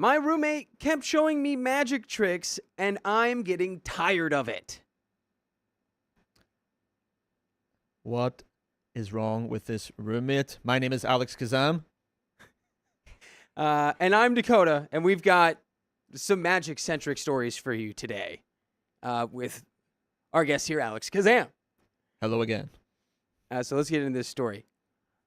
My roommate kept showing me magic tricks, and I'm getting tired of it. What is wrong with this roommate? My name is Alex Kazam. And I'm Dakota, and we've got some magic-centric stories for you today with our guest here, Alex Kazam. Hello again. So let's get into this story.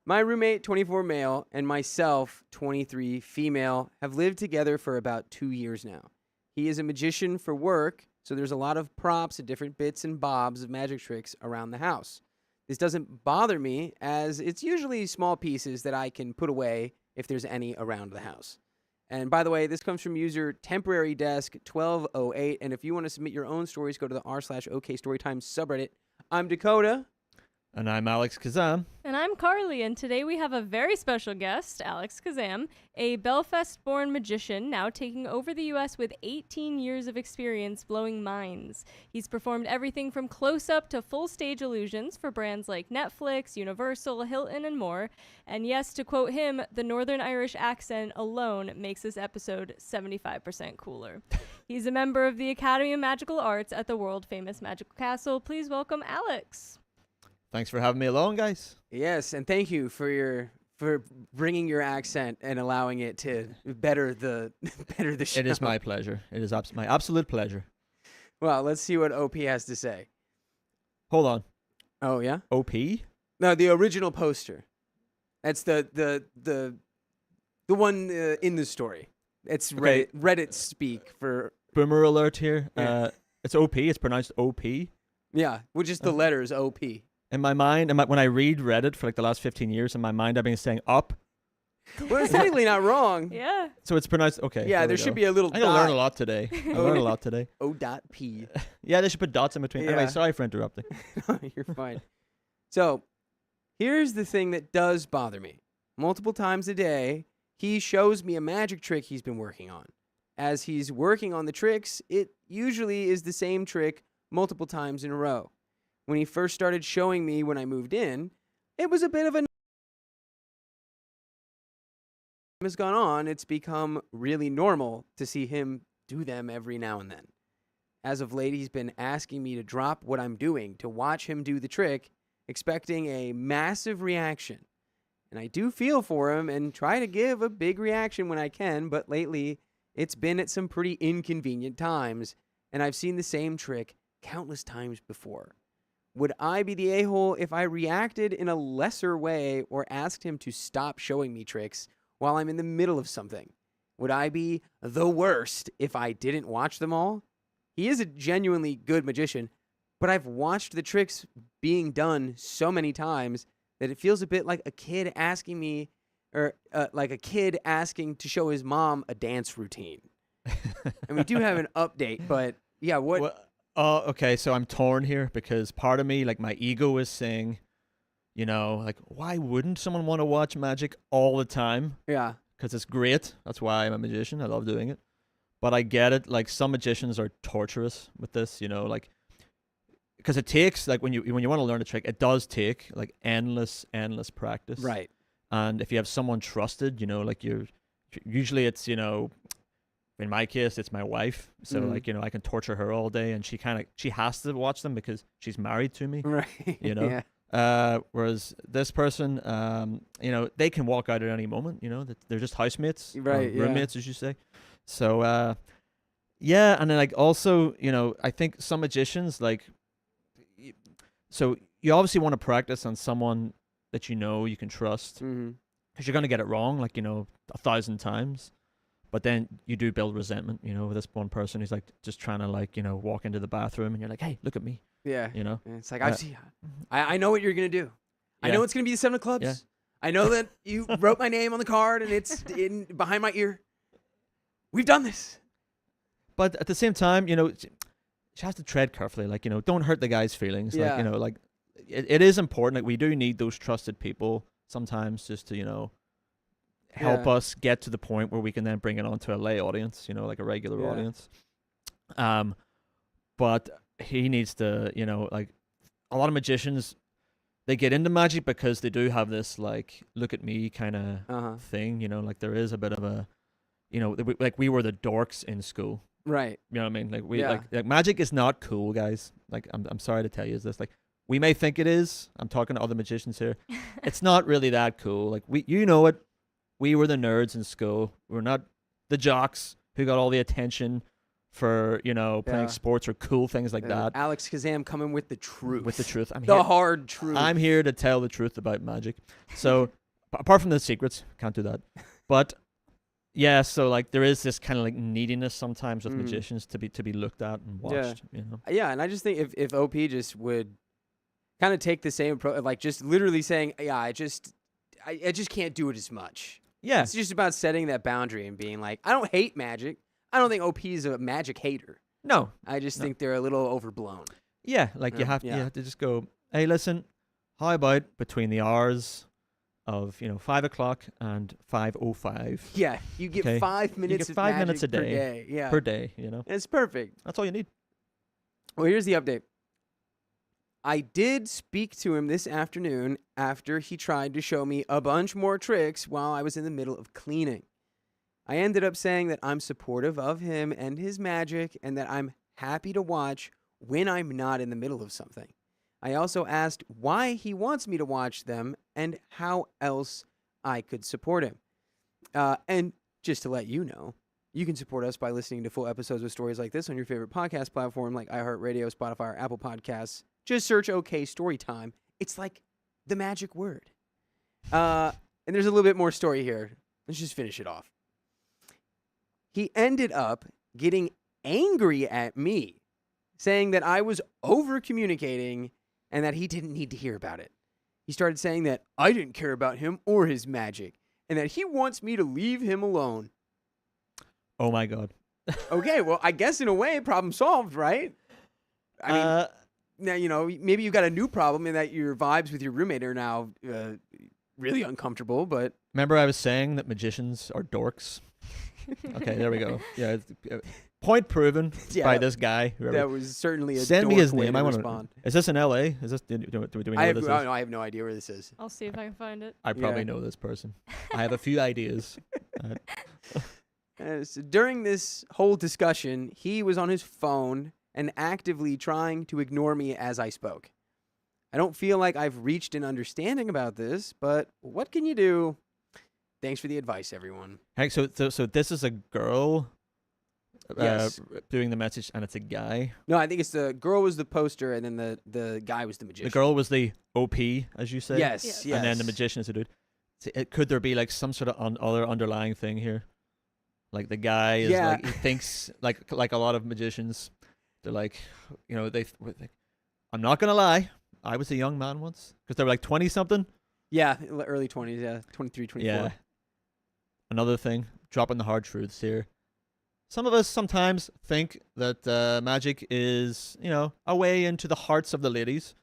My roommate, 24 male, and myself, 23 female, have lived together for about 2 years now. He is a magician for work, so there's a lot of props and different bits and bobs of magic tricks around the house. This doesn't bother me, as it's usually small pieces that I can put away if there's any around the house. And by the way, this comes from user temporary desk 1208. And if you want to submit your own stories, go to the r/OK Storytime subreddit. I'm Dakota. And I'm Alex Kazam. And I'm Carly, and today we have a very special guest, Alex Kazam, a Belfast-born magician now taking over the U.S. with 18 years of experience blowing minds. He's performed everything from close-up to full-stage illusions for brands like Netflix, Universal, Hilton, and more. And yes, to quote him, the Northern Irish accent alone makes this episode 75% cooler. He's a member of the Academy of Magical Arts at the world-famous Magical Castle. Please welcome Alex. Thanks for having me along, guys. Yes, and thank you for bringing your accent and allowing it to better the show. It is my pleasure. It is my absolute pleasure. Well, let's see what OP has to say. Hold on. Oh yeah? OP? No, the original poster. That's the one in the story. It's Okay. Reddit speak for Boomer alert here. Yeah. It's OP. It's pronounced OP. yeah, which is the letters OP. In my mind, when I read Reddit for like the last 15 years, in my mind I've been saying up. Well, it's technically not wrong. Yeah. So it's pronounced, okay. Yeah, there should be a little I'm going to learn a dot. lot today. I learned a lot today. O.P. Yeah, they should put dots in between. Yeah. Anyway, sorry for interrupting. You're fine. So, here's the thing that does bother me. Multiple times a day, he shows me a magic trick he's been working on. As he's working on the tricks, it usually is the same trick multiple times in a row. When he first started showing me when I moved in, it was a bit of a... has gone on, it's become really normal to see him do them every now and then. As of late, he's been asking me to drop what I'm doing to watch him do the trick, expecting a massive reaction. And I do feel for him and try to give a big reaction when I can, but lately it's been at some pretty inconvenient times, and I've seen the same trick countless times before. Would I be the a-hole if I reacted in a lesser way or asked him to stop showing me tricks while I'm in the middle of something? Would I be the worst if I didn't watch them all? He is a genuinely good magician, but I've watched the tricks being done so many times that it feels a bit like a kid asking me, or like a kid asking to show his mom a dance routine. And we do have an update, but yeah, what... Well, okay, so I'm torn here because part of me, like my ego is saying, you know, like, why wouldn't someone want to watch magic all the time? Yeah. Because it's great. That's why I'm a magician. I love doing it. But I get it. Like, some magicians are torturous with this, you know, like, because it takes, like, when you want to learn a trick, it does take, like, endless practice. Right. And if you have someone trusted, you know, like, usually it's, you know, in my case, it's my wife. So, like, you know, I can torture her all day, and she has to watch them because she's married to me, Right. you know? Yeah. Whereas this person, you know, they can walk out at any moment, you know? They're just housemates. Or Right, yeah. roommates, as you say. So, yeah, and then, like, also, you know, I think some magicians, like, so you obviously want to practice on someone that you know you can trust, Mm-hmm. because you're going to get it wrong, like, you know, 1,000 times. But then you do build resentment, you know, with this one person who's like just trying to, like, you know, walk into the bathroom and you're like, hey, look at me, Yeah. you know? And it's like, I know what you're going to do. I Yeah. know it's going to be the 7 of clubs. Yeah. I know that you wrote my name on the card and it's behind my ear. We've done this. But at the same time, you know, she has to tread carefully, like, you know, don't hurt the guy's feelings. Yeah. Like, you know, like, it is important. Like, we do need those trusted people sometimes just to, you know, help us get to the point where we can then bring it on to a lay audience, you know, like a regular audience. But he needs to, you know, like, a lot of magicians, they get into magic because they do have this, like, look at me kind of thing, you know, like, there is a bit of a we were the dorks in school. Right. You know what I mean? Like Yeah. like magic is not cool, guys. Like I'm sorry to tell you this. Like we may think it is. I'm talking to other magicians here. It's not really that cool. Like you know it. We were the nerds in school. We're not the jocks who got all the attention for, playing Yeah. sports or cool things like that. Alex Kazam coming with the truth. With the truth. The hard truth. I'm here to tell the truth about magic. So apart from the secrets, can't do that. But yeah, so like there is this kind of like neediness sometimes with magicians to be looked at and watched. Yeah, and I just think if OP just would kind of take the same approach, like just literally saying, yeah, I just can't do it as much. Yeah. It's just about setting that boundary and being like, I don't hate magic. I don't think OP is a magic hater. No. I just think they're a little overblown. Yeah, like you have to just go, hey, listen, how about between the hours of 5 o'clock and 5:05? Yeah, you get 5 minutes. You get 5 minutes a per day. day. Yeah, per day. It's perfect. That's all you need. Well, here's the update. I did speak to him this afternoon after he tried to show me a bunch more tricks while I was in the middle of cleaning. I ended up saying that I'm supportive of him and his magic and that I'm happy to watch when I'm not in the middle of something. I also asked why he wants me to watch them and how else I could support him. And just to let you know, you can support us by listening to full episodes of stories like this on your favorite podcast platform like iHeartRadio, Spotify, or Apple Podcasts. Just search OK Storytime. It's like the magic word. And there's a little bit more story here. Let's just finish it off. He ended up getting angry at me, saying that I was over-communicating and that he didn't need to hear about it. He started saying that I didn't care about him or his magic and that he wants me to leave him alone. Oh, my God. Okay, well, I guess in a way, problem solved, right? I mean, now, maybe you've got a new problem in that your vibes with your roommate are now really uncomfortable, but... Remember I was saying that magicians are dorks? Okay, there we go. Yeah, point proven by this guy. Whoever. That was certainly a Send me dork his way name. to I want respond. to. Is this in L.A.? Is this? Do we know where this is? I have no idea where this is. I'll see if I can find it. I probably know this person. I have a few ideas. So during this whole discussion, he was on his phone and actively trying to ignore me as I spoke. I don't feel like I've reached an understanding about this, but what can you do? Thanks for the advice, everyone. Hey, so this is a girl Yes. doing the message, and it's a guy. No, I think it's the girl was the poster, and then the guy was the magician. The girl was the OP, as you say. Yes. And then the magician is the dude. Could there be like some sort of other underlying thing here? Like the guy is like, he thinks like a lot of magicians. They're like, I'm not gonna lie, I was a young man once, because they were like 20 something. Yeah, early 20s. Yeah, 23, 24. Yeah. Another thing, dropping the hard truths here. Some of us sometimes think that magic is, a way into the hearts of the ladies.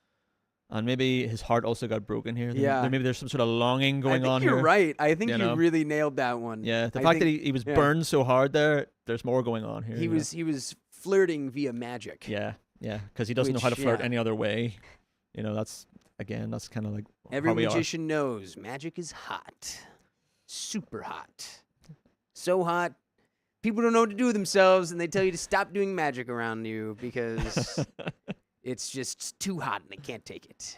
And maybe his heart also got broken here. Yeah. Maybe there's some sort of longing going on here. You're right. I think you really nailed that one. Yeah. The fact that he was burned so hard there's more going on here. He was flirting via magic. Yeah. Yeah. Because he doesn't know how to flirt any other way. That's kind of like every magician knows magic is hot. Super hot. So hot. People don't know what to do with themselves, and they tell you to stop doing magic around you because it's just too hot and they can't take it.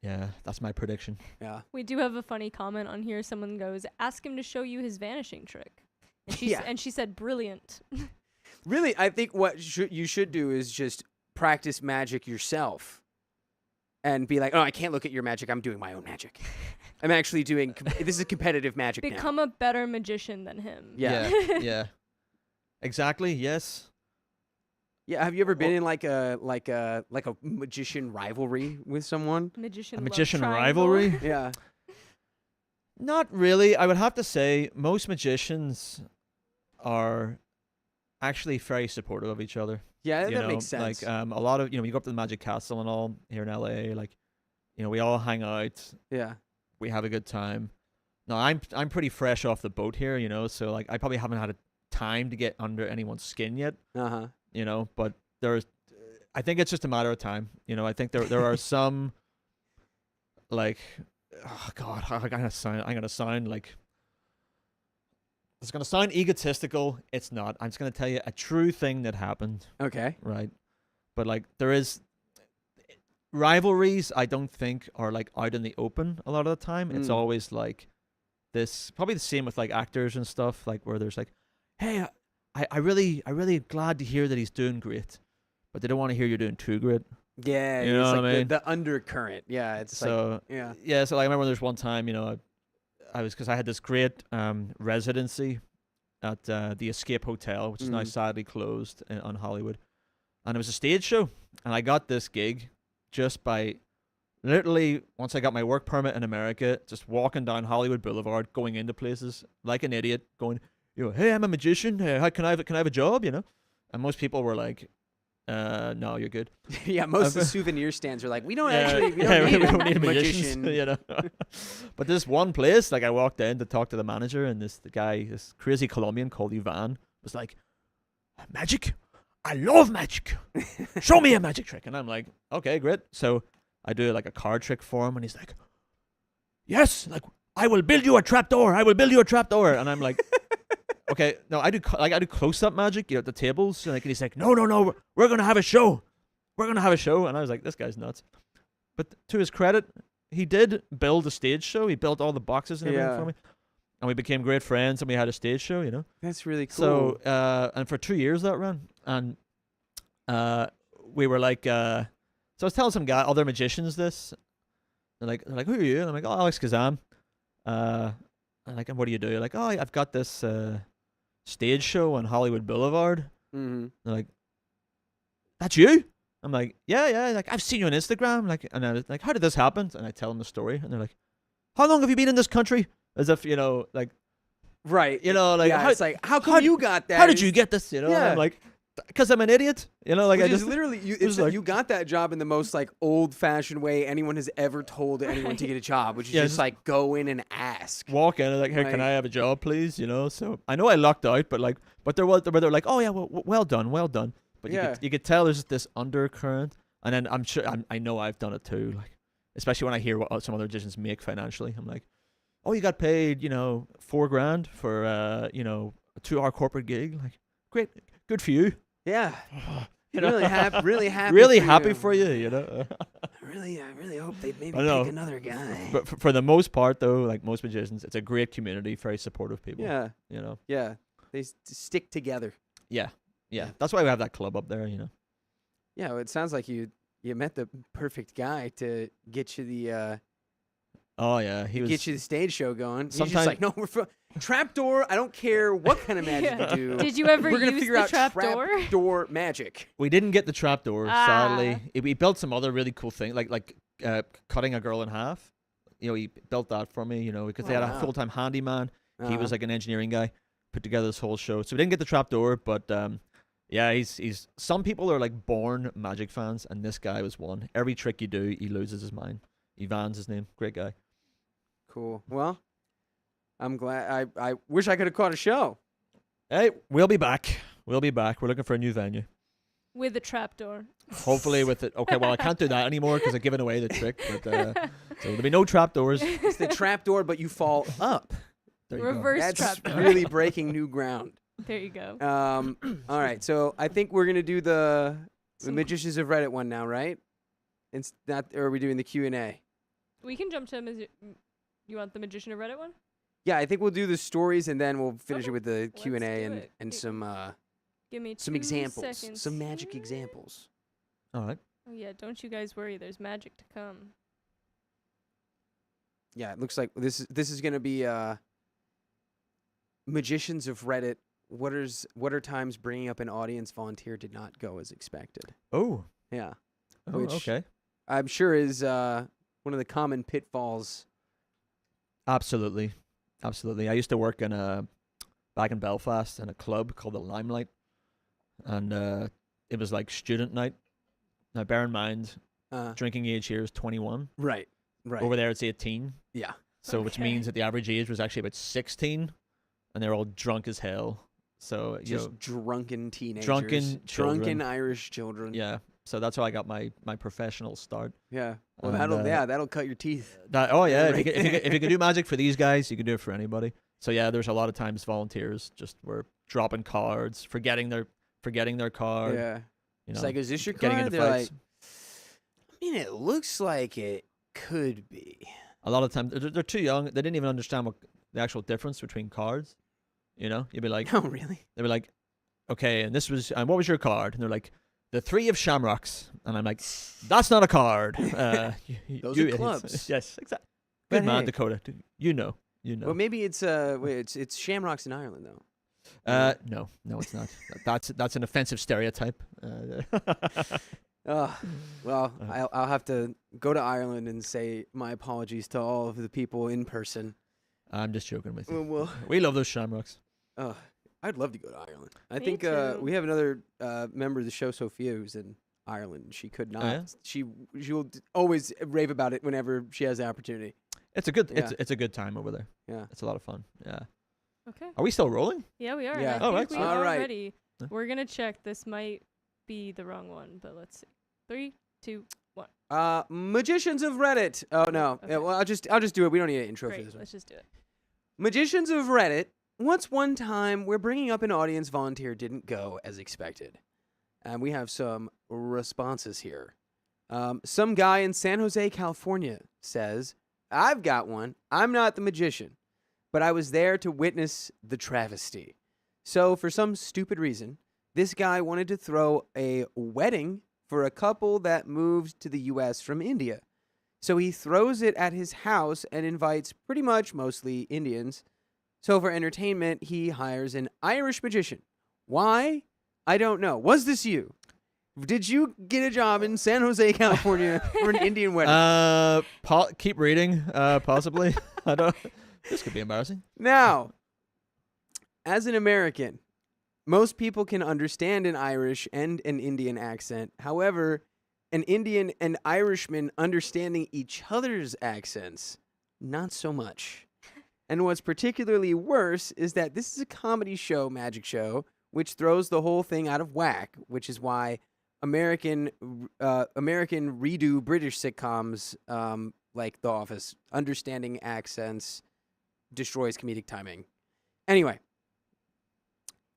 Yeah, that's my prediction. Yeah. We do have a funny comment on here. Someone goes, ask him to show you his vanishing trick. And she said, brilliant. Really, I think what you should do is just practice magic yourself and be like, oh, I can't look at your magic. I'm doing my own magic. I'm actually doing, this is competitive magic now. Become a better magician than him. Yeah. Yeah. Exactly. Yes. Yeah. Have you ever been in like a magician rivalry with someone? A magician rivalry? Yeah. Not really. I would have to say most magicians are actually very supportive of each other. Yeah, that makes sense. Like a lot of, you go up to the Magic Castle and all here in LA, like, we all hang out. Yeah. We have a good time. No, I'm pretty fresh off the boat here, so like I probably haven't had a time to get under anyone's skin yet. Uh-huh. But I think it's just a matter of time. I think there are some like, oh God, I'm gonna sound like It's gonna sound egotistical. It's not. I'm just gonna tell you a true thing that happened. Okay. Right. But like there is rivalries. I don't think are like out in the open a lot of the time. It's always like this. Probably the same with like actors and stuff. Like where there's like, hey, I really glad to hear that he's doing great, but they don't want to hear you're doing too great. Yeah, You know it's what like I mean? the undercurrent. Yeah, it's So like yeah. So like, I remember there's one time, because I had this great residency at the Escape Hotel, which is now sadly closed on Hollywood, and it was a stage show, and I got this gig just by literally once I got my work permit in America, just walking down Hollywood Boulevard, going into places like an idiot, going, hey, I'm a magician. How can I have a job? And most people were like, no, you're good. yeah, most of the souvenir stands are like, we don't need we don't a need magician. magicians, But this one place, like I walked in to talk to the manager, and the guy, this crazy Colombian called Ivan, was like, magic? I love magic. Show me a magic trick. And I'm like, okay, great. So I do like a card trick for him, and he's like, yes, like I will build you a trapdoor. I will build you a trapdoor. And I'm like, okay, no, I do close-up magic, at the tables, and he's like, no, we're gonna have a show, and I was like, this guy's nuts. But to his credit, he did build a stage show. He built all the boxes and everything for me, and we became great friends, and we had a stage show. That's really cool. So, and for 2 years that ran, and we were like, so I was telling some other magicians this. They're like, who are you? And I'm like, oh, Alex Kazam. And like, and what do you do? You're like, oh, I've got this stage show on Hollywood Boulevard. Mm-hmm. They're like, that's you? I'm like, yeah. Like, I've seen you on Instagram. Like, and I was like, how did this happen? And I tell them the story, and they're like, how long have you been in this country? As if like, right. like, yeah, it's like, how come you got that? How did you get this? And Yeah. I'm like, because I'm an idiot. Like, Which I is just literally you got that job in the most like old-fashioned way anyone has ever told anyone to get a job, which is just like go in and ask. Walk in and like, hey, can I have a job, please? So I know I lucked out, but they're like, oh yeah, well done. But you could tell there's this undercurrent, and then I'm sure I know I've done it too. Like, especially when I hear what some other magicians make financially, I'm like, oh, you got paid, $4,000 for a 2-hour corporate gig. Like, great, good for you. Yeah. Really happy for you. I really hope they'd maybe pick another guy. But for the most part, though, like most magicians, it's a great community, very supportive people. Yeah. Yeah. They stick together. Yeah. That's why we have that club up there. Yeah. Well, it sounds like you met the perfect guy to get you the. Oh yeah, get you the stage show going. He's just like, no, we're trapdoor. I don't care what kind of magic you do. Did you ever We're gonna use figure the out trapdoor? Trapdoor magic. We didn't get the trapdoor, sadly. We built some other really cool thing, like cutting a girl in half. He built that for me. Because they had a full-time handyman. He was like an engineering guy. Put together this whole show, so we didn't get the trapdoor, but yeah, he's. Some people are like born magic fans, and this guy was one. Every trick you do, he loses his mind. Ivan's his name. Great guy. Cool. Well, I'm glad. I wish I could have caught a show. Hey, we'll be back. We're looking for a new venue. With a trapdoor. Hopefully with it. Okay, well, I can't do that anymore because I've given away the trick. But so there'll be no trapdoors. It's the trapdoor, but you fall up. There you Reverse That's trapdoor. really breaking new ground. There you go. All right, so I think we're gonna do the Magicians of Reddit one now, right? It's not, or are we doing the Q&A? We can jump to you want the Magician of Reddit one? Yeah, I think we'll do the stories and then we'll finish Okay. it with the Let's Q&A do and it. some Give me some 2 examples, seconds some magic here. examples. All right. Oh yeah, don't you guys worry. There's magic to come. Yeah, it looks like this is gonna be Magicians of Reddit. What are times bringing up an audience volunteer did not go as expected? Oh. Yeah, Oh, Which- okay. I'm sure is one of the common pitfalls. Absolutely. I used to work back in Belfast in a club called the Limelight, and it was like student night. Now, bear in mind, drinking age here is 21. Right. Over there, it's 18. Yeah. So, which Okay. means that the average age was actually about 16, and they're all drunk as hell. So, Just drunken teenagers. drunken children. Drunken Irish children. Yeah. So that's how I got my professional start. Yeah. Well, And, that'll cut your teeth. Oh yeah, Right. if you can do magic for these guys, you can do it for anybody. So yeah, there's a lot of times volunteers just were dropping cards, forgetting their card. Yeah. You It's know, like, is this your getting card? into They're fights. like, I mean, it looks like it could be. A lot of times they're too young. They didn't even understand what the actual difference between cards. You know, you'd be like, Oh, really? they'd be like, okay, and what was your card? And they're like, the 3 of shamrocks. And I'm like, that's not a card. Those you are idiots." clubs. Yes, exactly. But Good man, hey. Dakota. You know. Well, maybe it's it's Shamrocks in Ireland though. No, it's not. That's an offensive stereotype. Well, I'll have to go to Ireland and say my apologies to all of the people in person. I'm just joking with you. Well, We love those shamrocks. I'd love to go to Ireland. I Me think too. we have another member of the show, Sophia, who's in Ireland. She could not. yeah? She'll always rave about it whenever she has the opportunity. It's a good Yeah. it's a good time over there. Yeah. It's a lot of fun. Yeah. Okay. Are we still rolling? Yeah, we are. Yeah. And I Oh, think right. we All are right. ready. Yeah. We're gonna check. This might be the wrong one, but let's see. 3, 2, 1. Magicians of Reddit. Oh no. Okay. Yeah, well, I'll just do it. We don't need an intro for Great. this one. Let's just do it. Magicians of Reddit. Once one time, we're bringing up an audience volunteer didn't go as expected. And we have some responses here. Some guy in San Jose, California says, I've got one. I'm not the magician, but I was there to witness the travesty. So for some stupid reason, this guy wanted to throw a wedding for a couple that moved to the U.S. from India. So he throws it at his house and invites pretty much mostly Indians. So for entertainment, he hires an Irish magician. Why? I don't know. Was this you? Did you get a job in San Jose, California for an Indian wedding? Keep reading. Possibly. I don't. This could be embarrassing. Now, as an American, most people can understand an Irish and an Indian accent. However, an Indian and Irishman understanding each other's accents, not so much. And what's particularly worse is that this is a comedy show, magic show, which throws the whole thing out of whack, which is why American redo British sitcoms like The Office, understanding accents destroys comedic timing. Anyway,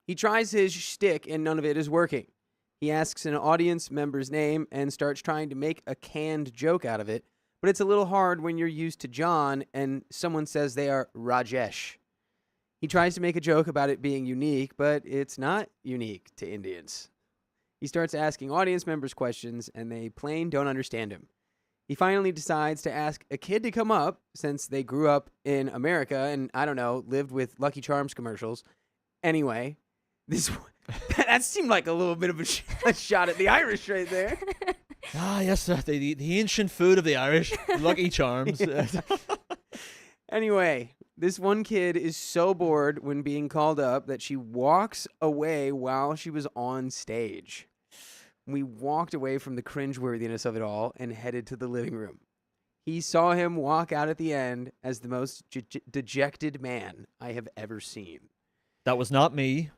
he tries his shtick and none of it is working. He asks an audience member's name and starts trying to make a canned joke out of it, but it's a little hard when you're used to John and someone says they are Rajesh. He tries to make a joke about it being unique, but it's not unique to Indians. He starts asking audience members questions, and they plain don't understand him. He finally decides to ask a kid to come up, since they grew up in America and, I don't know, lived with Lucky Charms commercials. Anyway, that seemed like a little bit of a shot at the Irish right there. Ah, yes, the ancient food of the Irish, Lucky Charms. Anyway, this one kid is so bored when being called up that she walks away while she was on stage. We walked away from the cringeworthiness of it all and headed to the living room. He saw him walk out at the end as the most dejected man I have ever seen. That was not me.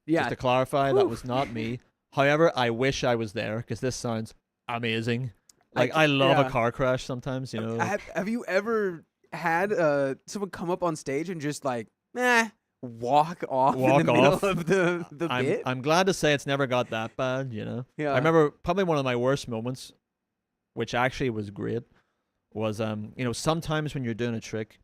Yeah, Just to clarify, that was not me. However, I wish I was there because this sounds amazing. Like, I love yeah. a car crash sometimes, you know. Have you ever had someone come up on stage and just like, walk off in the middle of the bit? I'm glad to say it's never got that bad, you know. Yeah. I remember probably one of my worst moments, which actually was great, was sometimes when you're doing a trick,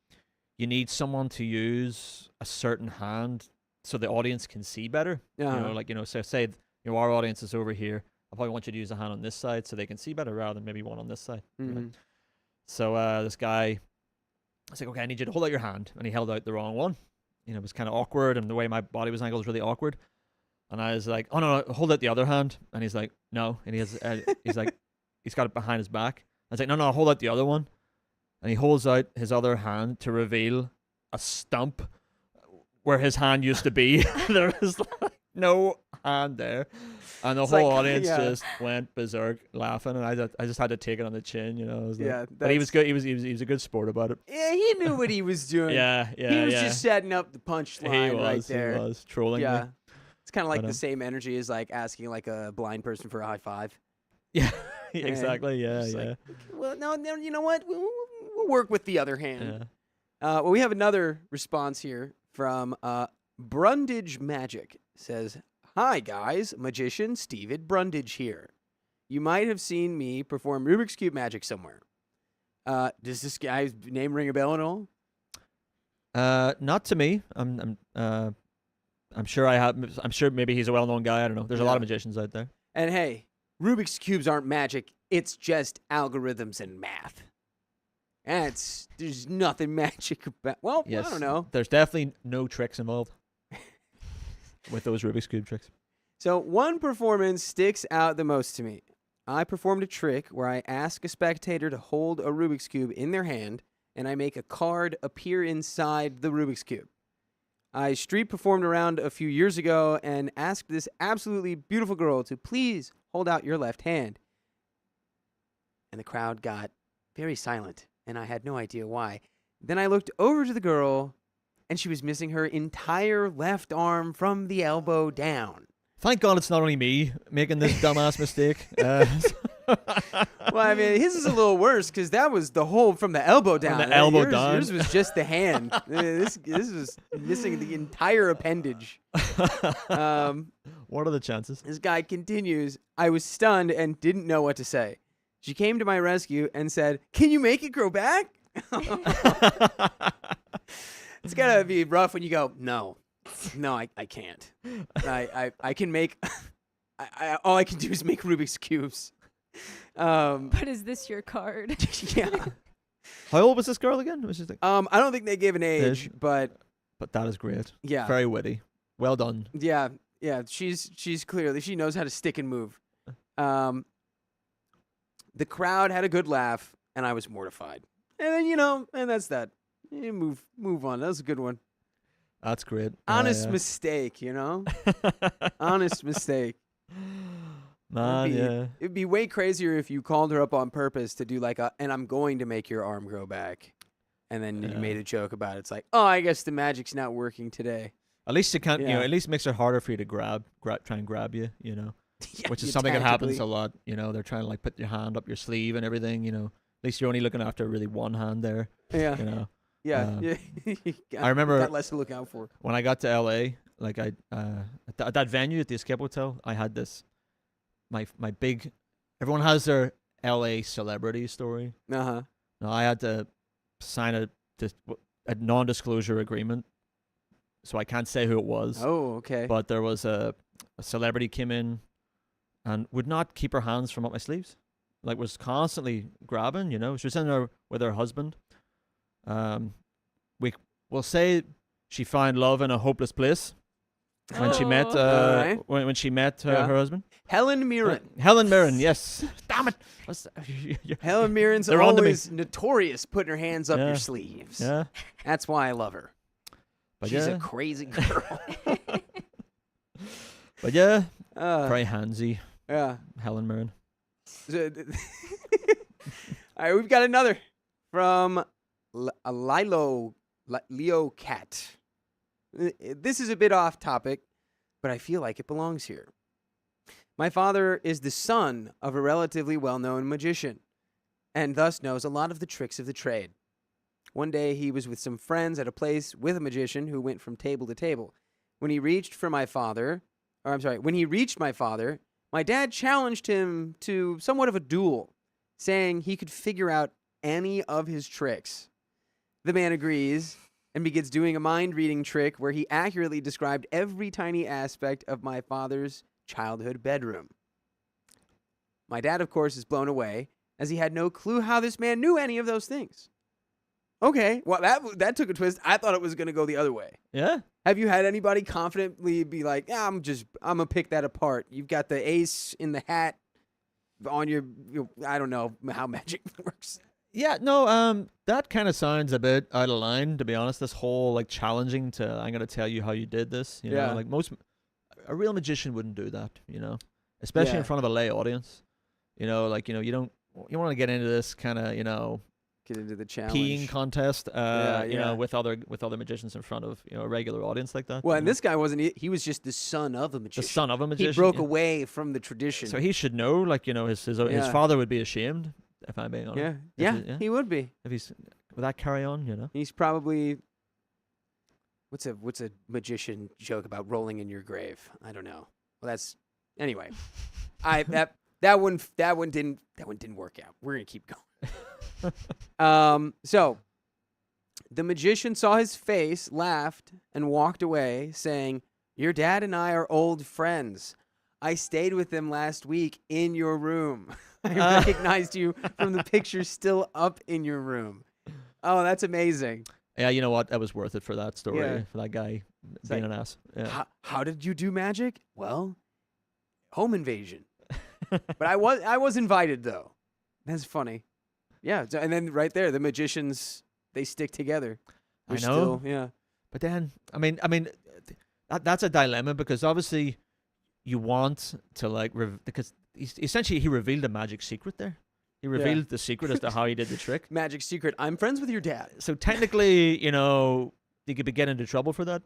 you need someone to use a certain hand so the audience can see better. Yeah. So say our audience is over here. I probably want you to use a hand on this side so they can see better rather than maybe one on this side. you know. Mhm. So this guy, I was like, okay, I need you to hold out your hand. And he held out the wrong one. It was kind of awkward, and the way my body was angled was really awkward. And I was like, oh, no, hold out the other hand. And he's like, no. And he's like, he's got it behind his back. I was like, no, hold out the other one. And he holds out his other hand to reveal a stump where his hand used to be. There was like no hand there. And the whole audience just went berserk laughing, and I just had to take it on the chin, I was like, Yeah, but he was good. He was a good sport about it. Yeah, he knew what he was doing. Yeah. He was just setting up the punchline right there. He was trolling Yeah. me. It's kind of like But, the same energy as like asking like a blind person for a high five. Yeah, And exactly. Yeah, it's yeah. like, well, no, you know what? We'll work with the other hand. Yeah. Well, we have another response here from Brundage Magic. Says, "Hi guys, magician Steven Brundage here. You might have seen me perform Rubik's Cube magic somewhere. Does this guy's name ring a bell at all?" Not to me. I'm sure I have. I'm sure maybe he's a well-known guy. I don't know. There's a lot of magicians out there. And hey, Rubik's Cubes aren't magic. It's just algorithms and math. And there's nothing magic about. Well, Yes, I don't know. There's definitely no tricks involved with those Rubik's Cube tricks. So one performance sticks out the most to me. I performed a trick where I ask a spectator to hold a Rubik's Cube in their hand, and I make a card appear inside the Rubik's Cube. I street performed around a few years ago and asked this absolutely beautiful girl to please hold out your left hand. And the crowd got very silent, and I had no idea why. Then I looked over to the girl, and she was missing her entire left arm from the elbow down. Thank God it's not only me making this dumbass mistake. Well, I mean, his is a little worse because that was the whole from the elbow down. From the elbow yours, down. Yours was just the hand. This was missing the entire appendage. What are the chances? This guy continues, "I was stunned and didn't know what to say. She came to my rescue and said, 'Can you make it grow back?'" It's gotta be rough when you go, no, I can't. I can make, all I can do is make Rubik's Cubes. But is this your card? Yeah. How old was this girl again? Was she like, I don't think they gave an age, but that is great. yeah. Very witty. Well done. Yeah. She's clearly, she knows how to stick and move. The crowd had a good laugh, and I was mortified. And then, and that's that. You move on. That was a good one. That's great. Honest Yeah. mistake, Honest mistake. Man, It'd be way crazier if you called her up on purpose to do and I'm going to make your arm grow back. And then you made a joke about it. It's like, oh, I guess the magic's not working today. At least you can't, Yeah. at least makes it harder for you to try and grab you, Yeah, which is you something that happens tactically- a lot. They're trying to like put your hand up your sleeve and everything, At least you're only looking after really one hand there, Yeah. Yeah. I remember got less to look out for. when I got to LA, like at that venue at the Escape Hotel, I had this, my big, everyone has their LA celebrity story. Uh-huh. Now I had to sign a non-disclosure agreement, so I can't say who it was. Oh, okay. But there was a celebrity came in and would not keep her hands from up my sleeves, like was constantly grabbing. She was in there with her husband. We'll say she found love in a hopeless place when she met Alright. when she met Yeah. her husband. Helen Mirren. Helen Mirren, yes. Damn it. Helen Mirren's They're on to me. always notorious putting her hands up Yeah. your sleeves. Yeah. That's why I love her. But She's yeah. a crazy girl. But yeah, Uh, very handsy, yeah. Helen Mirren. All right, we've got another from Leo Cat. This is a bit off topic, but I feel like it belongs here. My father is the son of a relatively well-known magician, and thus knows a lot of the tricks of the trade. One day, he was with some friends at a place with a magician who went from table to table. When he reached my father, my dad challenged him to somewhat of a duel, saying he could figure out any of his tricks. The man agrees and begins doing a mind-reading trick where he accurately described every tiny aspect of my father's childhood bedroom. My dad, of course, is blown away, as he had no clue how this man knew any of those things. Okay, well, that took a twist. I thought it was going to go the other way. Yeah. Have you had anybody confidently be like, I'm going to pick that apart. You've got the ace in the hat on your I don't know how magic works. Yeah, no, that kind of sounds a bit out of line, to be honest. This whole like challenging to, I'm gonna tell you how you did this. You Yeah. know, like a real magician wouldn't do that. Especially Yeah. in front of a lay audience. You don't want to get into this kind of, Get into the challenge. peeing contest, you yeah. know, with other magicians in front of, you know, a regular audience like that. Well, you and know? this guy wasn't. He was just the son of a The magician. son of a magician. He broke yeah. away from the tradition. So he should know, like, you know, his Yeah. father would be ashamed, if I'm being honest. Yeah, he would be. If he's, would that carry on, you know? He's probably. What's a magician joke about rolling in your grave? I don't know. Well, that's anyway. That one didn't work out. We're gonna keep going. So the magician saw his face, laughed, and walked away, saying, "Your dad and I are old friends. I stayed with them last week in your room. I recognized you from the picture still up in your room." Oh, that's amazing. Yeah, you know what? That was worth it for that story, Yeah. for that guy being an ass. Yeah. How did you do magic? Well, home invasion. But I was invited though. That's funny. Yeah, and then right there, the magicians, they stick together. I know. Still, yeah. But then, I mean, that's a dilemma, because obviously you want to, like, because essentially he revealed a magic secret there. He revealed the secret as to how he did the trick. Magic secret. I'm friends with your dad. So technically, you know, he could be getting into trouble for that.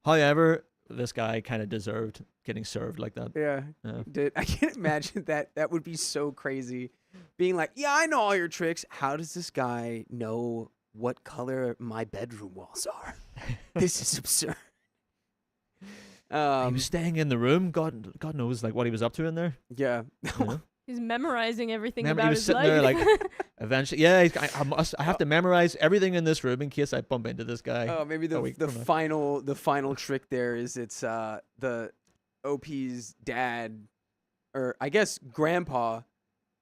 However, this guy kind of deserved getting served like that. Yeah. Yeah. I can't imagine that. That would be so crazy. Being like, yeah, I know all your tricks. How does this guy know what color my bedroom walls are? This is absurd. He was staying in the room. God knows, like, what he was up to in there. Yeah. You know? He's memorizing everything Remember, he about was his sitting life. there, like, eventually, yeah, I have to memorize everything in this room in case I bump into this guy. Oh, maybe the final trick there is it's the OP's dad, or I guess grandpa,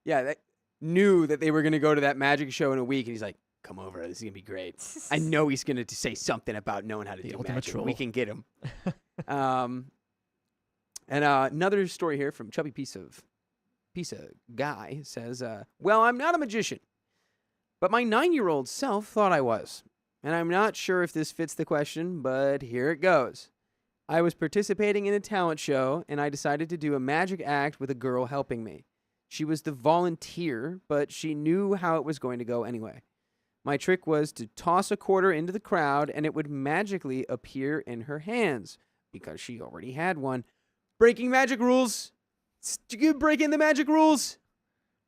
that knew that they were gonna go to that magic show in a week, and he's like, "Come over, this is gonna be great. I know he's gonna say something about knowing how to do ultimate magic. troll. We can get him." And another story here from Chubby Piece of Guy says, "Well, I'm not a magician, but my 9-year-old self thought I was. And I'm not sure if this fits the question, but here it goes. I was participating in a talent show, and I decided to do a magic act with a girl helping me. She was the volunteer, but she knew how it was going to go anyway. My trick was to toss a quarter into the crowd, and it would magically appear in her hands, because she already had one. Breaking magic rules. You breaking the magic rules.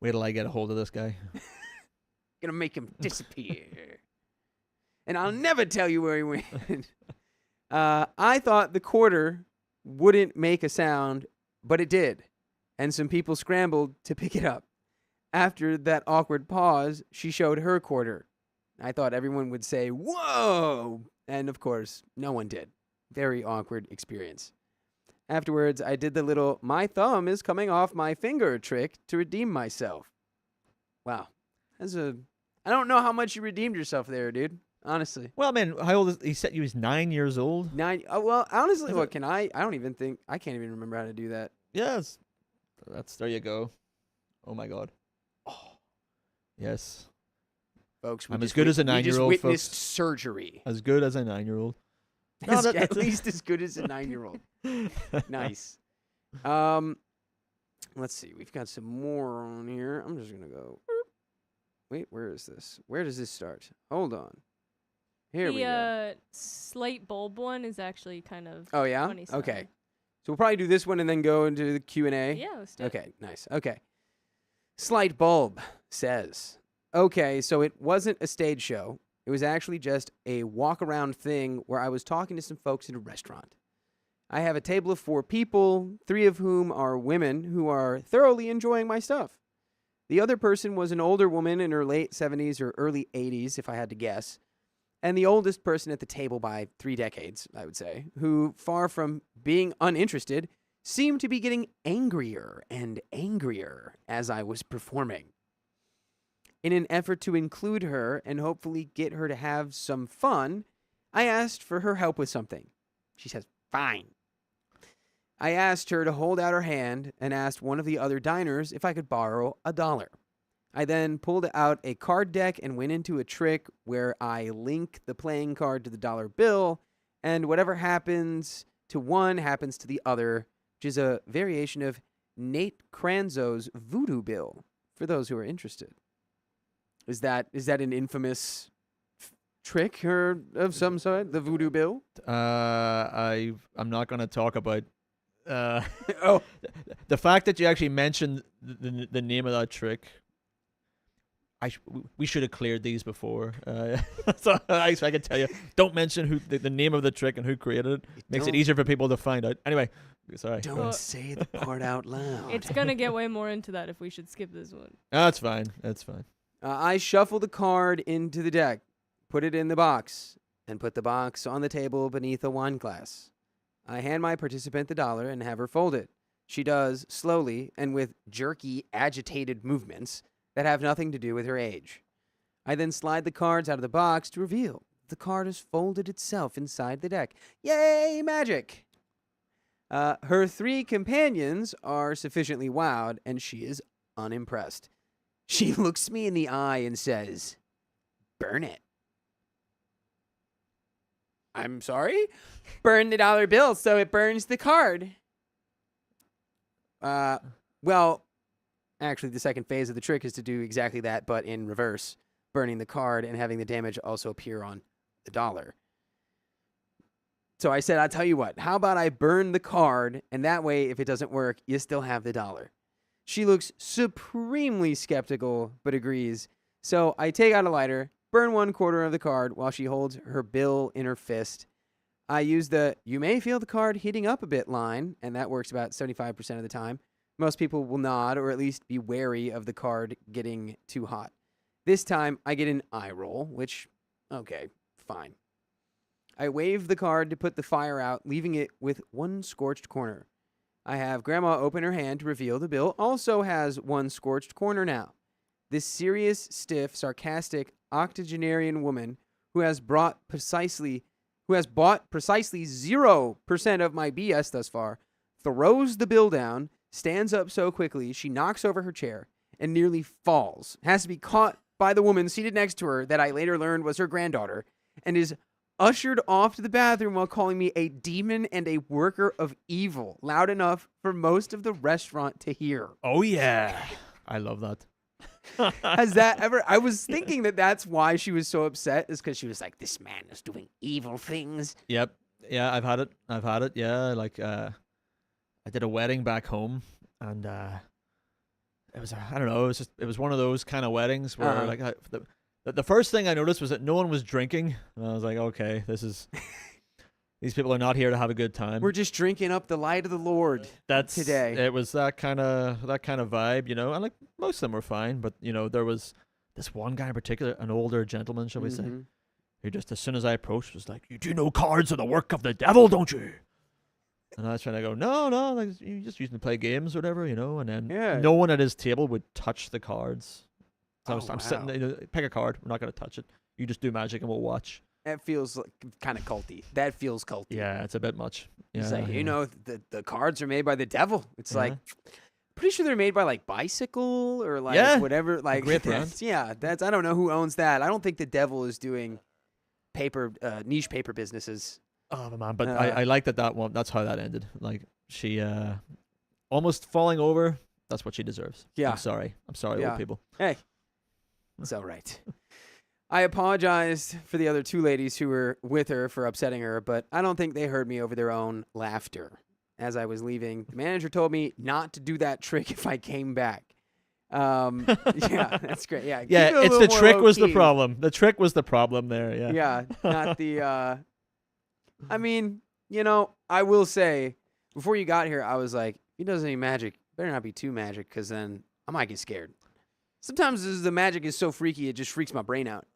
Wait till I get a hold of this guy. Gonna make him disappear. And I'll never tell you where he went." I thought the quarter wouldn't make a sound, but it did. And some people scrambled to pick it up. After that awkward pause, she showed her quarter. I thought everyone would say, "Whoa!" And of course, no one did. Very awkward experience. Afterwards, I did the little "my thumb is coming off my finger" trick to redeem myself. Wow. I don't know how much you redeemed yourself there, dude. Honestly. Well, man, how old is he? Said he was 9 years old. 9. Well, honestly, what can I don't even think I can't even remember how to do that. Yes. There you go. Oh my God. Oh, Yes. folks, I'm as good as a 9-year-old, We just witnessed folks. surgery. As good as a 9-year-old. No, At least as good as a 9-year-old. Nice. Let's see. We've got some more on here. I'm just gonna go. Wait, where is this? Where does this start? Hold on. Here we go. The slight bulb one is actually kind of Oh yeah. funny style. Okay. So we'll probably do this one and then go into the Q&A. Yeah, let's do it. Okay, nice. Okay. Slight Bulb says, "Okay, so it wasn't a stage show. It was actually just a walk-around thing where I was talking to some folks in a restaurant. I have a table of 4 people, 3 of whom are women who are thoroughly enjoying my stuff. The other person was an older woman in her late 70s or early 80s, if I had to guess, and the oldest person at the table by 3 decades, I would say, who, far from being uninterested, seemed to be getting angrier and angrier as I was performing. In an effort to include her and hopefully get her to have some fun, I asked for her help with something. She says, 'Fine.' I asked her to hold out her hand and asked one of the other diners if I could borrow $1. I then pulled out a card deck and went into a trick where I link the playing card to the dollar bill, and whatever happens to one happens to the other, which is a variation of Nate Kranzo's voodoo bill, for those who are interested. Is that an infamous trick or of some sort? The voodoo bill? I'm not gonna talk about. Oh, The fact that you actually mentioned the name of that trick. We should have cleared these before. So I can tell you, don't mention who the name of the trick and who created it. Makes it Don't- easier for people to find out. Anyway, sorry. Don't Well- say the part out loud. It's gonna get way more into that if we should skip this one. That's fine. That's fine. I shuffle the card into the deck, put it in the box, and put the box on the table beneath a wine glass. I hand my participant the dollar and have her fold it. She does, slowly and with jerky, agitated movements that have nothing to do with her age. I then slide the cards out of the box to reveal the card has folded itself inside the deck. Yay, magic! Her 3 companions are sufficiently wowed, and she is unimpressed. She looks me in the eye and says, "Burn it." I'm sorry? Burn the dollar bill so it burns the card. Well, actually, the second phase of the trick is to do exactly that, but in reverse, burning the card and having the damage also appear on the dollar. So I said, I'll tell you what, how about I burn the card, and that way, if it doesn't work, you still have the dollar. She looks supremely skeptical, but agrees. So I take out a lighter, burn 1/4 of the card while she holds her bill in her fist. I use the "you may feel the card heating up a bit" line, and that works about 75% of the time. Most people will nod or at least be wary of the card getting too hot. This time, I get an eye roll, which, okay, fine. I wave the card to put the fire out, leaving it with one scorched corner. I have Grandma open her hand to reveal the bill also has one scorched corner now. This serious, stiff, sarcastic, octogenarian woman who has bought precisely 0% of my BS thus far, throws the bill down, stands up so quickly she knocks over her chair and nearly falls, has to be caught by the woman seated next to her that I later learned was her granddaughter, and is ushered off to the bathroom while calling me a demon and a worker of evil, loud enough for most of the restaurant to hear. Oh yeah, I love that. Has that ever? I was thinking that that's why she was so upset, is because she was like, this man is doing evil things. Yep. Yeah, I've had it. Yeah, like I did a wedding back home, and it was I don't know. It was one of those kind of weddings where like the first thing I noticed was that no one was drinking, and I was like, okay, this is these people are not here to have a good time. We're just drinking up the light of the Lord. That's today. It was that kind of vibe, you know. And like most of them were fine, but you know there was this one guy in particular, an older gentleman, shall we say, who just as soon as I approached was like, "You do know cards are the work of the devil, don't you?" And I was trying to go, no, like you just using to play games or whatever, you know. And then no one at his table would touch the cards. So I'm sitting there, pick a card. We're not going to touch it. You just do magic and we'll watch. That feels like kind of culty. That feels culty. Yeah, it's a bit much. It's Yeah, like, yeah. you know, the cards are made by the devil. It's Yeah. like, pretty sure they're made by like Bicycle or like Yeah, whatever. Like great brand. that's I don't know who owns that. I don't think the devil is doing niche paper businesses. Oh man, but I like that one. That's how that ended. Like she almost falling over. That's what she deserves. Yeah. I'm sorry, Yeah. old people. Hey, it's all right. I apologized for the other 2 ladies who were with her for upsetting her, but I don't think they heard me over their own laughter. As I was leaving, the manager told me not to do that trick if I came back. Yeah, that's great. Yeah, Yeah, keep it a it's little the more trick was the low-key. problem. The trick was the problem there. Yeah. Yeah, not the. I mean, you know, I will say, before you got here, I was like, if he does any magic, better not be too magic, because then I might get scared. Sometimes the magic is so freaky, it just freaks my brain out.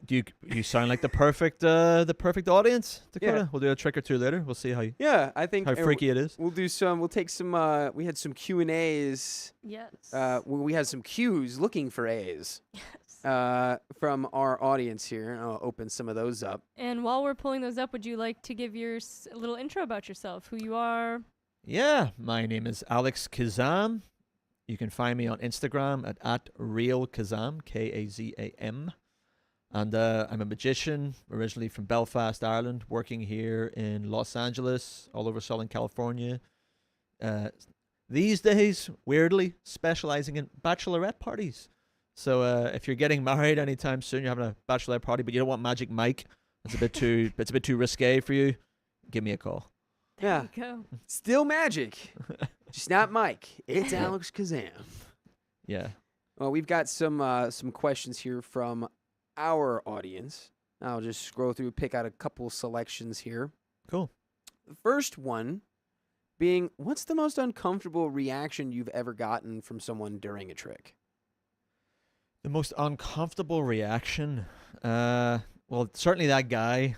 Do you sound like the perfect audience, Dakota? Yeah. We'll do a trick or 2 later. We'll see Yeah, I think how freaky it is. We'll do some. We'll take some. We had some Q&As. Yes. We had some Qs looking for A's. Yes. From our audience here. I'll open some of those up. And while we're pulling those up, would you like to give a little intro about yourself, who you are? Yeah, my name is Alex Kazam. You can find me on Instagram at @realkazam, Kazam. And I'm a magician, originally from Belfast, Ireland, working here in Los Angeles, all over Southern California. These days, weirdly, specializing in bachelorette parties. So if you're getting married anytime soon, you're having a bachelorette party, but you don't want Magic Mike, it's a bit too risque for you, give me a call. Yeah. There you go. Still magic. Just not Mike. It's Alex Kazam. Yeah. Well, we've got some questions here from our audience. I'll just scroll through, pick out a couple selections here. Cool. The first one being, what's the most uncomfortable reaction you've ever gotten from someone during a trick? The most uncomfortable reaction? Well, certainly that guy.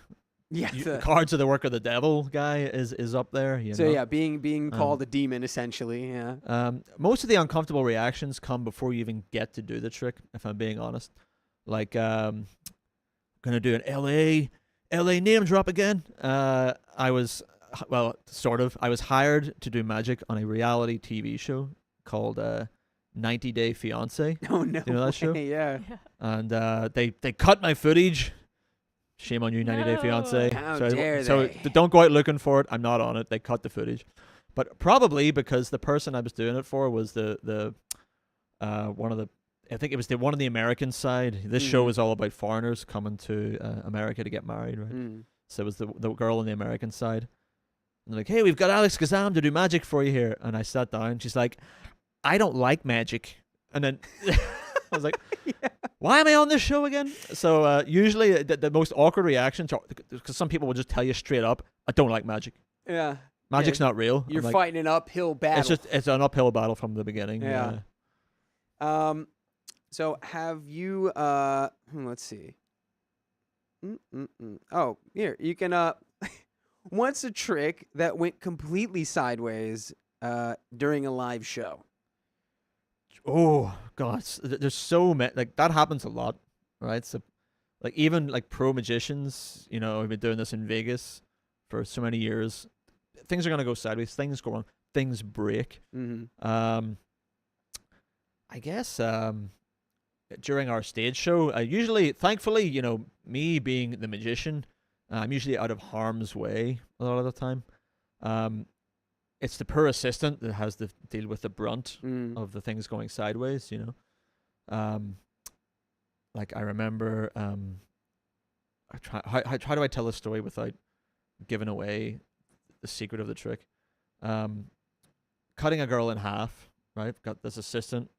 Yeah. The cards of the work of the devil guy is up there. You know? Yeah, being called a demon, essentially, yeah. Most of the uncomfortable reactions come before you even get to do the trick, if I'm being honest. Like, gonna do an LA name drop again. I was hired to do magic on a reality TV show called 90 Day Fiance. Oh, no. You know that show? Yeah. And they cut my footage. Shame on you, 90 Day Fiance. How So dare so they? don't go out looking for it. I'm not on it. They cut the footage. But probably because the person I was doing it for was the one of the, I think it was one of the American side. This show was all about foreigners coming to America to get married, right? Mm. So it was the girl on the American side. And they're like, hey, we've got Alex Kazam to do magic for you here. And I sat down. She's like, I don't like magic. And then I was like, why am I on this show again? So usually the most awkward reactions are, because some people will just tell you straight up, I don't like magic. Yeah. Magic's not real. You're I'm like, fighting an uphill battle. it's an uphill battle from the beginning. Yeah. So have you let's see. Oh, here, you can what's a trick that went completely sideways during a live show? Oh God, there's so many. Like that happens a lot, right? So, like even like pro magicians, you know, I've been doing this in Vegas for so many years. Things are gonna go sideways. Things go wrong. Things break. Mm-hmm. I guess during our stage show, usually, thankfully, you know, me being the magician, I'm usually out of harm's way a lot of the time. It's the poor assistant that has to deal with the brunt of the things going sideways, you know. Like I remember, how do I tell a story without giving away the secret of the trick? Cutting a girl in half, right? Got this assistant,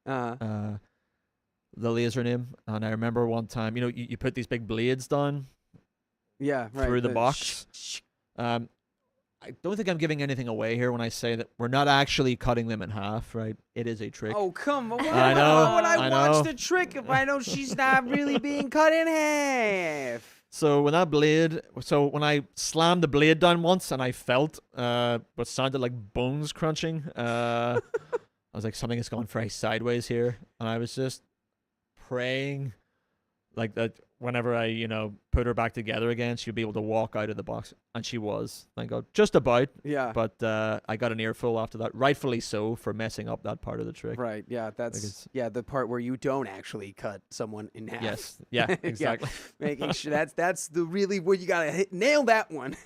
Lily is her name, and I remember one time, you know, you put these big blades down, Yeah, right. through the box. I don't think I'm giving anything away here when I say that we're not actually cutting them in half, right? It is a trick. Oh, come on. I know, Why would I I watch know. the trick if I know she's not really being cut in half? So when I slammed the blade down once and I felt what sounded like bones crunching, I was like, something has gone very sideways here. And I was just praying like that whenever I, you know, put her back together again, she'd be able to walk out of the box. And she was, thank God, just about. Yeah. But I got an earful after that, rightfully so, for messing up that part of the trick. Right. Yeah. That's the part where you don't actually cut someone in half. Yes. Yeah, exactly. Making sure that's the really where you gotta nail that one.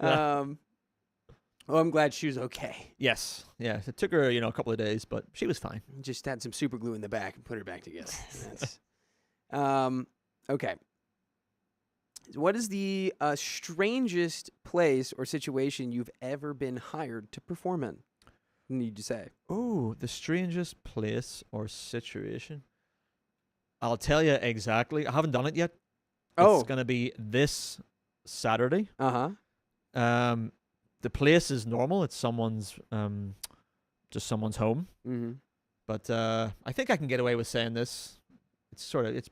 Well, I'm glad she was okay. Yes. Yeah. It took her, you know, a couple of days, but she was fine. Just had some super glue in the back and put her back together. That's, okay. What is the strangest place or situation you've ever been hired to perform in? Need to say. Oh, the strangest place or situation. I'll tell you exactly. I haven't done it yet. Oh. It's going to be this Saturday. Uh-huh. The place is normal. It's someone's just someone's home. Mm-hmm. But I think I can get away with saying this. It's sort of it's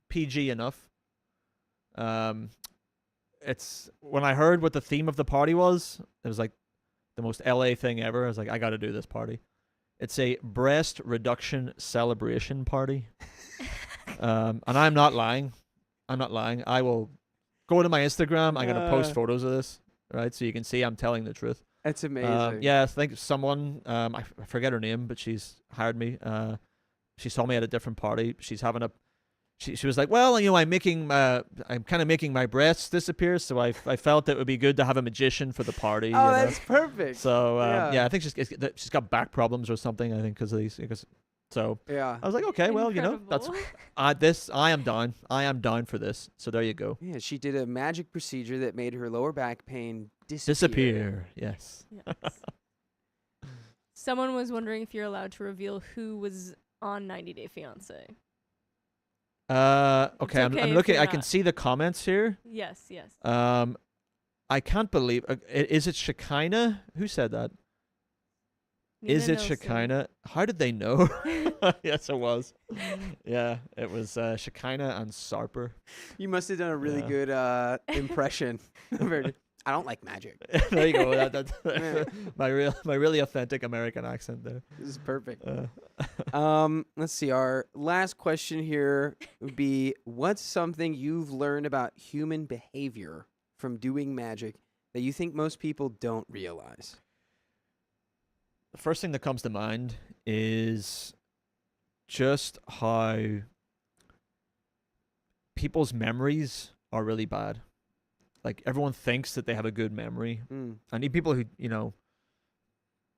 PG enough. It's when I heard what the theme of the party was, it was like the most LA thing ever. I was like, I got to do this party. It's a breast reduction celebration party. And I'm not lying. I will go to my Instagram. I'm going to post photos of this, right? So you can see I'm telling the truth. That's amazing. Yeah, I think someone, I forget her name, but she's hired me. She saw me at a different party. She's having she was like, well, you know, I'm kind of making my breasts disappear, so I felt it would be good to have a magician for the party. Oh, that's perfect. So yeah, I think she's got back problems or something. I think because So Yeah. I was like, okay, well, you know, that's Incredible. I am down. I am down for this. So there you go. Yeah, she did a magic procedure that made her lower back pain disappear. Disappear. Yes. Yes. Someone was wondering if you're allowed to reveal who was on 90 Day Fiance. Okay, okay I'm if looking. you're I can not. see the comments here. Yes, yes. I can't believe. Is it Shekinah? Who said that? Is Nina it Nelson. Shekinah? How did they know? Yes, it was. Yeah, it was Shekinah and Sarper. You must have done a really Yeah. good impression. of her. I don't like magic. There you go. That's Yeah. my really authentic American accent there. This is perfect. Uh, Let's see. Our last question here would be: what's something you've learned about human behavior from doing magic that you think most people don't realize? the first thing that comes to mind is just how people's memories are really bad. Like everyone thinks that they have a good memory. Mm. I need people who, you know,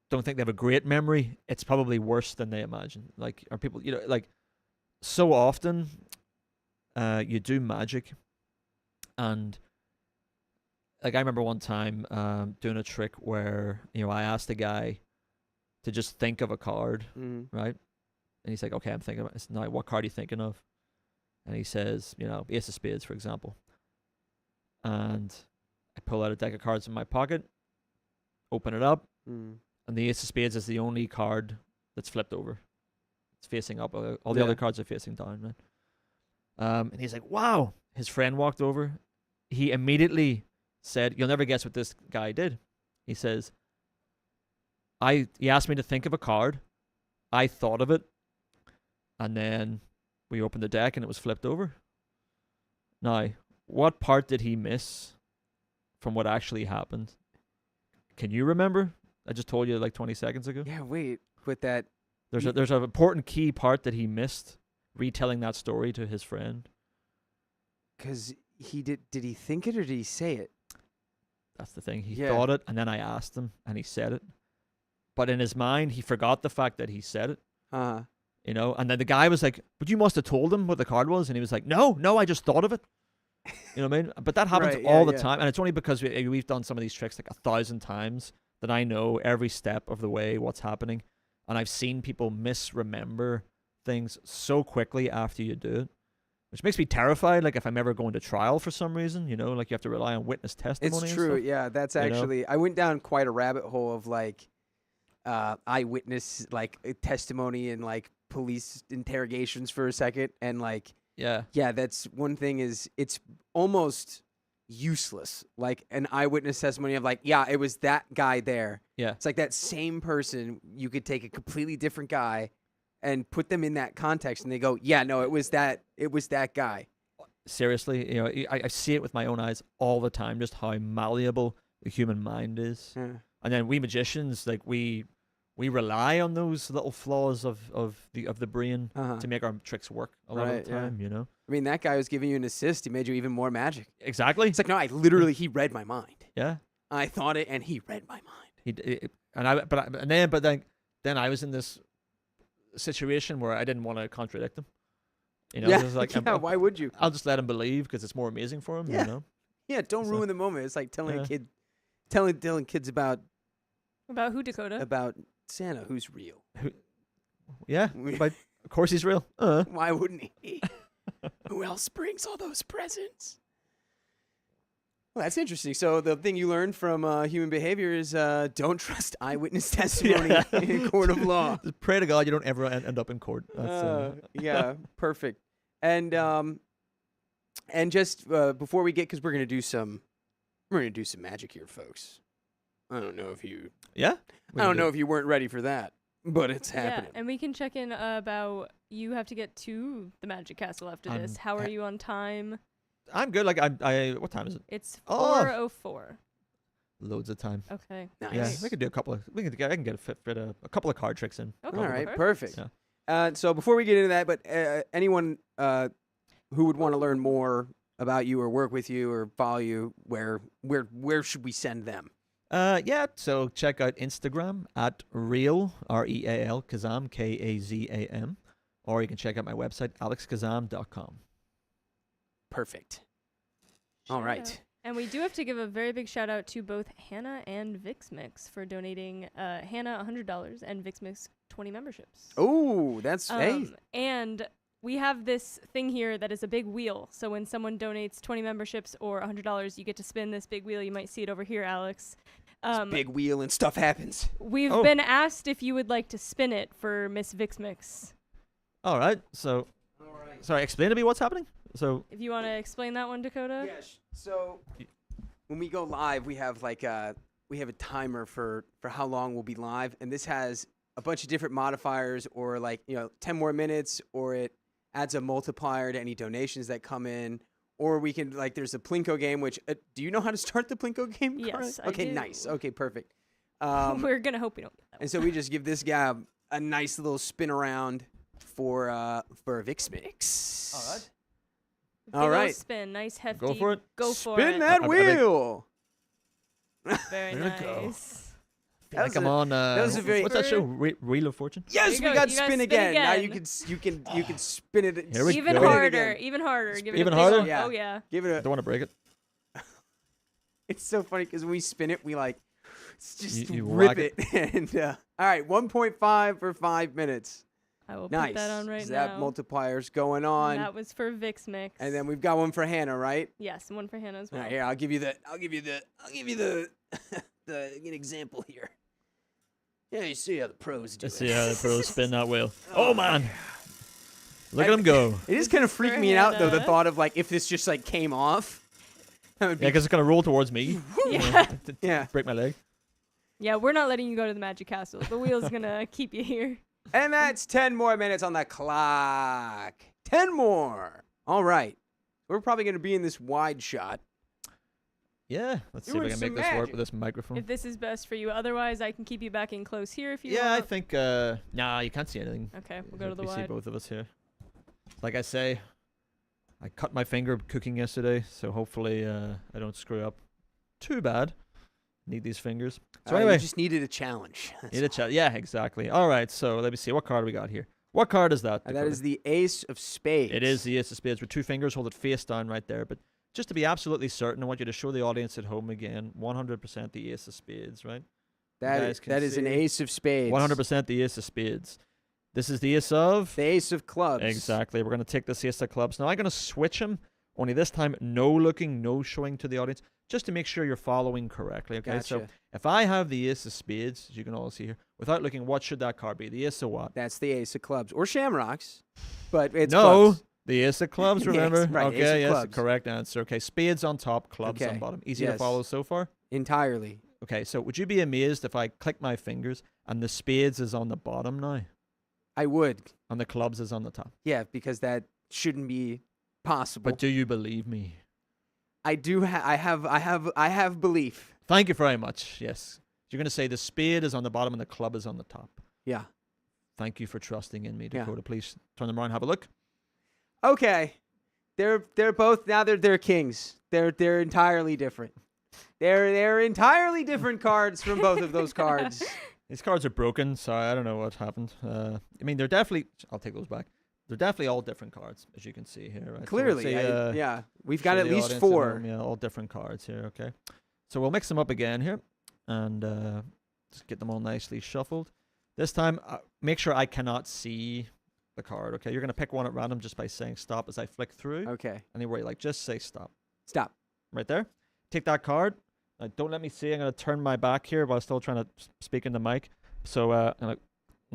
don't think they have a great memory. It's probably worse than they imagine. Like, are people, you know, like so often you do magic and like I remember one time doing a trick where, you know, I asked a guy to just think of a card, Mm. right? And he's like, okay, I'm thinking about this. Now, what card are you thinking of? And he says, you know, Ace of Spades, for example. And I pull out a deck of cards in my pocket, open it up, Mm. and the Ace of Spades is the only card that's flipped over. It's facing up. All the Yeah. other cards are facing down, right? And he's like, wow. His friend walked over. He immediately said, you'll never guess what this guy did. He says, he asked me to think of a card. I thought of it. And then we opened the deck and it was flipped over. Now, what part did he miss from what actually happened? Can you remember? I just told you like 20 seconds ago. Yeah. Wait. With that. There's Ye- an important key part that he missed retelling that story to his friend. Because he did. Did he think it or did he say it? That's the thing. He Yeah. thought it and then I asked him and he said it. But in his mind, he forgot the fact that he said it. You know, and then the guy was like, but you must have told him what the card was. And he was like, no, I just thought of it. You know what I mean? But that happens Right, all yeah, the yeah. time. And it's only because we've done some of these tricks like 1,000 times that I know every step of the way what's happening. And I've seen people misremember things so quickly after you do it, which makes me terrified. Like if I'm ever going to trial for some reason, you know, like you have to rely on witness testimony. It's and true. stuff. Yeah. That's you know? actually. I went down quite a rabbit hole of like eyewitness testimony and like police interrogations for a second, and like Yeah. yeah, that's one thing is it's almost useless. Like an eyewitness testimony of like, yeah, it was that guy there. Yeah. It's like that same person. You could take a completely different guy and put them in that context, and they go, yeah, no, it was that guy. Seriously, you know, I see it with my own eyes all the time, just how malleable the human mind is. Yeah. And then we magicians, like we rely on those little flaws of the brain Uh-huh. to make our tricks work a lot Right, of the yeah. time, you know? I mean, that guy was giving you an assist. He made you even more magic. Exactly. It's like, no, he read my mind. Yeah. I thought it, and he read my mind. Then I was in this situation where I didn't want to contradict him. You know, Yeah, it was like, yeah, why would you? I'll just let him believe because it's more amazing for him, Yeah. you know? Yeah, don't So- ruin the moment. It's like telling Yeah. telling kids about About who, Dakota? Santa, who's real. Yeah, We- but of course he's real. Why wouldn't he? Who else brings all those presents? Well, that's interesting. So the thing you learned from human behavior is don't trust eyewitness testimony in a court of law. Just pray to God you don't ever end up in court. That's, Yeah, perfect. And just before we get, because we're gonna do some magic here, folks. I don't know if you yeah. I don't know if you weren't ready for that, but it's happening. Yeah, and we can check in about you have to get to the Magic Castle after this. How are you on time? I'm good. Like I what time is it? It's Oh. 4:04. Loads of time. Okay. Nice. Yeah, we could do a couple of. I can get a couple of card tricks in. Okay. All right, perfect. perfect. Yeah. So before we get into that, but anyone who would want to learn more about you or work with you or follow you, where should we send them? Yeah, so check out Instagram at real, R-E-A-L, Kazam, K-A-Z-A-M. Or you can check out my website, alexkazam.com. Perfect. All Shout right. out. And we do have to give a very big shout out to both Hannah and VixMix for donating Hannah $100 and VixMix 20 memberships. Oh, that's hey. And we have this thing here that is a big wheel. So when someone donates 20 memberships or $100, you get to spin this big wheel. You might see it over here, Alex. It's big wheel and stuff happens. We've been asked if you would like to spin it for Miss VixMix. All right, so, sorry, explain to me what's happening. So, If you want to explain that one, Dakota. Yes. So when we go live, we have a timer for how long we'll be live, and this has a bunch of different modifiers, or 10 more minutes, or it adds a multiplier to any donations that come in, or we can there's a Plinko game. Which do you know how to start the Plinko game? Yes, Okay, I do. Nice. Okay, perfect. We're gonna hope we don't get that. And so we just give this guy a nice little spin around for VixMix. all right. Big All ol' right. spin, nice hefty. Go for it. Go for Spin it. that I think- wheel. Very There we go. nice. Feel like was I'm on. was a very- what's that show? Wheel of Fortune. Yes, you we go. got You gotta spin spin again. Now you again. can spin it. Here we Even go. spin it harder. again. Even harder. Give it Even a big harder? one. Yeah. Oh yeah. Give it I a. don't want to break it. It's so funny because when we spin it, we it's just You rip whack it. And all right, 1.5 for 5 minutes. I will Nice. put that on right so now. that multiplyer's going on, That was for VixMix. and then we've got one for Hannah, right? yes, and one for Hannah as All well. right, here I'll give you the an example here. Yeah, you see how the pros do Let's it. see how the pros spin that wheel. Oh man, look at him go. It is kind of freaking me out though, the Hannah. thought of if this just came off. That would be Yeah, because it's gonna roll towards me. Yeah. yeah. Break my leg. Yeah, we're not letting you go to the Magic Castle. The wheel's gonna keep you here. And that's 10 more minutes on the clock. 10 more. All right. We're probably going to be in this wide shot. Yeah, let's see if I Doing can some make this work magic. with this microphone. If this is best for you. Otherwise, I can keep you back in close here if you Yeah, I want. think. Nah, you can't see anything. Okay, we'll go to the We see wide. both of us here. Like I say, I cut my finger cooking yesterday, so hopefully I don't screw up too bad. Need these fingers. So You anyway, just needed a challenge. That's need a chat. Yeah, exactly. All right, so let me see. What card we got here? What card is that? And that Dakota? is the Ace of Spades. It is the Ace of Spades with two fingers. Hold it face down right there. But just to be absolutely certain, I want you to show the audience at home again. 100% the Ace of Spades, right? That guys is, can that is an see. Ace of Spades. 100% the Ace of Spades. This is the Ace of... The Ace of Clubs. Exactly. We're going to take this Ace of Clubs. Now, I'm going to switch him. Only this time, no looking, no showing to the audience, just to make sure you're following correctly, okay? So Gotcha. if I have the Ace of Spades, as you can all see here, without looking, what should that card be? The Ace of what? That's the Ace of Clubs. Or Shamrocks. But it's No, clubs. the Ace of Clubs, Yes, remember? right, Ace of Okay, yes, Clubs. correct answer. Okay, Spades on top, clubs Okay, on bottom. Easy to yes. follow so far? Entirely. Okay, so would you be amazed if I click my fingers and the Spades is on the bottom now, I would. and the clubs is on the top? Yeah, because that shouldn't be possible. But do you believe me? I do. I have belief. Thank you very much. Yes. You're going to say the spade is on the bottom and the club is on the top. Yeah. Thank you for trusting in me, Yeah. Dakota. Please turn them around, have a look. Okay. They're both now they're kings. They're entirely different. They're entirely different cards from both of those cards. These cards are broken, so I don't know what happened. I mean, they're definitely... I'll take those back. They're definitely all different cards, as you can see here. Right? So Clearly, let's see, yeah. We've show got at the least audience at 4. home, yeah, all different cards here, okay? So we'll mix them up again here, and just get them all nicely shuffled. This time, make sure I cannot see the card, okay? You're going to pick one at random just by saying stop as I flick through. Okay. Anywhere you like, just say stop. Stop. Right there. Take that card. Don't let me see. I'm going to turn my back here while still trying to speak in the mic. So now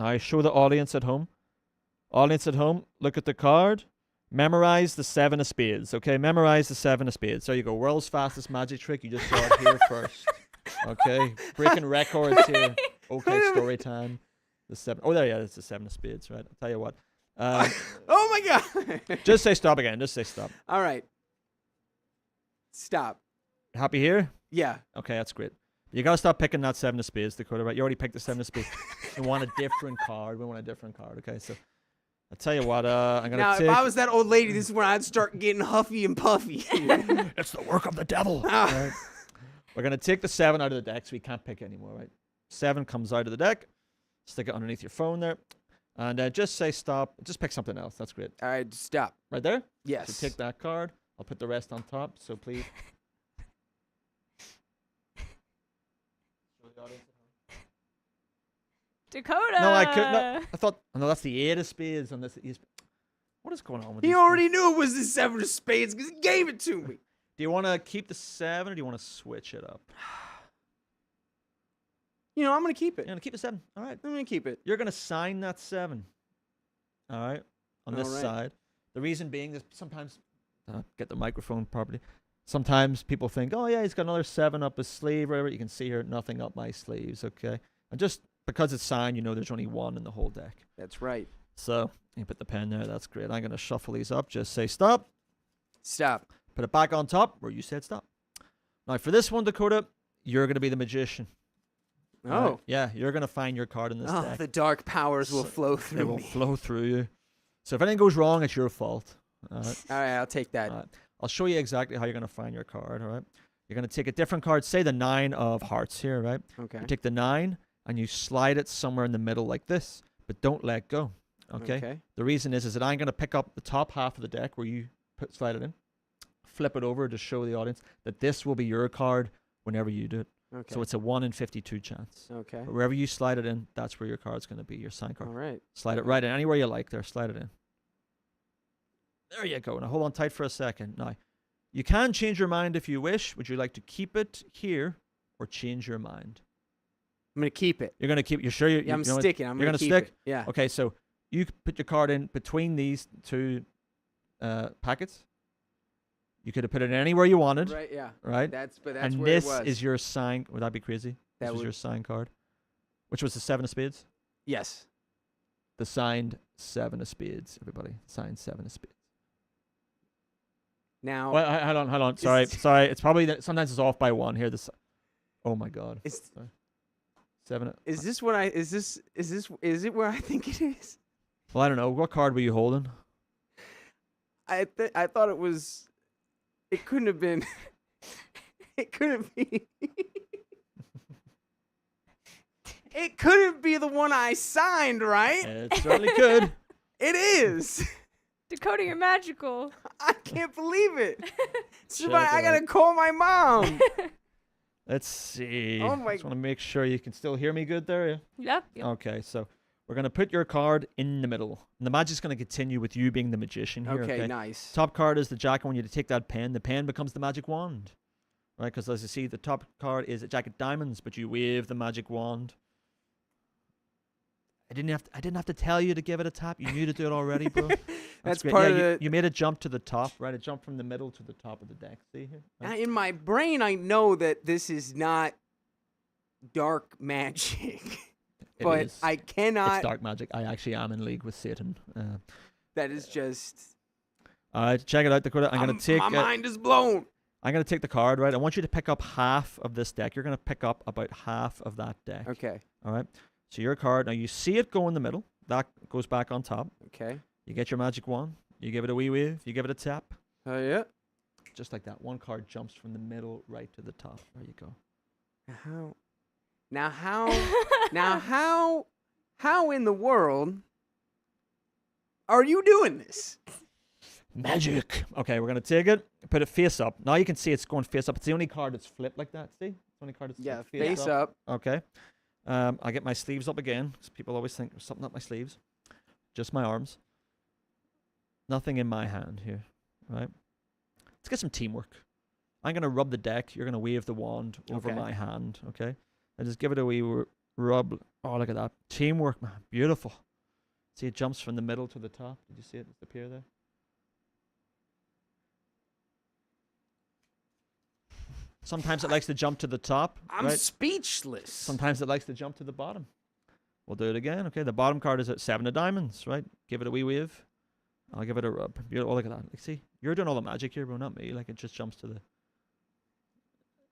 I show the audience at home. Audience at home, look at the card. Memorize the 7 of spades, okay? Memorize the 7 of spades. There you go. World's fastest magic trick. You just saw it here first. Okay? Breaking records here. Okay, story time. The 7. Oh, there, yeah, it's the 7 of spades, right? I'll tell you what. Oh my God. Just say stop again. Just say stop. All right. Stop. Happy here? Yeah. Okay, that's great. You gotta stop picking that 7 of spades, Dakota, right? You already picked the 7 of spades. We want a different card. We want a different card. Okay, so I'll tell you what, I'm gonna Now, take... if I was that old lady, this is when I'd start getting huffy and puffy. It's the work of the devil. Ah. Right. We're going to take the 7 out of the deck so we can't pick anymore, right? 7 comes out of the deck. Stick it underneath your phone there. And just say stop. Just pick something else. That's great. All right, stop. Right there? Yes. So take that card. I'll put the rest on top. So please. Dakota. No, I couldn't. No, I thought. No, that's the 8 of spades on this. What is going on with He these already cards? knew it was the 7 of spades because he gave it to me. Do you want to keep the 7 or do you want to switch it up? You know, I'm going to keep it. You're going to keep the 7. All right. I'm going to keep it. You're going to sign that 7. All right. On this All right. side. The reason being is sometimes, get the microphone properly. Sometimes people think, oh, yeah, he's got another 7 up his sleeve, whatever. You can see here, nothing up my sleeves, okay? And just because it's signed, you know there's only 1 in the whole deck. That's right. So you put the pen there. That's great. I'm going to shuffle these up. Just say stop. Stop. Put it back on top where you said stop. Now, for this one, Dakota, you're going to be the magician. Oh. All right? Yeah, you're going to find your card in this Oh, deck. the dark powers will So flow through It will me. flow through you. So if anything goes wrong, it's your fault. All right. All right, I'll take that. All right. I'll show you exactly how you're going to find your card. All right. You're going to take a different card. Say the 9 of hearts here, right? Okay. You take the 9 and you slide it somewhere in the middle like this, but don't let go. Okay. The reason is that I'm going to pick up the top half of the deck where you slide it in, flip it over to show the audience that this will be your card whenever you do it. Okay. So it's a 1 in 52 chance. Okay. But wherever you slide it in, that's where your card's going to be, your sign card. All right. Slide it right in, anywhere you like there, slide it in. There you go. Now hold on tight for a second. Now, you can change your mind if you wish. Would you like to keep it here or change your mind? I'm going to keep it. You're going to keep, you're sure Yeah, I'm you know what? sticking. I'm you're going to gonna keep stick? it. Yeah. Okay, so you put your card in between these 2 packets. You could have put it anywhere you wanted, Right, yeah. right? That's And where this it was. is your sign. Would that be crazy? That This was would- your sign card, which was the 7 of spades. Yes. The signed 7 of spades, everybody. Signed 7 of spades. Now, Well, hold on. Sorry. It's probably that sometimes it's off by 1 here. This. Oh my God. is 7. is this what I is it where I think it is? Well, I don't know. What card were you holding? I thought it was. It couldn't have been. It couldn't be. It couldn't be the one I signed, right? It certainly could. It is. Dakota, you're magical. I can't believe it. Somebody, Check it I gotta out. call my mom. Let's see. Oh my- Just want to make sure you can still hear me good there. Yeah? Yep. Okay, so we're going to put your card in the middle. And the magic's going to continue with you being the magician here. Okay, nice. Top card is the jack. I want you to take that pen. The pen becomes the magic wand. Right? Because as you see, the top card is a jack of diamonds, but you wave the magic wand. I didn't have to tell you to give it a tap. You knew to do it already, bro. That's great. part Yeah, of the. you made it jump to the top, right? It jumped from the middle to the top of the deck. See here? Right? In my brain, I know that this is not dark magic, It but is. I It's cannot. dark magic. I actually am in league with Satan. That is just. All right, check it out, Dakota. I'm gonna take. My mind is blown. I'm gonna take the card, right? I want you to pick up half of this deck. You're gonna pick up about half of that deck. Okay. All right. So your card. Now you see it go in the middle. That goes back on top. Okay. You get your magic wand. You give it a wee wave. You give it a tap. Oh yeah. Just like that. One card jumps from the middle right to the top. There you go. How? Now how in the world are you doing this? Magic. Okay, we're gonna take it. Put it face up. Now you can see it's going face up. It's the only card that's flipped like that. See? It's the only card that's Yeah, flipped face up. Okay. I get my sleeves up again, 'cause people always think there's something up my sleeves. Just my arms. Nothing in my hand here, right? Let's get some teamwork. I'm going to rub the deck. You're going to wave the wand over Okay. my hand, okay? And just give it a wee rub. Oh, look at that. Teamwork, man. Beautiful. See, it jumps from the middle to the top. Did you see it appear there? Sometimes it likes to jump to the top, I'm right? speechless. Sometimes it likes to jump to the bottom. We'll do it again. Okay, the bottom card is at 7 of diamonds, right? Give it a wee wave. I'll give it a rub. Beautiful. Oh, look at that. Like, see, you're doing all the magic here, bro, not me. Like, it just jumps to the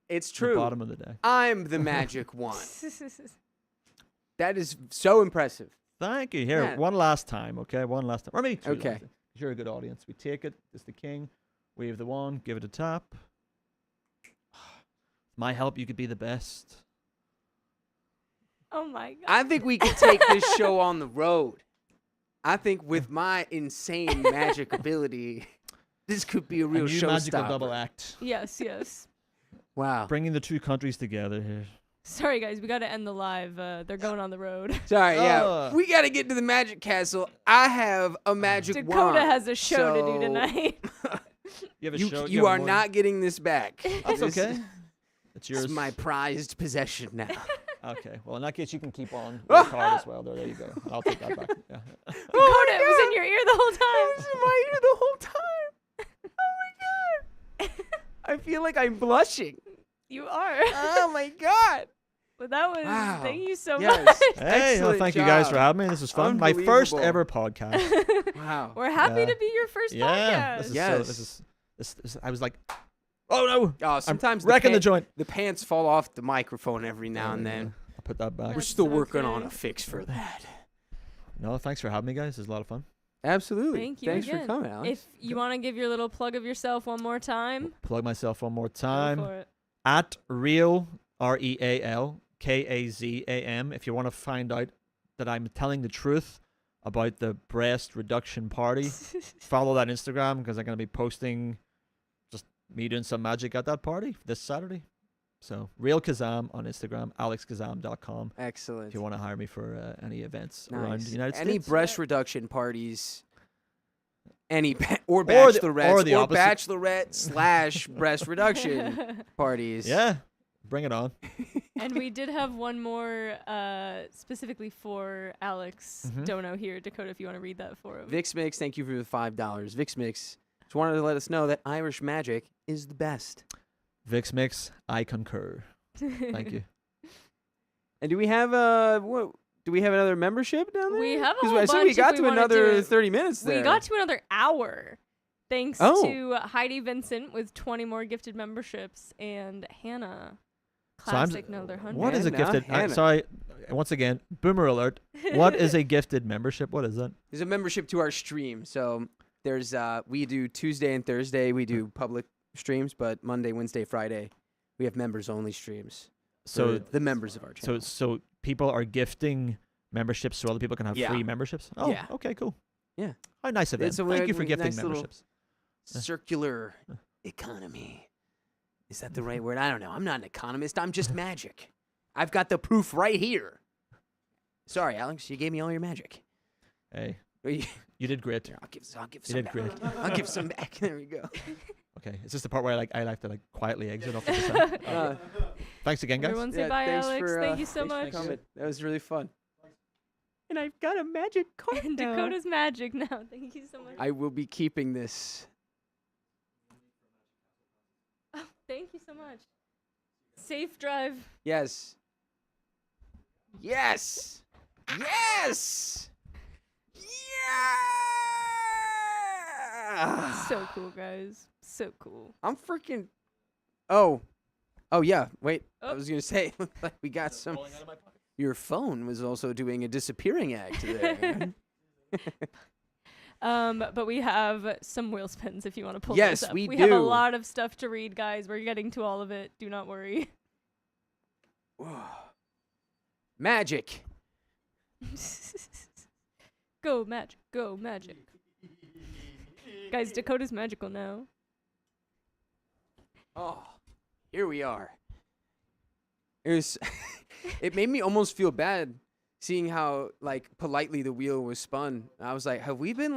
It's the true. bottom of the deck. I'm the magic one. That is so impressive. Thank you. Here, Yeah. one last time, okay? One last time. Or maybe two Okay. last times. You're a good audience. We take it. It's the king. Wave the wand. Give it a tap. my help, you could be the best. Oh my god. I think we could take this show on the road. I think with my insane magic ability, this could be a real new showstopper. magical double act. Yes. Wow. Bringing the two countries together here. Sorry guys, we got to end the live. They're going on the road. Sorry, yeah. We got to get to the magic castle. I have a magic Dakota wand. has a show to do tonight. You have a show. You are not getting this back. That's This okay. It's yours. is my prized possession now. Okay. Well, in that case, you can keep on your card as well. There you go. I'll take that back. Yeah. Dakota, it was in your ear the whole It was time. in my ear the whole time. Oh my god. I feel like I'm blushing. You are. Oh my god. But that was. Wow. Thank you so Yes. much. Hey, well, Excellent thank you guys job. for having me. This was fun. My first Unbelievable. ever podcast. Wow. We're happy Yeah. to be your first Yeah. podcast. Yes. This, I was like, oh no. Oh, sometimes Wrecking the joint. the pants fall off the microphone every now and then. I'll put that back. We're That's still working okay. on a fix for that. No, thanks for having me, guys. It was a lot of fun. Absolutely. Thank you Thanks again. for coming, Alex. If you want to give your little plug of yourself one more time, Plug myself one more go time. for it. At Real REALKAZAM. If you want to find out that I'm telling the truth about the breast reduction party, follow that Instagram because I'm going to be posting just me doing some magic at that party this Saturday. So Real Kazam on Instagram, alexkazam.com. Excellent. If you want to hire me for any events around Nice. the United Any States. breast reduction parties, or the- or bachelorettes, the or opposite. bachelorette / breast reduction parties. Yeah, bring it on. And we did have one more specifically for Alex Mhm. Dono here. Dakota, if you want to read that for him. Vix Mix, thank you for the $5. Vix Mix just wanted to let us know that Irish magic is the best. Vix Mix, I concur. Thank you. And do we have do we have another membership down there? We have a 'Cause whole I see bunch we if got we to wanted another to- 30 minutes there. We got to another hour. Thanks Oh. to Heidi Vincent with 20 more gifted memberships and Hannah. So I'm Classic another 100. What is a Hannah, gifted? Hannah. Sorry, once again, boomer alert. What is a gifted membership? What is that? There's a membership to our stream. So there's we do Tuesday and Thursday we do public streams, but Monday, Wednesday, Friday we have members only streams. So for the members of our channel. so people are gifting memberships so other people can have Yeah. free memberships. Oh, Yeah. okay, cool. Yeah. How nice of them. It's a Thank you for nice gifting little- memberships. circular economy. Is that the right word? I don't know. I'm not an economist. I'm just magic. I've got the proof right here. Sorry, Alex. You gave me all your magic. Hey, Here, you did great. I'll give You some did back. great. I'll give some back. There we go. Okay, is this the part where I like to quietly exit off the side? Uh, Thanks again, guys. Everyone say yeah, bye, thanks Alex. for, Thank you so thanks much. for coming. That was really fun. And I've got a magic card And now. Dakota's magic now. Thank you so much. I will be keeping this. Oh, thank you so much. Safe drive. Yes. Yes. Yes. Yeah. So cool, guys. So cool. I'm freaking. Oh. Oh yeah. Wait. I Oh. was gonna say. It looked like we got some. Your phone was also doing a disappearing act there. But we have some wheel spins if you want to pull Yes, those up. we have a do. lot of stuff to read, guys. We're getting to all of it. Do not worry. Magic. Go magic. Go magic. Guys, Dakota's magical now. Oh, here we are. It was. It made me almost feel bad seeing how politely the wheel was spun. I was like, have we been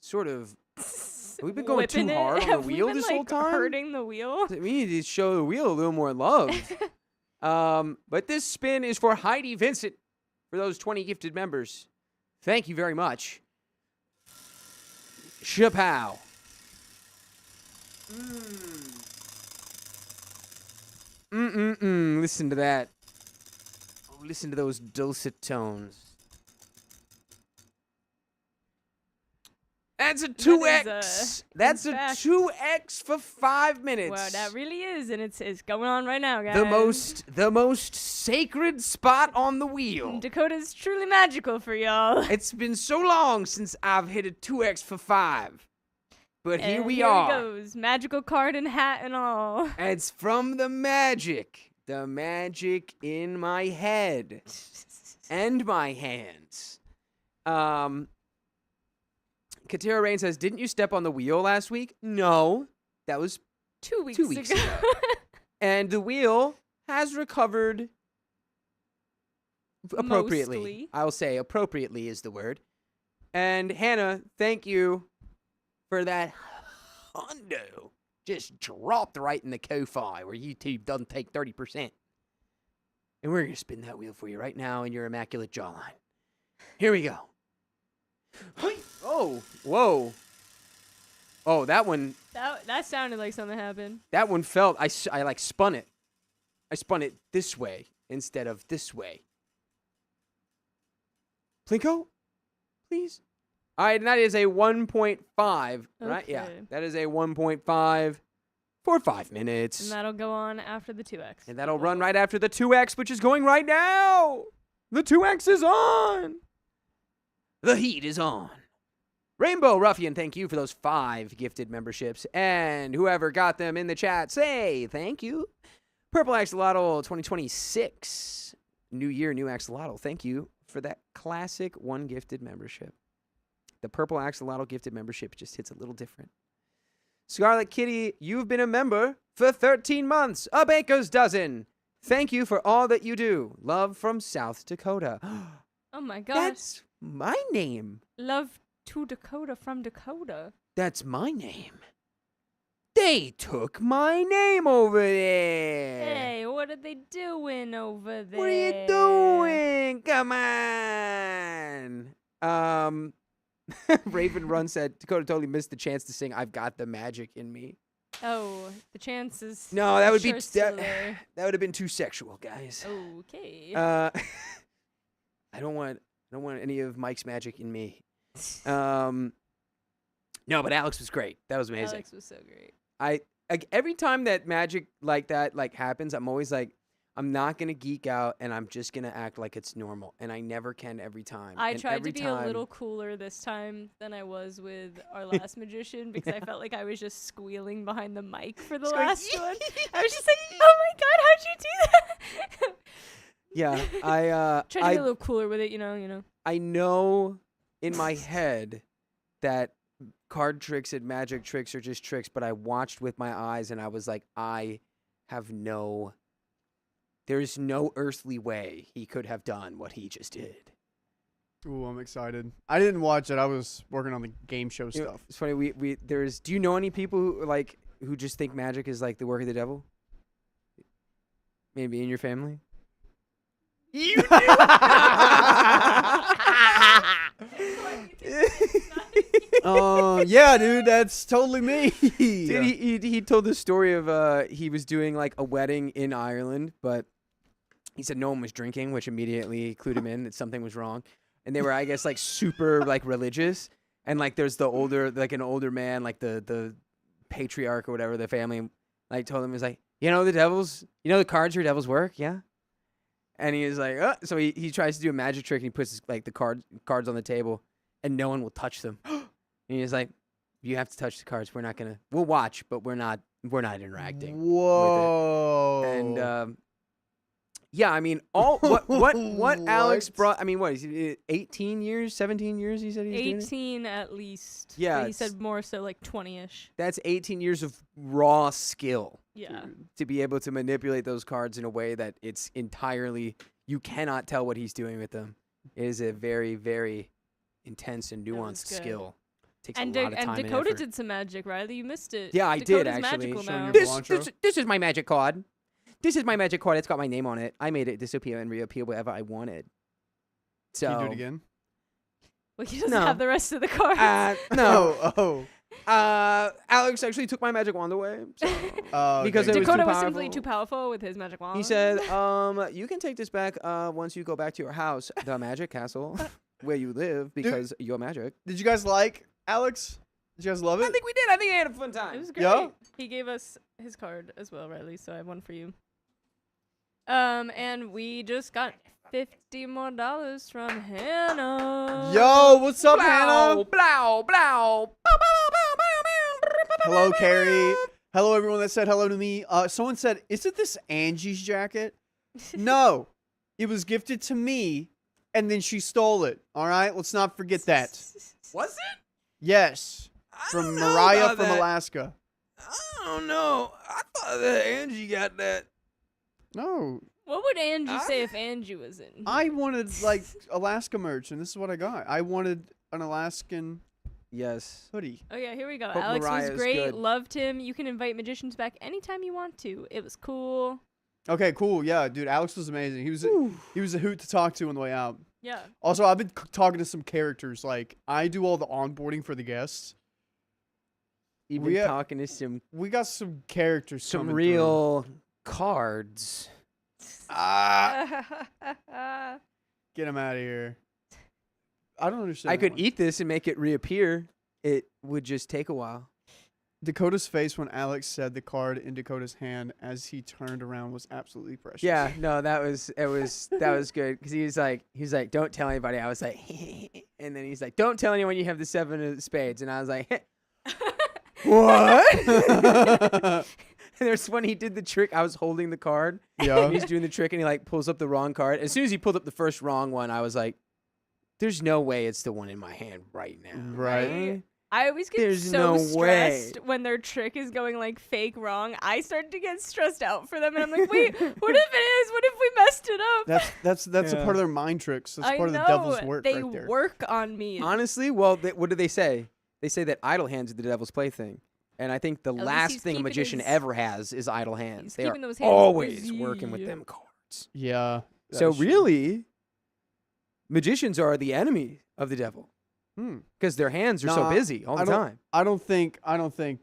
sort of? Have we been going too Whipping it? hard on the Have we wheel been, this whole time? Hurting the wheel. We need to show the wheel a little more love. But this spin is for Heidi Vincent for those 20 gifted members. Thank you very much. Chapow. Listen to that. Oh, listen to those dulcet tones. That's a 2X. That's a fact. 2X for 5 minutes. Wow, that really is, and it's going on right now, guys. the most sacred spot on the wheel. Dakota's truly magical for y'all. It's been so long since I've hit a 2X for 5. But here And we here are. it goes. Magical card and hat and all. It's from the magic in my head and my hands. Katira Rain says, "Didn't you step on the wheel last week?" No, that was 2 weeks, 2 weeks ago. ago. And the wheel has recovered appropriately. Mostly. I'll say appropriately is the word. And Hannah, thank you for that hundo. Just dropped right in the Ko-Fi where YouTube doesn't take 30%. And we're going to spin that wheel for you right now in your immaculate jawline. Here we go. Oh, whoa. Oh, that one That sounded like something happened. felt, I like spun it. I spun it this way instead of this way. Plinko, please. All right, and that is a 1.5, right? Yeah, Okay. that is a 1.5 for 5 minutes. And that'll go on after the 2x. And that'll run right after the 2X, which is going right now. The 2X is on. The heat is on. Rainbow Ruffian, thank you for those 5 gifted memberships. And whoever got them in the chat, say thank you. Purple Axolotl 2026. New year, new Axolotl. Thank you for that classic 1 gifted membership. The Purple Axolotl gifted membership just hits a little different. Scarlet Kitty, you've been a member for 13 months. A baker's dozen. Thank you for all that you do. Love from South Dakota. Oh my gosh. That's my name. Love to Dakota from Dakota. That's my name. They took my name over there. Hey, what are they doing over there? What are you doing? Come on. Raven Run said, Dakota totally missed the chance to sing I've Got the Magic in Me. Oh, the chances. No, that would sure be still there. that would have been too sexual, guys. Okay. I don't want any of Mike's magic in me. No, but Alex was great. That was amazing. Alex was so great. Every time that magic like that happens, I'm always like, I'm not gonna geek out, and I'm just gonna act like it's normal, and I never can every time. I And tried every to be time, a little cooler this time than I was with our last magician because I felt like I was just squealing behind the mic for the Just going, last one. I was just like, oh my god, how'd you do that? Yeah, Tried to be a little cooler with it, you know. I know in my head that card tricks and magic tricks are just tricks, but I watched with my eyes and I was like, there's no earthly way he could have done what he just did. Ooh, I'm excited. I didn't watch it. I was working on the game show You know, stuff. it's funny. Do you know any people who just think magic is like the work of the devil? Maybe in your family. You do. Yeah, dude, that's totally me. Dude, he told the story of he was doing like a wedding in Ireland, but he said no one was drinking, which immediately clued him in that something was wrong. And they were, I guess, like super like religious, and like there's an older man, like the patriarch or whatever, the family, like told him, he was like, the cards are devil's work, yeah. And he was like, so he tries to do a magic trick and he puts like the cards on the table, and no one will touch them. And he's like, you have to touch the cards. We'll watch, but we're not interacting. Whoa. And yeah, I mean, what Alex brought. I mean, what is he? 18 years, 17 years? He said he's doing it? 18 at least. Yeah, But he said more so like 20-ish. That's 18 years of raw skill. Yeah. To be able to manipulate those cards in a way that it's entirely, you cannot tell what he's doing with them. It is a very, very intense and That was nuanced good. skill. Takes And, a lot of time and and Dakota effort. did some magic, Riley. You missed it. Yeah, I did Dakota's actually. magical Show now. your This Cilantro? is my magic card. This is my magic card. It's got my name on it. I made it disappear and reappear wherever I wanted. So Can you do it again? Well, he doesn't No. have the rest of the cards. no. Oh. Alex actually took my magic wand away. So. Okay. Because it was Dakota too was simply powerful. too powerful with his magic wand. He said, you can take this back once you go back to your house, the magic castle, where you live, because you're magic. Did you guys like Alex? Did you guys love it? I think we did. I think I had a fun It time. was great. Yeah? He gave us his card as well, Riley, so I have one for you. And we just got $50 more from Hannah. Yo, what's up, Blow, Hannah? blow, blow. Bow, bow, bow, bow, bow. Hello, Carrie. Hello, everyone that said hello to me. Someone said, "Isn't this Angie's jacket?" No, it was gifted to me, and then she stole it. All right, let's not forget that. Was it? Yes, I from don't know Mariah about from that. Alaska. I don't know. I thought that Angie got that. No, What would Angie say if Angie was in? I wanted like Alaska merch, and this is what I got. I wanted an Alaskan Yes. hoodie. Oh yeah, here we go. Hope Alex Mariah's was great. good. Loved him. You can invite magicians back anytime you want to. It was cool. Okay, cool. Yeah, dude, Alex was amazing. He was a hoot to talk to on the way out. Yeah. Also, I've been talking to some characters. Like, I do all the onboarding for the guests. You've We been got- talking to some We got some characters some coming real cards. through. Get him out of here. I don't understand. I that could one. eat this and make it reappear. It would just take a while. Dakota's face when Alex said the card in Dakota's hand as he turned around was absolutely precious. Yeah, no, that was good because he was like, don't tell anybody. I was like, and then he's like, don't tell anyone you have the 7 of spades, and I was like, what? And there's when he did the trick. I was holding the card. Yeah. And he's doing the trick, and he like pulls up the wrong card. As soon as he pulled up the first wrong one, I was like, there's no way it's the one in my hand right now. Right. I always get There's so no stressed way. when their trick is going like fake wrong. I start to get stressed out for them, and I'm like, wait, what if it is? What if we messed it up? That's a Yeah. part of their mind tricks. That's I part of know. the devil's work They right there. work on me. Honestly, well, what do they say? They say that idle hands are the devil's plaything. And I think the At least last he's thing a keeping magician his- ever has is idle hands. he's They are keeping those hands always working with busy. them cards. Yeah. that So is true. really, magicians are the enemy of the devil Hmm. because their hands are so Nah, busy all the I don't- time. I don't think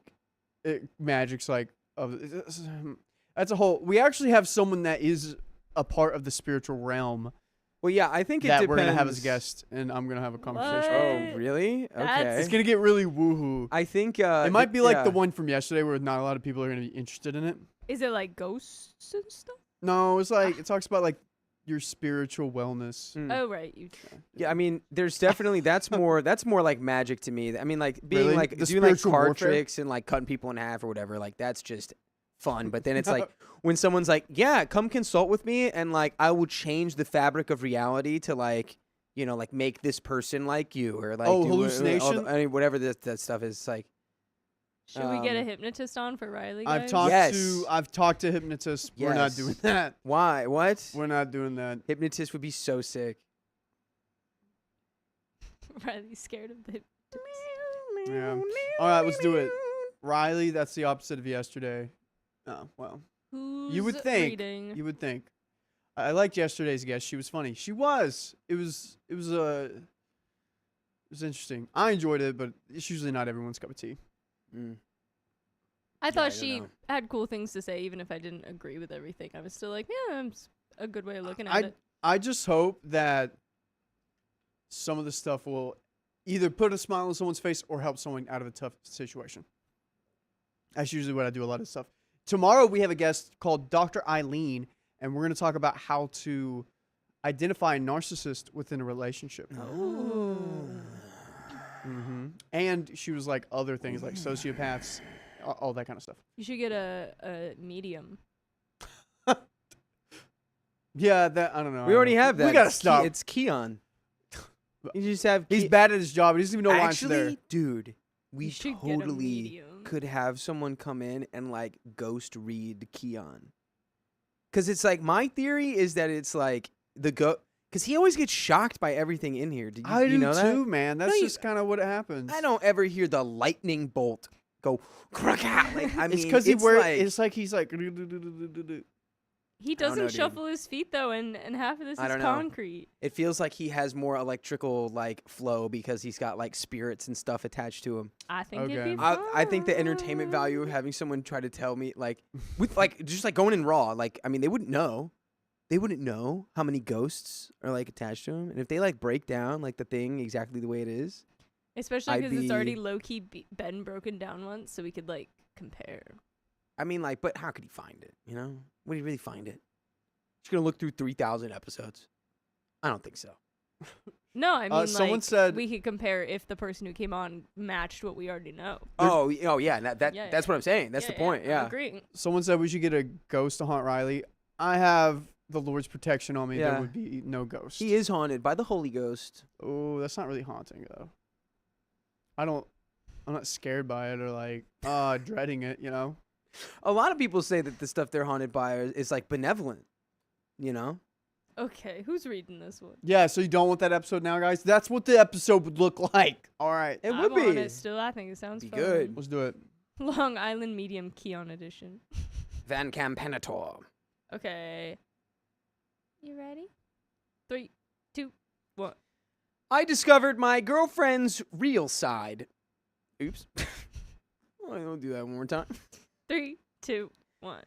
magic's like that's a whole. We actually have someone that is a part of the spiritual realm Well, yeah, I think it that depends. we're gonna have as a guest, and I'm gonna have a conversation. Oh, What? really? That's- Okay. It's gonna get really woohoo. I think It might be like the yeah. one from yesterday where not a lot of people are gonna be interested in it. Is it like ghosts and stuff? No, it's like it talks about like your spiritual wellness. Mm. Oh right, you. Yeah, I mean, there's definitely that's more like magic to me. I mean, like being Really? like The doing like spiritual card warfare? tricks and like cutting people in half or whatever. Like that's just fun. But then it's like when someone's like, "Yeah, come consult with me," and like I will change the fabric of reality to like like make this person like you or like Oh, do hallucination? I mean, whatever that stuff is. It's like Should we get a Um, hypnotist on for Riley? I've guys? talked Yes. to hypnotists. We're not Yes. doing that. why? What? We're not doing that. Hypnotist would be so sick. Riley's scared of the hypnotist. Yeah. All right, let's do it. Riley, that's the opposite of yesterday. Oh, well. Who's would think. reading? You would think. I liked yesterday's guest. She was funny. She was. It was interesting. I enjoyed it, but it's usually not everyone's cup of tea. Mm. I I thought don't she know. had cool things to say, even if I didn't agree with everything. I was still like, yeah, it's a good way of looking at it. I just hope that some of the stuff will either put a smile on someone's face or help someone out of a tough situation. That's usually what I do a lot of stuff. Tomorrow we have a guest called Dr. Eileen, and we're going to talk about how to identify a narcissist within a relationship. Oh. And she was like other things like sociopaths, all that kind of stuff. You should get a medium. Yeah, that I don't know. We already have that. We gotta It's stop. It's Keon. You just have. He's bad at his job. He doesn't even know why it's there. Actually, dude, we You should get a totally medium. could have someone come in and like ghost read Keon. Cause it's like my theory is that it's like cause he always gets shocked by everything in here. Do you, I you do know too, that? man. That's you- just kind of what happens. I don't ever hear the lightning bolt go crack out. Like I mean, It's because he wears. like, It's like he's like. He don't know, doesn't dude. shuffle his feet though, and half of this I is don't know. concrete. it feels like he has more electrical like flow because he's got like spirits and stuff attached to him. I think Okay. it'd be I think the entertainment value of having someone try to tell me like with like just like going in raw, like I mean they wouldn't know how many ghosts are like attached to him, and if they like break down like the thing exactly the way it is, Especially I'd because it's already be- low key been broken down once, so we could like compare. I mean like, but how could he find it? You know, would he really find it? He's gonna look through 3,000 episodes. I don't think so. No, I mean, someone like, said- we could compare if the person who came on matched what we already know. Oh, yeah. That's Yeah, what I'm saying. That's the point. I'm Yeah. agreeing. Someone said we should get a ghost to haunt Riley. I have the Lord's protection on me. Yeah. There would be no ghost. He is haunted by the Holy Ghost. Oh, that's not really haunting though. I'm not scared by it or like dreading it, you know. A lot of people say that the stuff they're haunted by is like benevolent. You know. Okay, who's reading this one? Yeah, so you don't want that episode now, guys? That's what the episode would look like. All right. It I'm would on be. it still. I think it sounds Be fun. good. Let's do it. Long Island Medium Keon edition. Van Campenator. Okay. You ready? 3, 2, 1. I discovered my girlfriend's real side. Oops. I don't do that one more time. 3, 2, 1.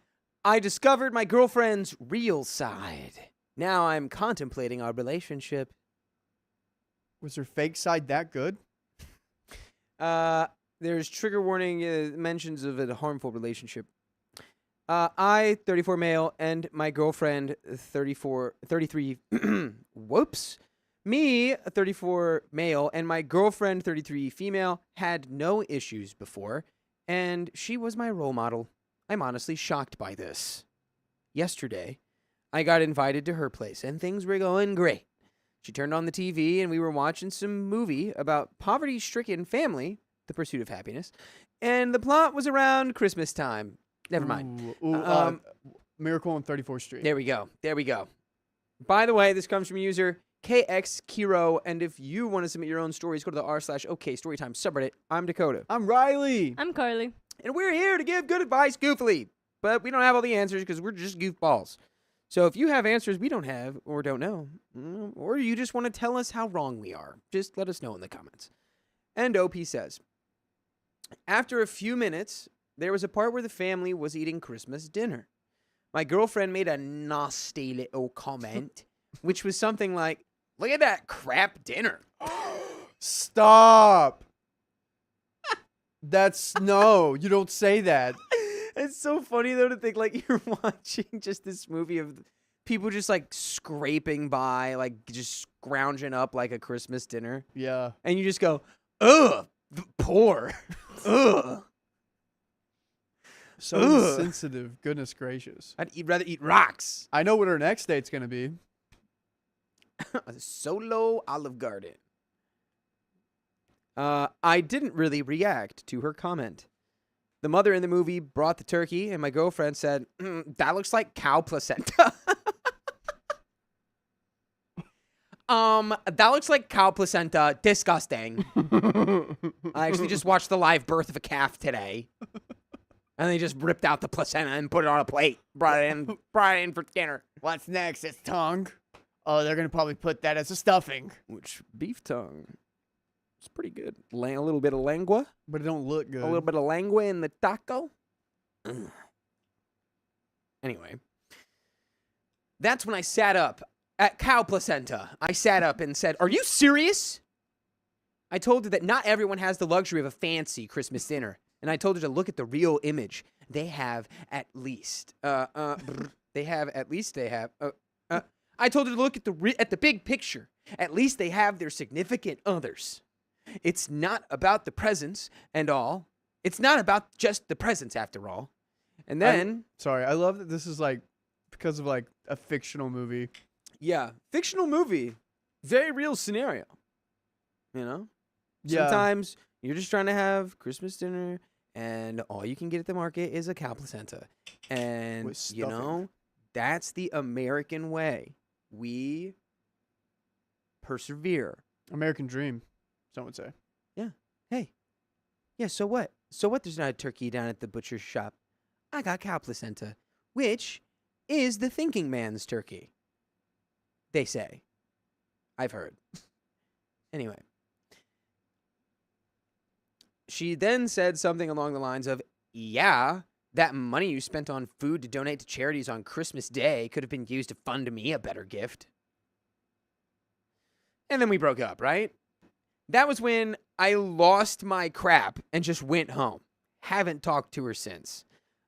I discovered my girlfriend's real side. Now I'm contemplating our relationship. Was her fake side that good? There's trigger warning mentions of a harmful relationship. I, 34 male, and my girlfriend, 33. Whoops. Me, 34 male, and my girlfriend, 33 female, had no issues before, and she was my role model. I'm honestly shocked by this. Yesterday, I got invited to her place, and things were going great. She turned on the TV, and we were watching some movie about poverty-stricken family, The Pursuit of Happiness, and the plot was around Christmas time. Never mind. Ooh, Miracle on 34th Street. There we go. There we go. By the way, this comes from user KXKiro, and if you want to submit your own stories, go to the r/OK Storytime subreddit. I'm Dakota, I'm Riley. I'm Carly. and we're here to give good advice goofily, but we don't have all the answers because we're just goofballs. So if you have answers we don't have or don't know, or you just want to tell us how wrong we are, just let us know in the comments. And OP says, after a few minutes, there was a part where the family was eating Christmas dinner. My girlfriend made a nasty little comment, which was something like, look at that crap dinner. Stop. No, you don't say that. It's so funny, though, to think, like, you're watching just this movie of people just, like, scraping by, like, just scrounging up, like, a Christmas dinner. Yeah. And you just go, ugh, poor. Ugh. So Ugh. insensitive. Goodness gracious. I'd rather eat rocks. I know what our next date's going to be. A solo Olive Garden. I didn't really react to her comment. The mother in the movie brought the turkey, and my girlfriend said, that looks like cow placenta. That looks like cow placenta. Disgusting. I actually just watched the live birth of a calf today. And they just ripped out the placenta and put it on a plate. Brought it in for dinner. What's next? It's tongue. Oh, they're going to probably put that as a stuffing. Which, beef tongue. It's pretty good. A little bit of lengua. But it don't look good. A little bit of lengua in the taco. Ugh. Anyway. That's when I sat up at cow placenta. I sat up and said, are you serious? I told her that not everyone has the luxury of a fancy Christmas dinner. And I told her to look at the real image. They have at least. I told her to look at the big picture. At least they have their significant others. It's not about the presents and all. It's not about just the presents after all. And then, Sorry, I love that this is like because of like a fictional movie. yeah, fictional movie, very real scenario. You know, Yeah. sometimes you're just trying to have Christmas dinner, and all you can get at the market is a cow placenta, and With you know, stuffing. that's the American way. We persevere. American Dream, some would say. Hey, yeah, so what? So what? There's not a turkey down at the butcher's shop. I got cow placenta, which is the thinking man's turkey. They say. I've heard. Anyway. She then said something along the lines of, yeah, that money you spent on food to donate to charities on Christmas Day could have been used to fund me a better gift. And then we broke up, right? That was when I lost my crap and just went home. Haven't talked to her since.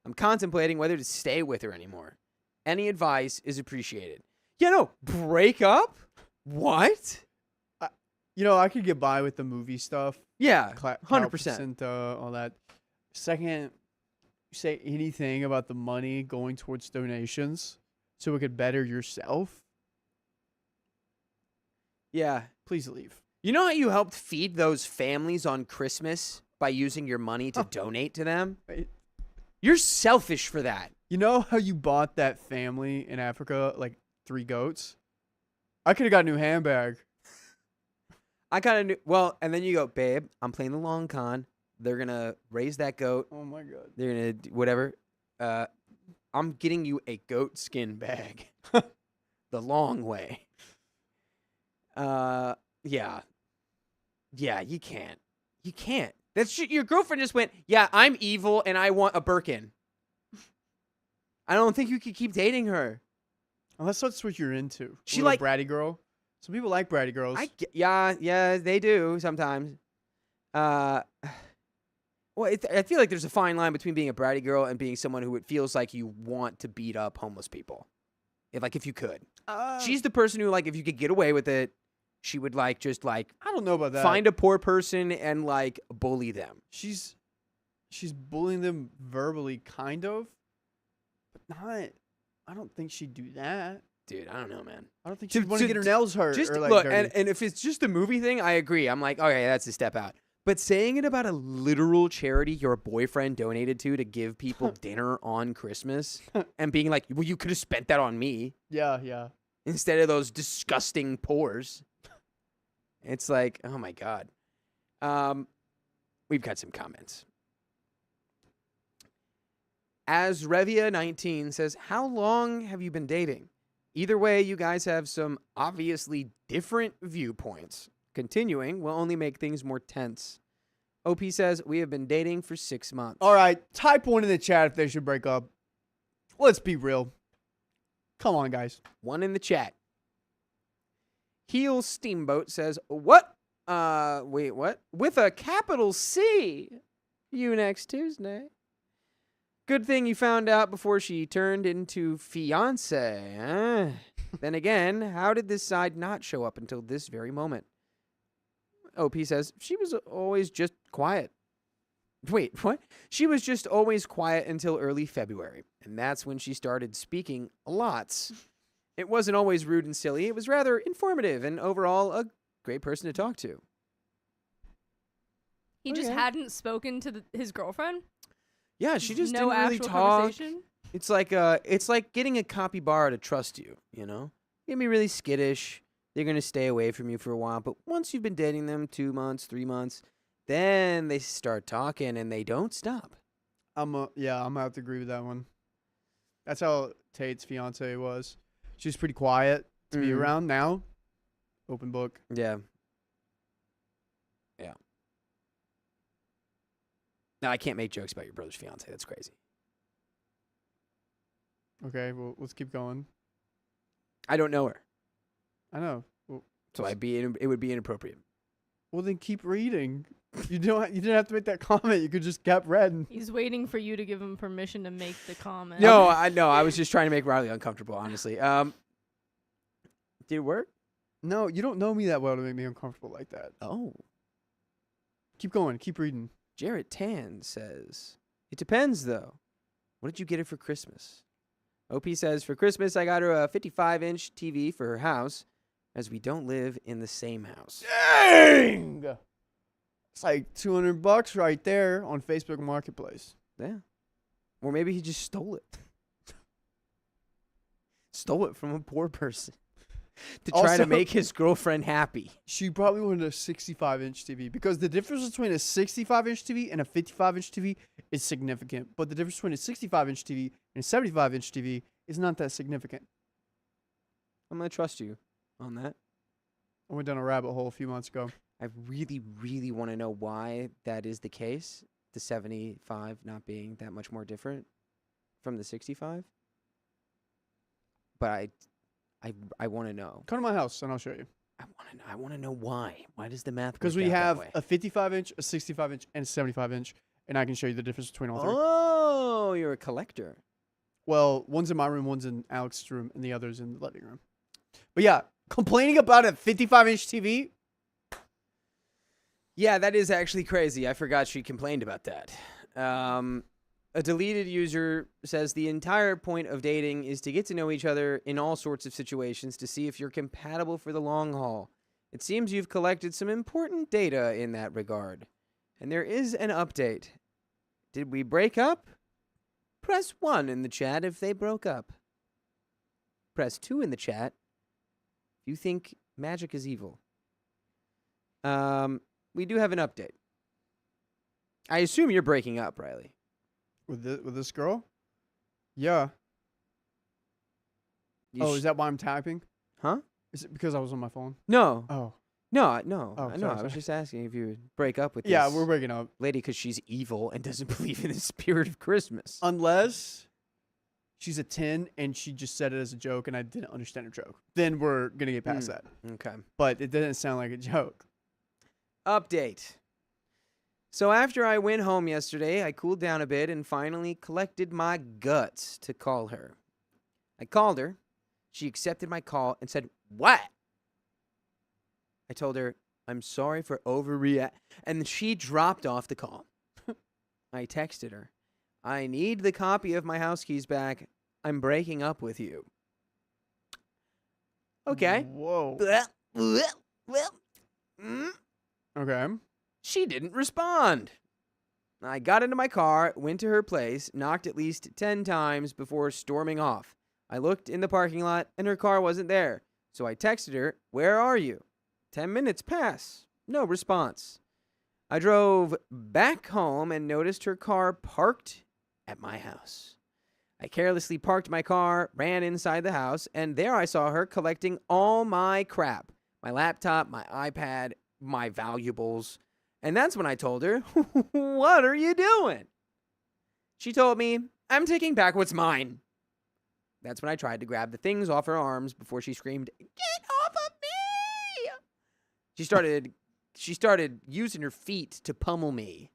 I'm contemplating whether to stay with her anymore. Any advice is appreciated. Yeah, no, break up? What? I could get by with the movie stuff. Yeah, Cla- 100%. placenta, all that. Second, you say anything about the money going towards donations so it could better yourself, Yeah. please leave. You know how you helped feed those families on Christmas by using your money to donate to them? Right. You're selfish for that. You know how you bought that family in Africa like 3 goats? I could have got a new handbag. I kind of knew. Well, and then you go, babe, I'm playing the long con. They're going to raise that goat. Oh my god. They're going to do whatever. I'm getting you a goat skin bag the long way. Yeah. Yeah, you can't. You can't. Your girlfriend just went, yeah, I'm evil and I want a Birkin. I don't think you could keep dating her. Unless that's what you're into. She A little like- bratty girl. Some people like bratty girls. Yeah, they do sometimes. Well, I feel like there's a fine line between being a bratty girl and being someone who it feels like you want to beat up homeless people. If you could. She's the person who, like, if you could get away with it, she would, like, just, like, I don't know about that. find a poor person and, like, bully them. She's bullying them verbally, kind of, but not. I don't think she'd do that. Dude, I don't know, man. I don't think To- she'd want to to- get her nails hurt. Just or like look, dirty. and if it's just a movie thing, I agree. I'm like, okay, that's a step out. But saying it about a literal charity your boyfriend donated to give people dinner on Christmas and being like, well, you could have spent that on me yeah. instead of those disgusting pores. It's like, oh my God. We've got some comments. As Revia19 says, how long have you been dating? Either way, you guys have some obviously different viewpoints. Continuing will only make things more tense. OP says, we have been dating for 6 months. All right, type 1 in the chat if they should break up. Let's be real. Come on, guys. 1 in the chat. Heel Steamboat says, what? Wait, what? With a capital C. You next Tuesday. Good thing you found out before she turned into fiance. Huh? Then again, how did this side not show up until this very moment? OP says, she was always just quiet. Wait, what? She was just always quiet until early February, and that's when she started speaking lots. It wasn't always rude and silly. It was rather informative and overall a great person to talk to. He just Okay. hadn't spoken to his girlfriend. Yeah, she just no didn't really actual talk. conversation. It's like getting a capybara to trust you, you know? You're gonna be really skittish. They're gonna stay away from you for a while, but once you've been dating them 2 months, 3 months, then they start talking and they don't stop. I'm gonna have to agree with that one. That's how Tate's fiance was. She was pretty quiet to be Mhm. around. Now, open book. Yeah. Yeah. No, I can't make jokes about your brother's fiance. That's crazy. Okay, well, let's keep going. I don't know her, I know. Well, so it would be inappropriate. well, then keep reading. You didn't have to make that comment. You could just kept reading. He's waiting for you to give him permission to make the comment. No, I know. I was just trying to make Riley uncomfortable, honestly. Did it work? No, you don't know me that well to make me uncomfortable like that. Oh. Keep going. Keep reading. Jarrett Tan says, it depends, though. What did you get her for Christmas? OP says, for Christmas, I got her a 55-inch TV for her house, as we don't live in the same house. Dang! It's like $200 right there on Facebook Marketplace. Yeah. Or maybe he just stole it. Stole it from a poor person to try Also- to make his girlfriend happy. She probably wanted a 65-inch TV because the difference between a 65-inch TV and a 55-inch TV is significant. But the difference between a 65-inch TV and a 75-inch TV is not that significant. I'm going to trust you on that. I went down a rabbit hole a few months ago. I really, really want to know why that is the case. The 75 not being that much more different from the 65. But I want to know. Come to my house and I'll show you. I want to know why. Why does the math? Because work we out that have way? a 55-inch, a 65-inch, and a 75-inch, and I can show you the difference between all three. Oh, you're a collector. Well, one's in my room, one's in Alex's room, and the other's in the living room. But yeah, complaining about a 55-inch TV, Yeah, that is actually crazy. I forgot she complained about that. A deleted user says the entire point of dating is to get to know each other in all sorts of situations to see if you're compatible for the long haul. It seems you've collected some important data in that regard. And there is an update. Did we break up? Press 1 in the chat if they broke up. Press 2 in the chat if you think magic is evil. We do have an update. I assume you're breaking up, Riley. With this girl? Yeah. Is that why I'm typing? Huh? Is it because I was on my phone? No. Oh. No. Oh, I sorry. was just asking if you would break up with Yeah, this we're breaking up. lady because she's evil and doesn't believe in the spirit of Christmas. Unless she's a 10 and she just said it as a joke and I didn't understand her joke. Then we're going to get past that. Okay. But it didn't sound like a joke. Update. So after I went home yesterday, I cooled down a bit and finally collected my guts to call her. I called her. She accepted my call and said, "What?" I told her, "I'm sorry for overreact," and she dropped off the call. I texted her, "I need the copy of my house keys back. I'm breaking up with you." Okay. Whoa. Mm. Okay. She didn't respond. I got into my car, went to her place, knocked at least 10 times before storming off. I looked in the parking lot, and her car wasn't there. So I texted her, "Where are you?" 10 minutes pass. No response. I drove back home and noticed her car parked at my house. I carelessly parked my car, ran inside the house, and there I saw her collecting all my crap. My laptop, my iPad, my valuables. And that's when I told her, "What are you doing?" She told me, "I'm taking back what's mine." That's when I tried to grab the things off her arms before she screamed, "Get off of me!" She started using her feet to pummel me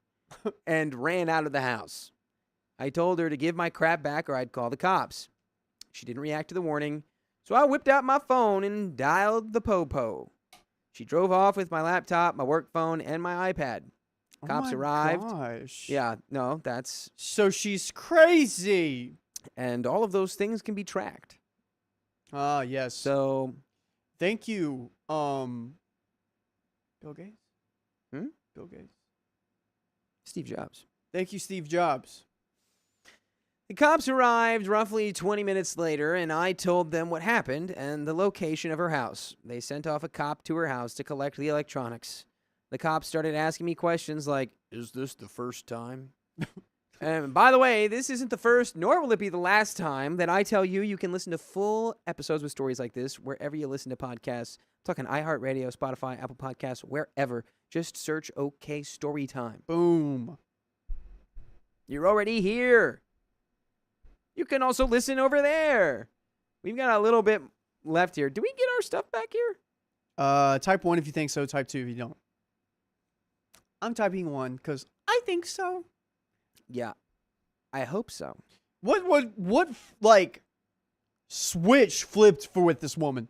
and ran out of the house. I told her to give my crap back or I'd call the cops. She didn't react to the warning, so I whipped out my phone and dialed the po-po. She drove off with my laptop, my work phone, and my iPad. Cops arrived. Gosh. Yeah, no, that's... So she's crazy. And all of those things can be tracked. Ah, yes. So... Thank you, Bill Gates? Hmm? Bill Gates. Steve Jobs. Thank you, Steve Jobs. The cops arrived roughly 20 minutes later, and I told them what happened and the location of her house. They sent off a cop to her house to collect the electronics. The cops started asking me questions like, "Is this the first time?" And by the way, this isn't the first, nor will it be the last time that I tell you can listen to full episodes with stories like this wherever you listen to podcasts. I'm talking iHeartRadio, Spotify, Apple Podcasts, wherever. Just search OK Storytime. Boom. You're already here. You can also listen over there. We've got a little bit left here. Do we get our stuff back here? Type 1 if you think so. Type 2 if you don't. I'm typing 1 because I think so. Yeah, I hope so. What like switch flipped for with this woman?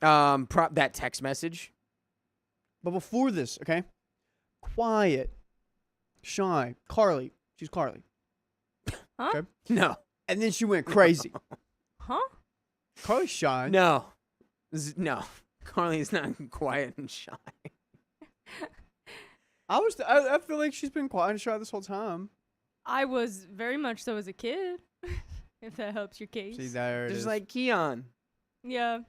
That text message. But before this, okay? Quiet. Shy. Carly. She's Carly. Huh? Okay. No. And then she went crazy. Huh? Carly's shy. No. No. Carly's not quiet and shy. I feel like she's been quiet and shy this whole time. I was very much so as a kid, if that helps your case. See, there it Just is. like Keon. Yeah.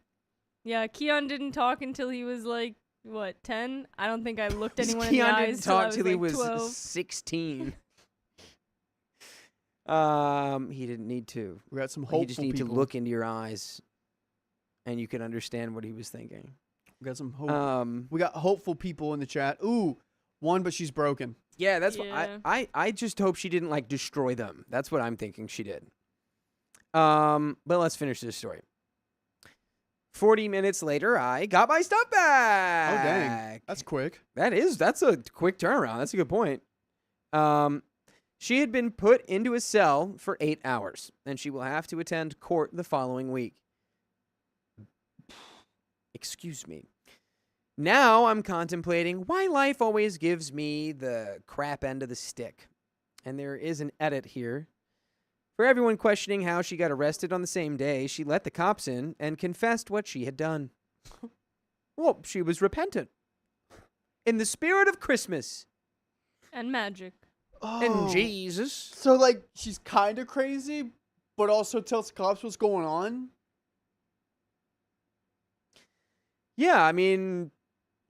Yeah, Keon didn't talk until he was like, what, 10? I don't think I looked anyone in the Keon eyes didn't talk till he like was 12. 16. He didn't need to. We got some hopeful He just need people. to look into your eyes, and you can understand what he was thinking. We got some hope. We got hopeful people in the chat. Ooh, one, but she's broken. Yeah, that's Yeah. what I just hope she didn't like destroy them. That's what I'm thinking she did. But let's finish this story. 40 minutes later, I got my stuff back. Oh, dang. That's quick. That's a quick turnaround. That's a good point. She had been put into a cell for 8 hours, and she will have to attend court the following week. Excuse me. Now I'm contemplating why life always gives me the crap end of the stick. And there is an edit here. For everyone questioning how she got arrested on the same day, she let the cops in and confessed what she had done. Well, she was repentant. In the spirit of Christmas And magic. and Jesus. So, like, she's kind of crazy, but also tells the cops what's going on? Yeah, I mean,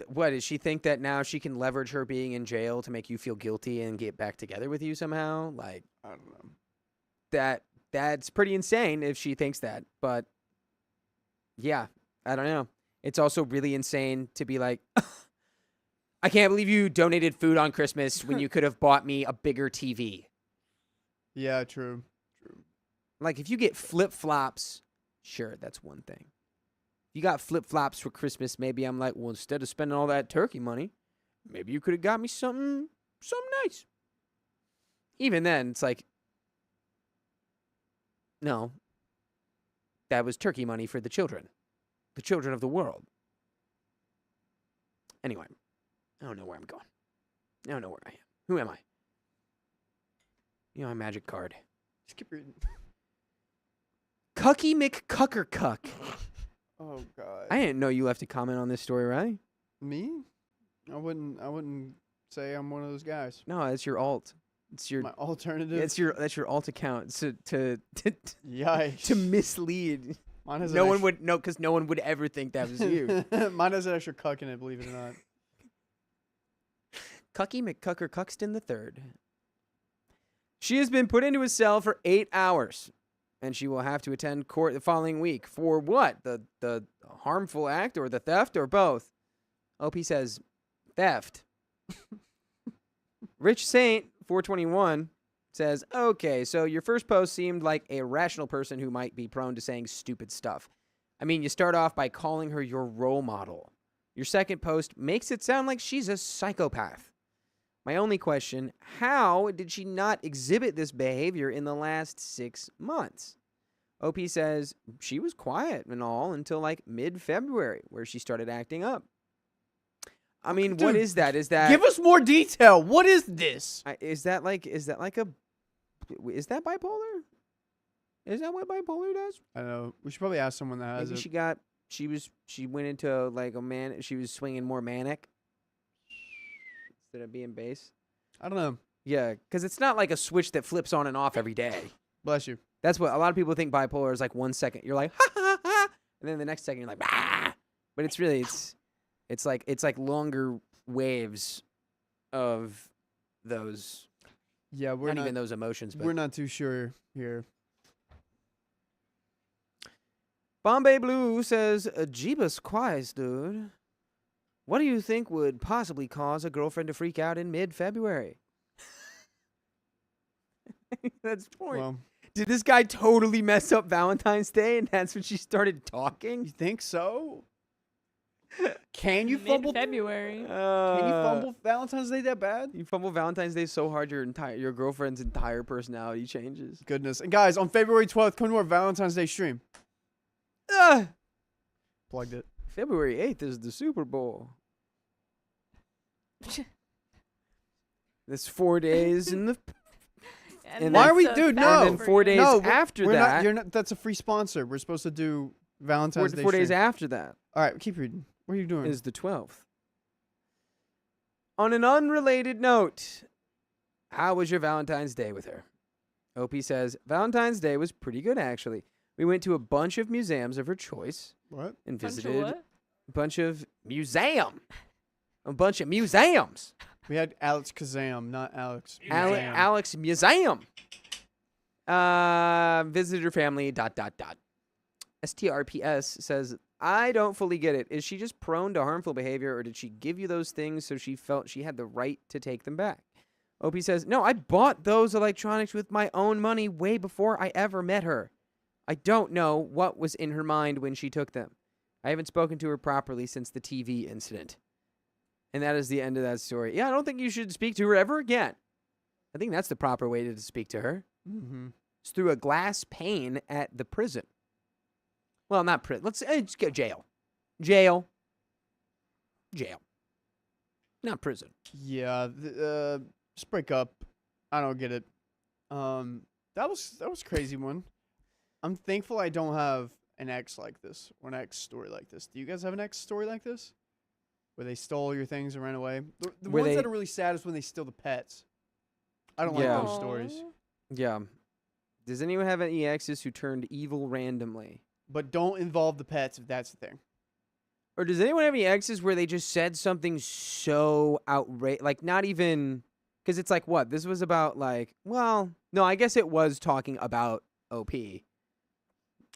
what, does she think that now she can leverage her being in jail to make you feel guilty and get back together with you somehow? Like, I don't know. that's pretty insane if she thinks that. But, yeah, I don't know. It's also really insane to be like, I can't believe you donated food on Christmas when you could have bought me a bigger TV. Yeah, true. Like, if you get flip-flops, sure, that's one thing. If you got flip-flops for Christmas, maybe I'm like, well, instead of spending all that turkey money, maybe you could have got me something nice. Even then, it's like, no, that was turkey money for the children of the world. Anyway, I don't know where I'm going. I don't know where I am. Who am I? My magic card. Just keep reading. Cucky McCuckercuck. Oh, God. I didn't know you left a comment on this story, right? Me? I wouldn't say I'm one of those guys. No, it's your alt. It's your My alternative. that's your alt account to Yikes. to mislead. Mine has No one would know because no one would ever think that was you. Mine has an extra cuck in it, believe it or not. Cucky McCucker Cuxton III. She has been put into a cell for 8 hours, and she will have to attend court the following week for what? The harmful act or the theft or both? OP says theft. Rich Saint 421 says, okay, so your first post seemed like a rational person who might be prone to saying stupid stuff. I mean, you start off by calling her your role model. Your second post makes it sound like she's a psychopath. My only question, how did she not exhibit this behavior in the last 6 months? OP says she was quiet and all until like mid-February where she started acting up. I mean, what Dude, is that? Is that Give us more detail. What is this? is that bipolar? Is that what bipolar does? I don't know. We should probably ask someone that has Maybe it. she went into like she was swinging more manic instead of being bass. I don't know. Yeah, because it's not like a switch that flips on and off every day. Bless you. That's what a lot of people think bipolar is like 1 second. You're like, ha, ha, ha. And then the next second you're like, bah. But it's really, it's like longer waves of those, Yeah, we're not not even those emotions. But we're not too sure here. Bombay Blue says, Jeebus Quais, dude. What do you think would possibly cause a girlfriend to freak out in mid-February? That's the point. Well, Did this guy totally mess up Valentine's Day and that's when she started talking? you think so? Can you fumble? February. Can you fumble Valentine's Day that bad? You fumble Valentine's Day so hard your girlfriend's entire personality changes. Goodness. And guys, on February 12th, come to our Valentine's Day stream. Plugged it. February 8th is the Super Bowl. There's 4 days in the And Why are we- that's a dude, fact no. and then for 4 you. days No, after we're that. not. You're not. That's a free sponsor. We're supposed to do Valentine's Day. 4 days stream. after that All right, keep reading. What are you doing? is the 12th. On an unrelated note, how was your Valentine's Day with her? OP says, Valentine's Day was pretty good, actually. We went to a bunch of museums of her choice What? and Bunch of visited what? a bunch of museums. We had Alex Kazam, not Alex. Ale- Kazam. Alex Museum. Visited her family, ... STRPS says, I don't fully get it. Is she just prone to harmful behavior, or did she give you those things so she felt she had the right to take them back? OP says, no, I bought those electronics with my own money way before I ever met her. I don't know what was in her mind when she took them. I haven't spoken to her properly since the TV incident. And that is the end of that story. Yeah, I don't think you should speak to her ever again. I think that's the proper way to speak to her. Mm-hmm. It's through a glass pane at the prison. Well, not prison. Let's just go jail. Jail. jail, not prison. Yeah, just break up. I don't get it. That was a crazy one. I'm thankful I don't have an ex like this or an ex story like this. Do you guys have an ex story like this, where they stole your things and ran away? The Where ones they- that are really sad is when they steal the pets. I don't Yeah. like those stories. Yeah. Does anyone have any exes who turned evil randomly? But don't involve the pets if that's the thing. Or does anyone have any exes where they just said something so outrageous, like not even, because it's like, what? This was about like, well, no, I guess it was talking about OP.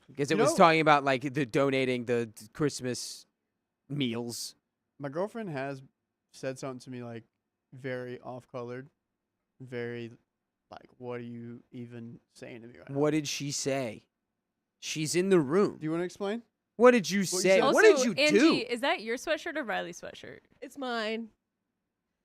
Because it was talking about like the donating the Christmas meals. My girlfriend has said something to me like very off-colored, very like, what are you even saying to me right now? What did she say? She's in the room. Do you want to explain? What did you you say? said? What did Also, you Angie, do? is that your sweatshirt or Riley's sweatshirt? It's mine.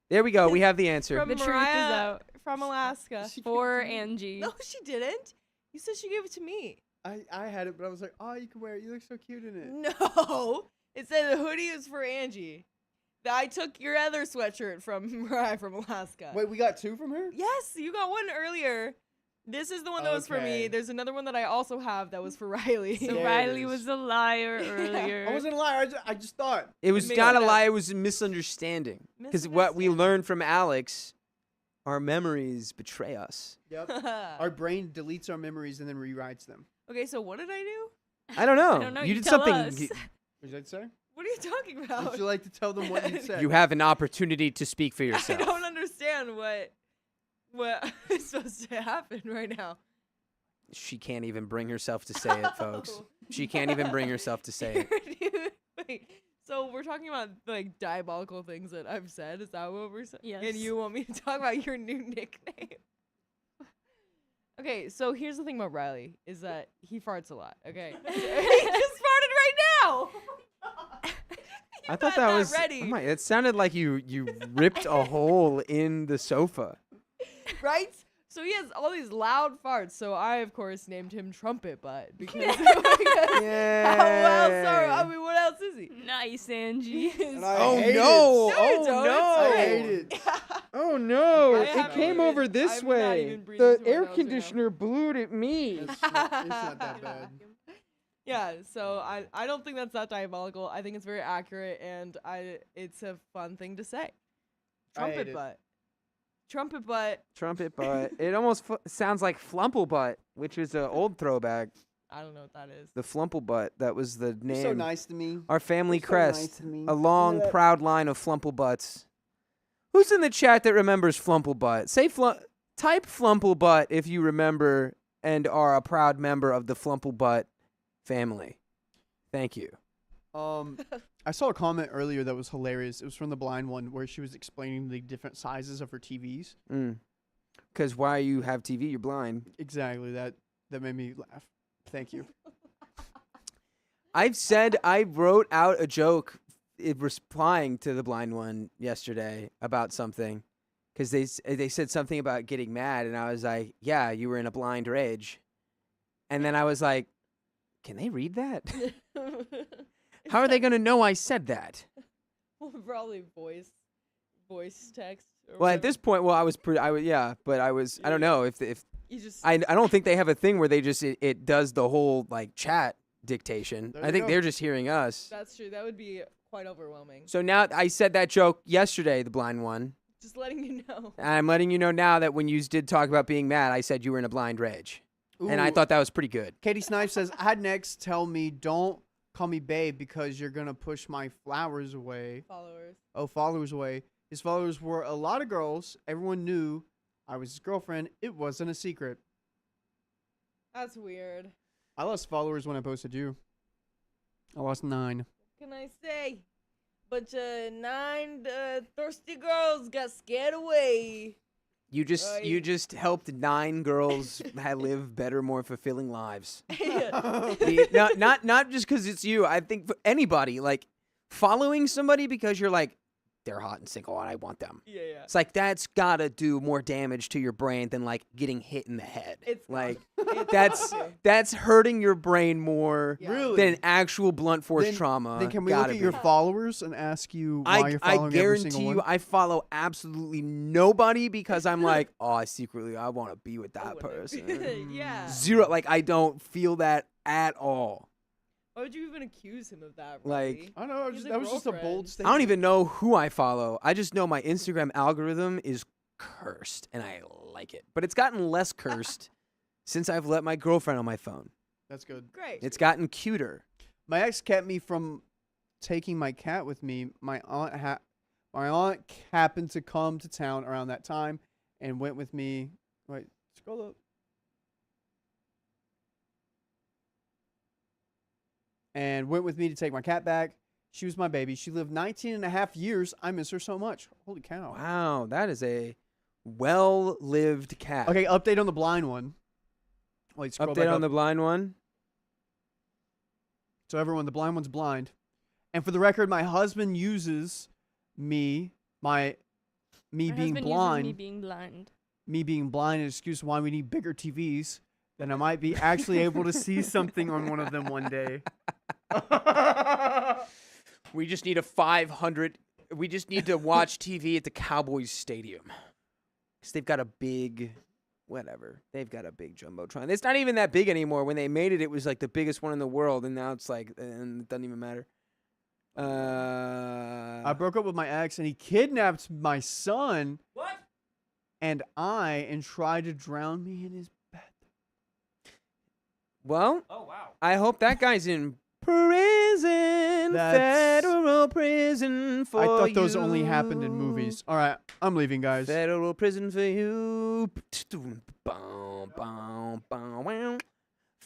There we go. We have the answer. From The truth is Mariah out. from Alaska. She gave it For to me. Angie. No, she didn't. You said she gave it to me. I had it, but I was like, oh, you can wear it. You look so cute in it. No, it said the hoodie is for Angie. I took your other sweatshirt from Mariah from Alaska. Wait, we got 2 from her? Yes, you got one earlier. This is the one that was for Okay. me. There's another one that I also have that was for Riley. So There it Riley is. was a liar earlier. I wasn't a liar. I just thought. It was made not a sense. lie. It was a misunderstanding. Because what we Misunderstanding. learned from Alex, our memories betray us. Yep. Our brain deletes our memories and then rewrites them. Okay, so what did I do? I don't know. don't know, You you did tell something. us. What did that say? What are you talking about? Would you like to tell them what you said? You have an opportunity to speak for I yourself. don't understand what is supposed to happen right now. She can't even bring herself to say it, folks. She can't even bring herself to say it. Wait, so we're talking about like diabolical things that I've said. Is that what we're saying? Yes. And you want me to talk about your new nickname? Okay, so here's the thing about Riley is that he farts a lot. Okay, he just farted right now. I thought got that that was. ready. Oh my, it sounded like you ripped a hole in the sofa. Right? So he has all these loud farts. So I, of course, named him Trumpet Butt because. Yeah. How else? I mean, what else is he? Nice, Angie. And I Oh hate no! it. No, you Oh don't. no! It's I okay. hate it. Oh no! I It haven't came even- over this I'm not way. even breathing The through my air nose right now. conditioner blew it at me. It's not that bad. Yeah, so I don't think that's that diabolical. I think it's very accurate, and it's a fun thing to say. I hate Trumpet it. butt. Trumpet butt. Trumpet butt. It almost sounds like flumple butt, which is an old throwback. I don't know what that is. The flumple butt. That was the You're name. so nice to me. Our family You're so nice crest. to me. A long, Yeah. proud line of flumple butts. Who's in the chat that remembers flumple butt? Say type flumple butt if you remember and are a proud member of the flumple butt family. Thank you. I saw a comment earlier that was hilarious. It was from the blind one where she was explaining the different sizes of her TVs. Because why you have TV, you're blind. Exactly. That made me laugh. Thank you. I wrote out a joke replying to the blind one yesterday about something. Because they said something about getting mad, and I was like, yeah, you were in a blind rage. And then I was like, can they read that? How are they going to know I said that? Probably voice text. Or Well, at whatever. this point, I don't know if you just I don't think they have a thing where they just it does the whole like chat dictation. There I you think go. they're just hearing us. That's true. That would be quite overwhelming. So now I said that joke yesterday, the blind one. Just letting you know. And I'm letting you know now that when you did talk about being mad, I said you were in a blind rage. And I Ooh, thought that was pretty good. Katie Snipes says, I had an ex tell me, don't call me babe because you're going to push my flowers away. Followers. Oh, followers away. His followers were a lot of girls. Everyone knew I was his girlfriend. It wasn't a secret. That's weird. I lost followers when I posted you. I lost 9. What can I say? Bunch of 9 thirsty girls got scared away. You just helped 9 girls live better, more fulfilling lives. Not just because it's you. I think for anybody, like following somebody because you're like they're hot and single and I want them. Yeah. It's like that's gotta do more damage to your brain than like getting hit in the head. It's like It's that's hurting your brain more Yeah. Really? than actual blunt force Then- trauma. Then can we look Gotta at be. your followers and ask you why you're I following every guarantee single you, one? I follow absolutely nobody because I'm like, oh, I want to be with that person. Yeah. Zero, like I don't feel that at all. Why would you even accuse him of that? Like- Riley? I don't know. He's a That was just a girlfriend. bold I statement. don't even know who I follow. I just know my Instagram algorithm is cursed, and I like it. But it's gotten less cursed since I've let my girlfriend on my phone. That's good. Great. It's gotten cuter. My ex kept me from taking my cat with me. My aunt happened to come to town around that time and went with me. Wait, scroll up. And went with me to take my cat back. She was my baby. She lived 19 and a half years. I miss her so much. Holy cow. Wow, that is a well-lived cat. Okay, update on the blind one. Wait, scroll back Update on up. the blind one. So everyone, the blind one's blind. And for the record, my husband uses me My being husband uses blind, me being blind. me being blind an excuse why we need bigger TVs. Then I might be actually able to see something on one of them one day. We just need a 500. We just need to watch TV at the Cowboys Stadium. Because they've got a big, whatever. They've got a big Jumbotron. It's not even that big anymore. When they made it, it was like the biggest one in the world. And now it's like, and it doesn't even matter. I broke up with my ex and he kidnapped my son. What? And tried to drown me in his bed. Well, Oh wow. I hope that guy's in prison. That's- Federal prison for I thought those you. only happened in movies. All right, I'm leaving, guys. Federal prison for you. Boom, boom, boom, wow.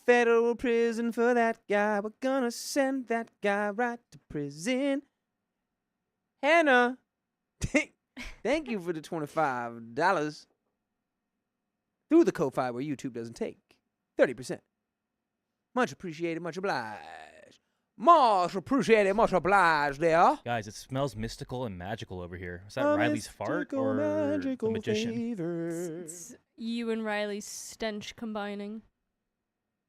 Federal prison for that guy. We're gonna send that guy right to prison. Hannah, thank you for the $25 through the Ko-Fi where YouTube doesn't take 30%. Much appreciated, much obliged. Much appreciated, much obliged there. Guys, it smells mystical and magical over here. Is that A Riley's fart mystical, or the magical magician? favor. It's you and Riley's stench combining.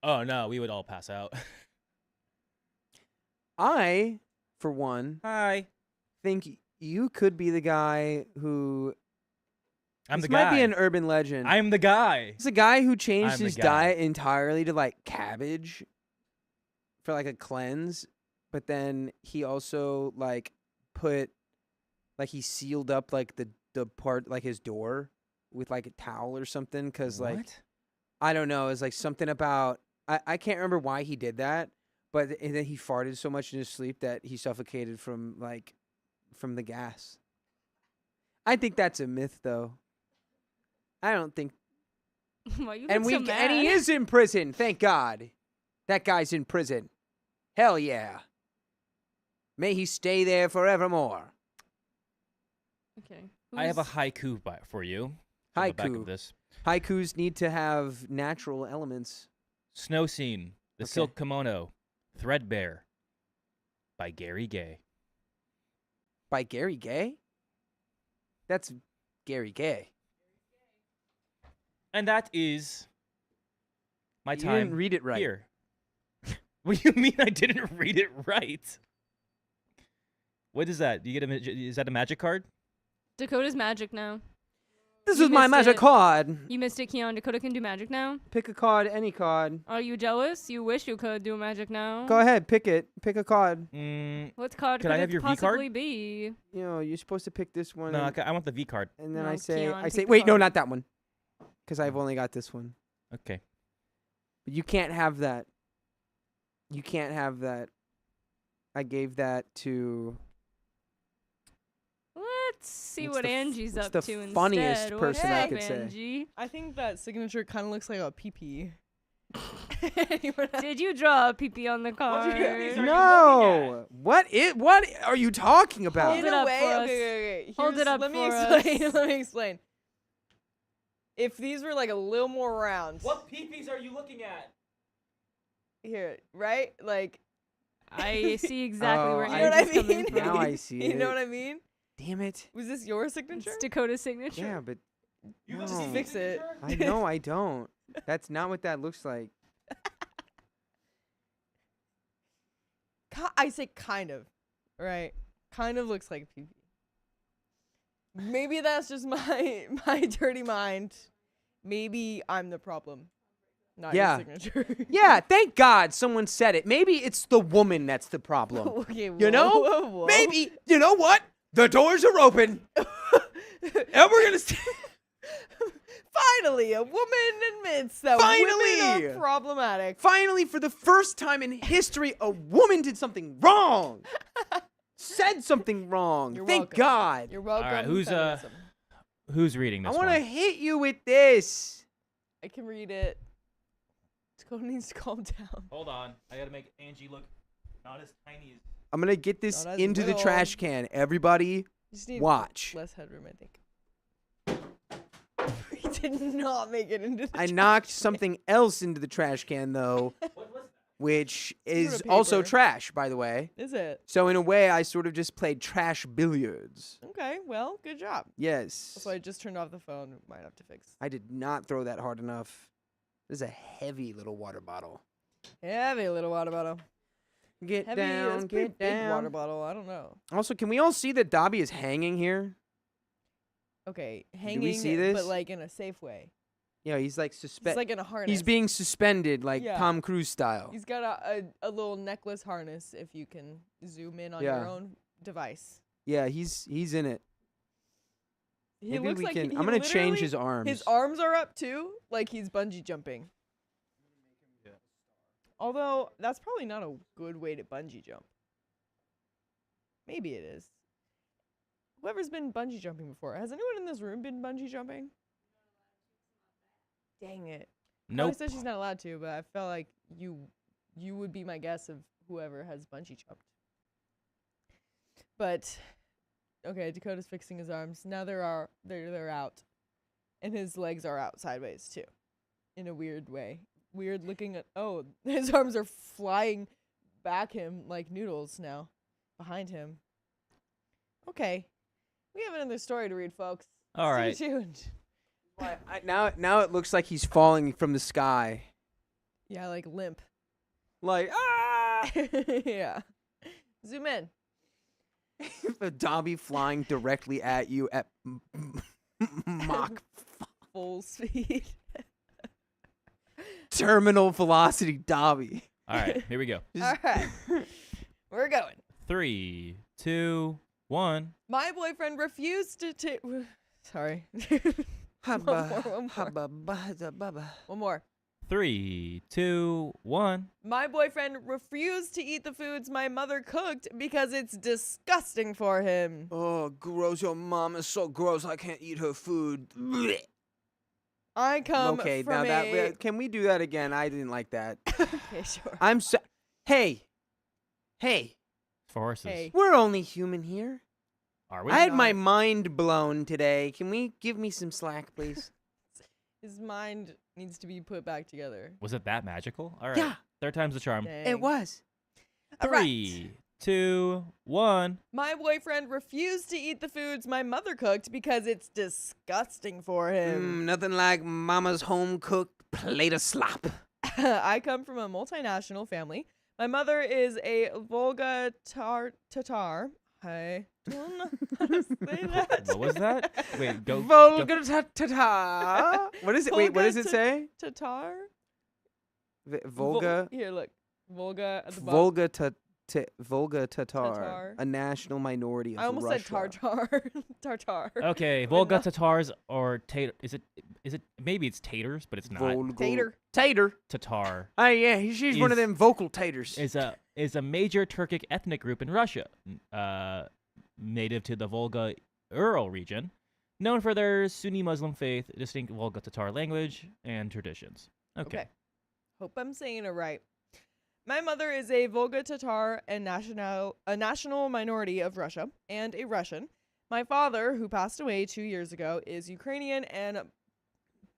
Oh no, we would all pass out. I, for one, Hi. think you could be the guy who. I'm this the guy. might be an urban legend. I'm the guy. It's a guy who changed I'm the his guy. diet entirely to like cabbage for like a cleanse, but then he also like put like he sealed up like the part like his door with like a towel or something because like What? I don't know, it's like something about I can't remember why he did that, but and then he farted so much in his sleep that he suffocated from the gas. I think that's a myth though. I don't think Why you and look so and he mad? is in prison, thank God. That guy's in prison. Hell yeah. May he stay there forevermore. Okay. I have a Who's- haiku for you. On the back Haiku. of this. Haikus need to have natural elements. Snow Scene, The Okay. Silk Kimono, Threadbare by Gary Gay. By Gary Gay? That's Gary Gay. And that is my You time didn't read it right. here. What do you mean I didn't read it right? What is that? Do you get is that a magic card? Dakota's magic now. This You is my missed magic it. card. You missed it, Keon. Dakota can do magic now. Pick a card, any card. Are you jealous? You wish you could do magic now. Go ahead, pick it. Pick a card. What card Could could I have it your V card? possibly be? You know, you're supposed to pick this one. No, and, I want the V card. and then No, I say, Keon, pick the wait, no, card. not that one. Because I've only got this one. Okay. But you can't have that. You can't have that. I gave that to. Let's see What's what the f- Angie's what's up the to funniest instead. person What's I up, could say? Angie? I think that signature kind of looks like a pee-pee. Anyone else? Did you draw a pee-pee on the card? No. What are you talking about? Hold In it a up way, for us. okay. Hold Here's- it up Let me for explain. us. Let me explain. If these were like a little more round. peepees are you looking at? Here, right? Like, I see exactly Oh, where You know what I Angie's coming mean? from. Now I see you know it. what I mean? Damn it. Was this your signature? It's Dakota's signature. Yeah, but You Just no. fix it. I know I don't. That's not what that looks like. I say kind of, right? Kind of looks like pee. Maybe that's just my dirty mind. Maybe I'm the problem, not Yeah. your signature. Yeah, thank God someone said it. Maybe it's the woman that's the problem. Okay, You know? whoa, whoa. Maybe, you know what? The doors are open. And we're going to Finally, a woman admits that Finally! women are problematic. finally, for the first time in history, a woman did something wrong. Said something wrong. You're Thank welcome. God. You're welcome. right, who's, feminism. Who's reading I this want to one? hit you with this. I can read it. Dakota needs to calm down. Hold on. I gotta make Angie look not as tiny as. I'm going to get this Not as into the little. trash can. Everybody, Just need watch. less headroom, I think. He did not make it into the I trash knocked can. something else into the trash can, though, which is of also paper. trash, by the way. Is it? So in a way, I sort of just played trash billiards. Okay, well, good job. Yes. Also, I just turned off the phone. Might have to fix. I did not throw that hard enough. This is a heavy little water bottle. Heavy little water bottle. Get Heavy, that's down, a pretty get big down. water bottle. I don't know. Also, can we all see that Dobby is hanging here? Okay, hanging, see but this? like in a safe way. Yeah, he's like He's suspended. like in a harness. He's being suspended like Yeah. Tom Cruise style. He's got a little necklace harness. If you can zoom in on Yeah. your own device. Yeah, he's in it. He Maybe looks we like can. he I'm gonna change literally- his arms. His arms are up too, like he's bungee jumping. Although that's probably not a good way to bungee jump. Maybe it is. Whoever's been bungee jumping before, has anyone in this room been bungee jumping? Dang it. Nope. I said she's not allowed to, but I felt like you would be my guess of whoever has bungee jumped. But okay, Dakota's fixing his arms. Now they're out. And his legs are out sideways too. In a weird way. Weird looking at his arms are flying back him like noodles now. Behind him. Okay. We have another story to read, folks. All right. Stay tuned. Now it looks like he's falling from the sky. Yeah, like limp. Like Yeah. Zoom in. a Dobby flying directly at you at Mach Full speed. terminal velocity Dobby. All right. Here we go. All right. We're going. 3, 2, 1. My boyfriend refused to take. Sorry. Hubba, more. One more. 3, 2, 1. My boyfriend refused to eat the foods my mother cooked because it's disgusting for him. Oh, gross. Your mom is so gross. I can't eat her food. Blech. I come Okay, from now a. that can we do that again? I didn't like that. Okay, sure. I'm so. Hey, For horses. Hey. we're only human here. Are we? I had my not. mind blown today. Can we give me some slack, please? His mind needs to be put back together. Was it that magical? All right. Yeah, Third time's the charm. Dang. it was. All right. 3, 2, 1. My boyfriend refused to eat the foods my mother cooked because it's disgusting for him. Nothing like mama's home cooked plate of slop. I come from a multinational family. My mother is a Volga Tatar. I don't know how to say that. What was that? Wait, go. Volga ta-ta. What is it? Wait, what does it Volga say? Tatar? Volga. Here, look. Volga at the bottom. Volga Tatar, Tatar. a national minority of I almost Russia. said tartar. Tartar. Okay, But Volga not- Tatars or Tater. Is it? Maybe it's taters, but it's not. Tater. Tater. Tatar Oh yeah, she's one of Is- them vocal taters. is a major Turkic ethnic group in Russia, native to the Volga Ural region, known for their Sunni Muslim faith, distinct Volga Tatar language, and traditions. Okay. Hope I'm saying it right. My mother is a Volga Tatar and a national minority of Russia and a Russian. My father, who passed away 2 years ago, is Ukrainian and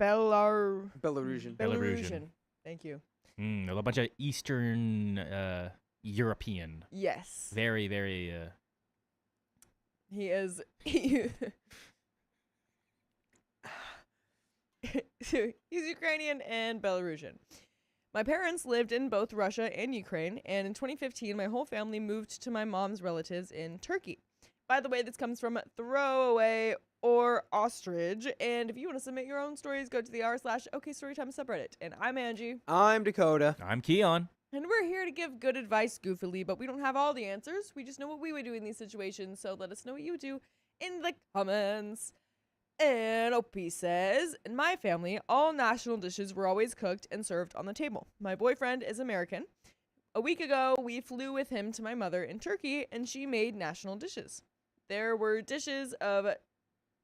Belarusian. Belarusian. Thank you. A bunch of Eastern European. Yes. Very, very He is. He's Ukrainian and Belarusian. My parents lived in both Russia and Ukraine, and in 2015, my whole family moved to my mom's relatives in Turkey. By the way, this comes from Throwaway or Ostrich, and if you want to submit your own stories, go to the r/OKStorytime subreddit. And I'm Angie, I'm Dakota. I'm Keon. and we're here to give good advice goofily, but we don't have all the answers. We just know what we would do in these situations, so let us know what you would do in the comments. And OP says, in my family, all national dishes were always cooked and served on the table. My boyfriend is American. A week ago, we flew with him to my mother in Turkey, and she made national dishes. There were dishes of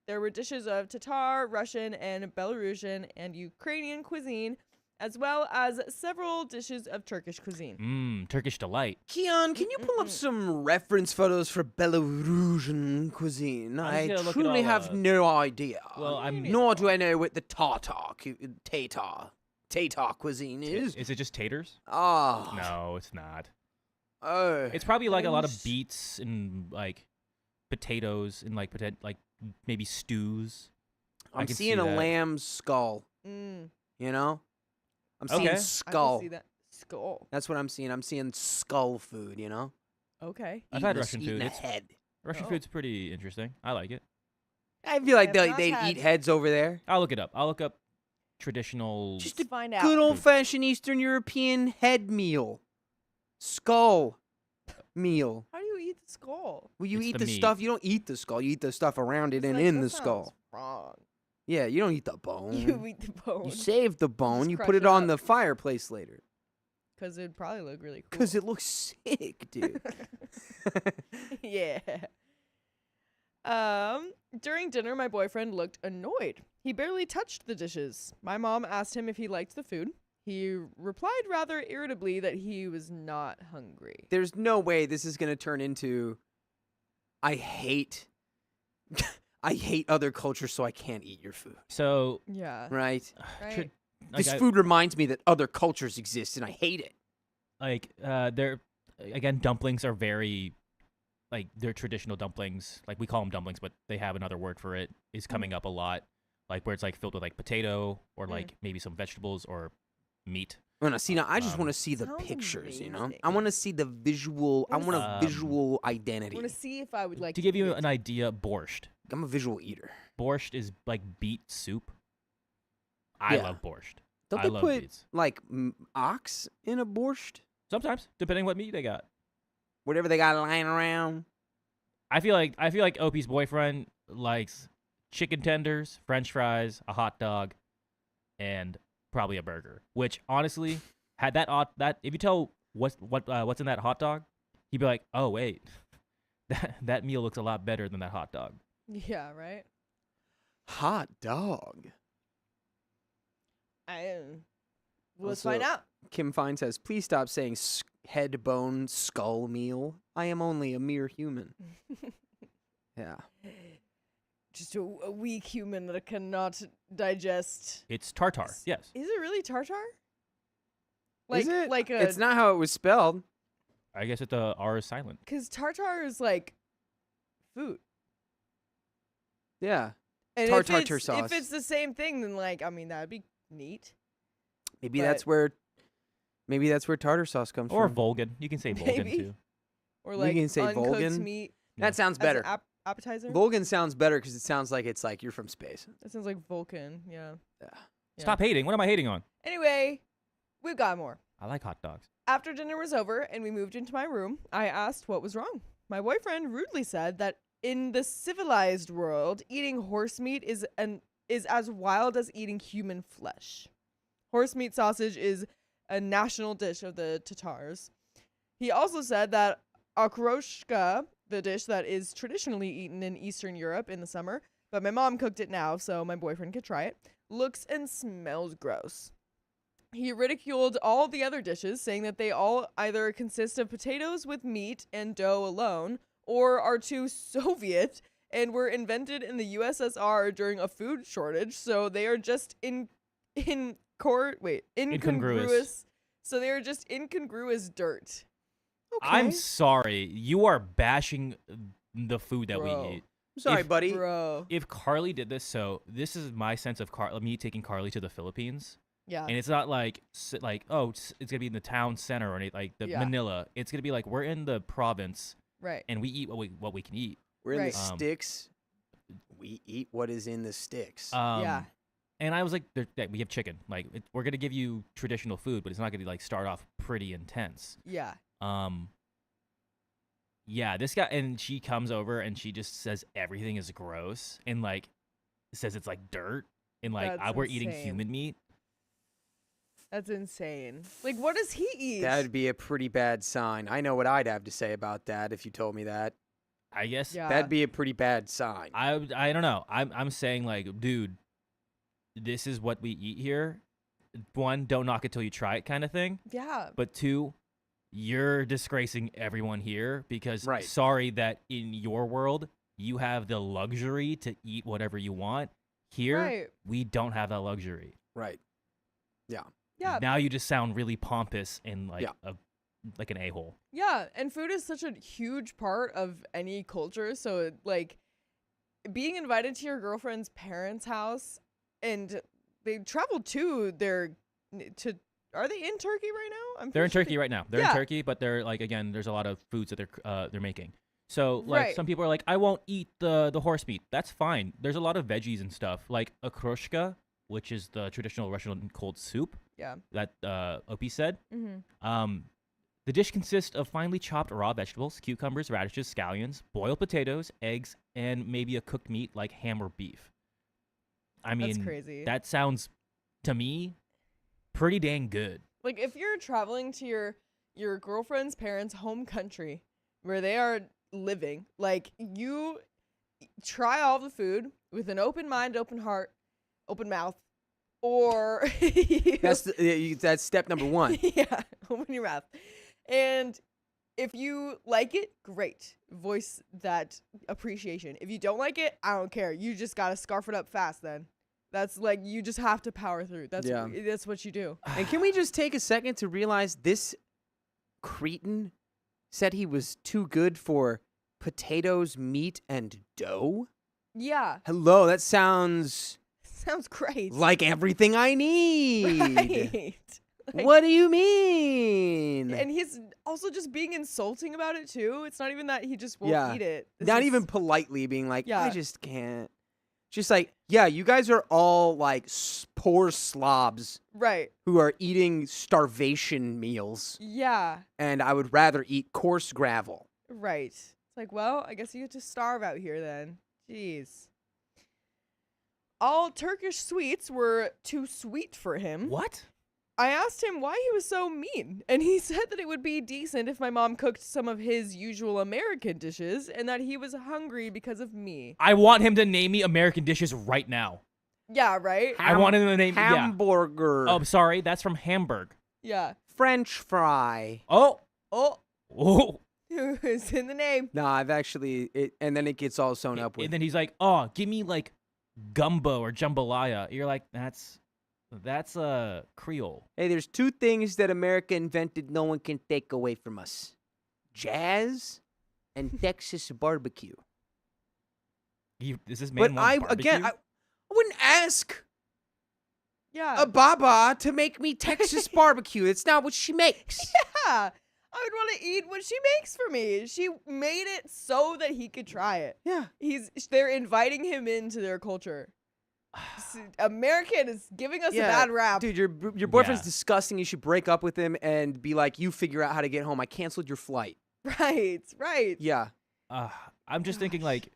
Tatar, Russian, and Belarusian and Ukrainian cuisine, as well as several dishes of Turkish cuisine. Turkish delight. Keon, can you pull up some reference photos for Belarusian cuisine? I'm I just gonna look it truly all have up. no idea. Well, I'm. Nor do I know what the Tatar cuisine is. Is it just taters? Ah. No, it's not. Oh. It's probably like a lot of Those- beets and like potatoes and like maybe stews. I I'm can seeing see a that. lamb skull, Mm, you know? I'm Okay. seeing I can skull. see that. Skull. That's what I'm seeing. I'm seeing skull food, you know? Okay. I've had Eating a- Russian eating food. a It's- head. Russian Oh. food's pretty interesting. I like it. I feel like I have not they'd had- eat heads over there. I'll look it up. I'll look up traditional. Just Let's find out. Good old-fashioned Eastern European head meal. Skull meal. How do you eat the skull? Well, you It's eat the the meat. stuff. You don't eat the skull. You eat the stuff around it It's and like, in that the sounds skull. Wrong. Yeah, you don't eat the bone. You eat the bone. You save the bone. Just You crush put it it on up. the fireplace later. Because it'd probably look really cool. Because it looks sick, dude. Yeah. During dinner, my boyfriend looked annoyed. He barely touched the dishes. My mom asked him if he liked the food. He replied rather irritably that he was not hungry. There's no way this is going to turn into I hate I hate other cultures so I can't eat your food, So Yeah. right? Right. This food reminds me that other cultures exist and I hate it. they're again, dumplings are very like they're traditional dumplings. Like we call them dumplings, but they have another word for it. Is coming up a lot, like where it's like filled with like potato or like maybe some vegetables or meat. Now I just want to see the Sounds pictures, you know? amazing. I want to see the visual. I Wanna want a see- visual I identity. want to see if I would like To give you eat it. an idea, borscht. I'm a visual eater. Borscht is like beet soup. I Yeah. love borscht. Don't I they love put beets. like ox in a borscht? Sometimes, depending what meat they got. Whatever they got lying around. I feel like Opie's boyfriend likes chicken tenders, French fries, a hot dog, and probably a burger. Which honestly, had that if you tell what's in that hot dog, he'd be like, "Oh wait, that meal looks a lot better than that hot dog." Yeah, right? Hot dog. Let's Also- find out. Kim Fine says, please stop saying head, bone, skull meal. I am only a mere human. Yeah. Just a weak human that cannot digest. It's tartar. Yes. Is it really tartar? Is it? Like a. It's not how it was spelled. I guess the R is silent. Because tartar is like food. Yeah. And Tartar if sauce. If it's the same thing, then like I mean that'd be neat. Maybe But- that's where tartar sauce comes Or from. Volgan. You can say Volgan Maybe. too. Or You like can say uncooked Volgan. meat That sounds as better. an appetizer. Volgan sounds better because it sounds like it's like you're from space. That sounds like Vulcan. Yeah. Yeah. Yeah. Stop hating. What am I hating on? Anyway, we've got more. I like hot dogs. After dinner was over and we moved into my room, I asked what was wrong. My boyfriend rudely said that in the civilized world, eating horse meat is as wild as eating human flesh. Horse meat sausage is a national dish of the Tatars. He also said that okroshka, the dish that is traditionally eaten in Eastern Europe in the summer, but my mom cooked it now so my boyfriend could try it, looks and smells gross. He ridiculed all the other dishes, saying that they all either consist of potatoes with meat and dough alone, or are too Soviet and were invented in the USSR during a food shortage, so they are just incongruous. So they are just incongruous dirt. I'm sorry. You are bashing the food that Bro. we eat. I'm sorry, If- buddy. Bro. If Carly did this, so this is my sense of me taking Carly to the Philippines, Yeah. and it's not like oh it's gonna be in the town center or anything, like the Yeah. Manila. It's gonna be like we're in the province Right. and we eat what we can eat. We're in Right. the sticks. We eat what is in the sticks. Yeah. And I was like, we have chicken. Like we're gonna give you traditional food, but it's not gonna like start off pretty intense. Yeah. Yeah, this guy, and she comes over and she just says everything is gross and like says it's like dirt and like That's we're eating insane. human meat. That's insane. Like, what does he eat? That'd be a pretty bad sign. I know what I'd have to say about that if you told me that. I guess Yeah. That'd be a pretty bad sign. I don't know. I'm saying like, dude, this is what we eat here. One, don't knock it till you try it, kind of thing. Yeah. But two, you're disgracing everyone here because Right. sorry that in your world you have the luxury to eat whatever you want. Here, Right. we don't have that luxury. Right. Yeah. Now you just sound really pompous and like Yeah. like an a-hole. Yeah. And food is such a huge part of any culture. So, like, being invited to your girlfriend's parents' house and they traveled to are they in Turkey right now? They're in pretty sure Turkey right now. They're in Yeah. Turkey, but they're like, again, there's a lot of foods that they're making. So like Right. some people are like, I won't eat the horse meat. That's fine. There's a lot of veggies and stuff like akroshka, which is the traditional Russian cold soup Yeah. that OP said. Mm-hmm. The dish consists of finely chopped raw vegetables, cucumbers, radishes, scallions, boiled potatoes, eggs, and maybe a cooked meat like ham or beef. I mean, That's crazy. that sounds to me pretty dang good. Like, if you're traveling to your girlfriend's parents' home country where they are living, like, you try all the food with an open mind, open heart, open mouth, or That's step number one. yeah, open your mouth. And if you like it, great. Voice that appreciation. If you don't like it, I don't care. You just gotta scarf it up fast then. That's like, you just have to power through. That's Yeah. that's what you do. And can we just take a second to realize this cretin said he was too good for potatoes, meat, and dough? Yeah. Hello, that sounds Sounds great. like everything I need. Right. Like, What do you mean? and he's also just being insulting about it too. It's not even that he just won't Yeah. eat it. This Not is- even politely being like, I Yeah. just can't. Just like, yeah, you guys are all like poor slobs right. who are eating starvation meals, Yeah. and I would rather eat coarse gravel. Right. It's like, well, I guess you get to starve out here then. Jeez. All Turkish sweets were too sweet for him. What? I asked him why he was so mean, and he said that it would be decent if my mom cooked some of his usual American dishes and that he was hungry because of me. I want him to name me American dishes right now. Yeah, right? I want him to name Hamburger. Yeah. Oh, sorry, that's from Hamburg. Yeah. French fry. Oh, Oh, oh. it's in the name. No, I've actually, and then it gets all sewn up with. And then he's like, "Oh, give me like gumbo or jambalaya." You're like, "That's Creole." Hey, there's two things that America invented no one can take away from us: jazz and Texas barbecue. Is this But man want I barbecue? wouldn't ask Yeah. a baba to make me Texas barbecue. It's not what she makes. Yeah. I would want to eat what she makes for me. She made it so that he could try it. Yeah. They're inviting him into their culture. American is giving us a Yeah, bad rap. Dude, your boyfriend's Yeah. disgusting. You should break up with him and be like, you figure out how to get home. I canceled your flight. Right, right. Yeah. I'm just thinking like,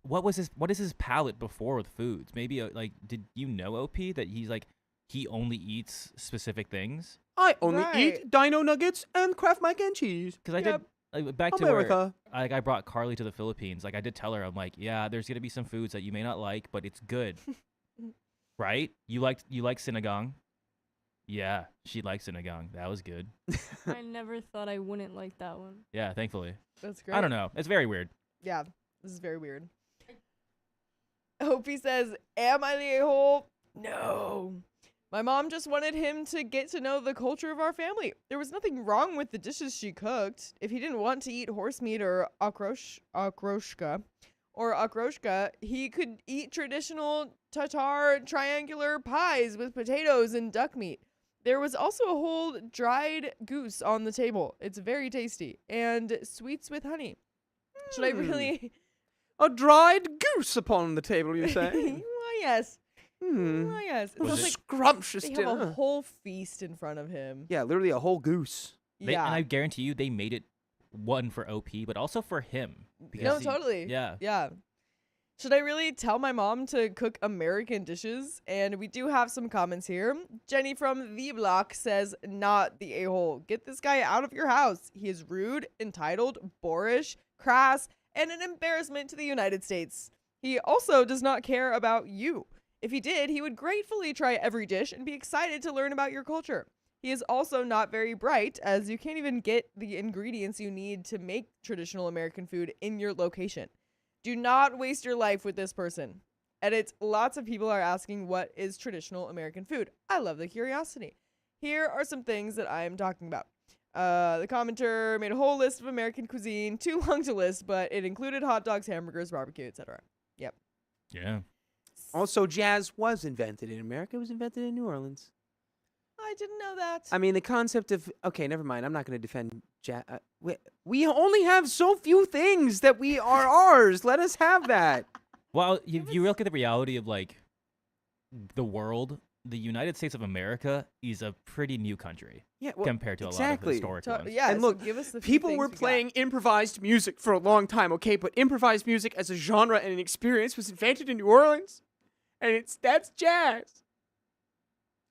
what is his palate before with foods? Maybe like, did you know OP that he's like he only eats specific things? I only Right. eat dino nuggets and Kraft mac and cheese. Because I Yep. did like, back to where America. like I brought Carly to the Philippines. Like I did tell her, I'm like, yeah, there's gonna be some foods that you may not like, but it's good, right? You like sinigang? Yeah, she likes sinigang. That was good. I never thought I wouldn't like that one. Yeah, thankfully. That's great. I don't know. It's very weird. Yeah, this is very weird. Opie says, am I the a-hole? No. My mom just wanted him to get to know the culture of our family. There was nothing wrong with the dishes she cooked. If he didn't want to eat horse meat or okroshka, he could eat traditional Tatar triangular pies with potatoes and duck meat. There was also a whole dried goose on the table. It's very tasty. And sweets with honey. Should I really... A dried goose upon the table, you say? Well, yes. Well, yes. It Was sounds it like Scrumptious they have a dinner. whole feast in front of him. Yeah, literally a whole goose. And Yeah. I guarantee you they made it one for OP, but also for him. No, because he- totally. Yeah. Yeah. Should I really tell my mom to cook American dishes? And we do have some comments here. Jenny from The Block says, not the a-hole. Get this guy out of your house. He is rude, entitled, boorish, crass, and an embarrassment to the United States. He also does not care about you. If he did, he would gratefully try every dish and be excited to learn about your culture. He is also not very bright, as you can't even get the ingredients you need to make traditional American food in your location. Do not waste your life with this person. Edit, lots of people are asking what is traditional American food. I love the curiosity. Here are some things that I am talking about. The commenter made a whole list of American cuisine, too long to list, but it included hot dogs, hamburgers, barbecue, etc. Yep. Yeah. Also, jazz was invented in America. It was invented in New Orleans. I didn't know that. I mean, the concept of... Okay, never mind. I'm not going to defend jazz. We only have so few things that we are ours. Let us have that. Well, if you look at the reality of like the world, the United States of America is a pretty new country Yeah, well, compared to a lot of exactly. historic To- ones. yeah, And so look, give us the few people things were we got. playing improvised music for a long time, okay? But improvised music as a genre and an experience was invented in New Orleans. And that's jazz.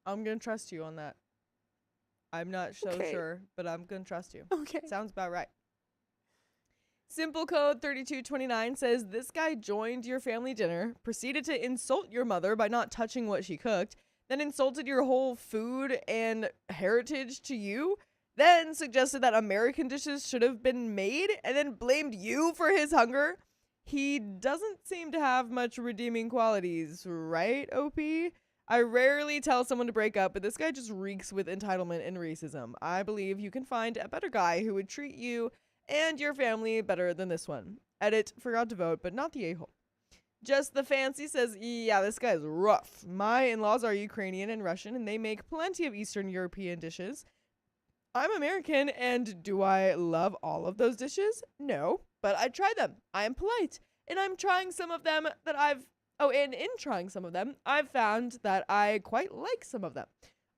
I'm going to trust you on that. I'm not so Okay. sure, but I'm going to trust you. Okay. Sounds about right. Simple Code 3229 says this guy joined your family dinner, proceeded to insult your mother by not touching what she cooked, then insulted your whole food and heritage to you, then suggested that American dishes should have been made, and then blamed you for his hunger. He doesn't seem to have much redeeming qualities, right, OP? I rarely tell someone to break up, but this guy just reeks with entitlement and racism. I believe you can find a better guy who would treat you and your family better than this one. Edit, forgot to vote, but not the a-hole. Just the Fancy says, yeah, this guy's rough. My in-laws are Ukrainian and Russian, and they make plenty of Eastern European dishes. I'm American, and do I love all of those dishes? No, but I try them. I am polite, and I'm trying some of them that and in trying some of them, I've found that I quite like some of them.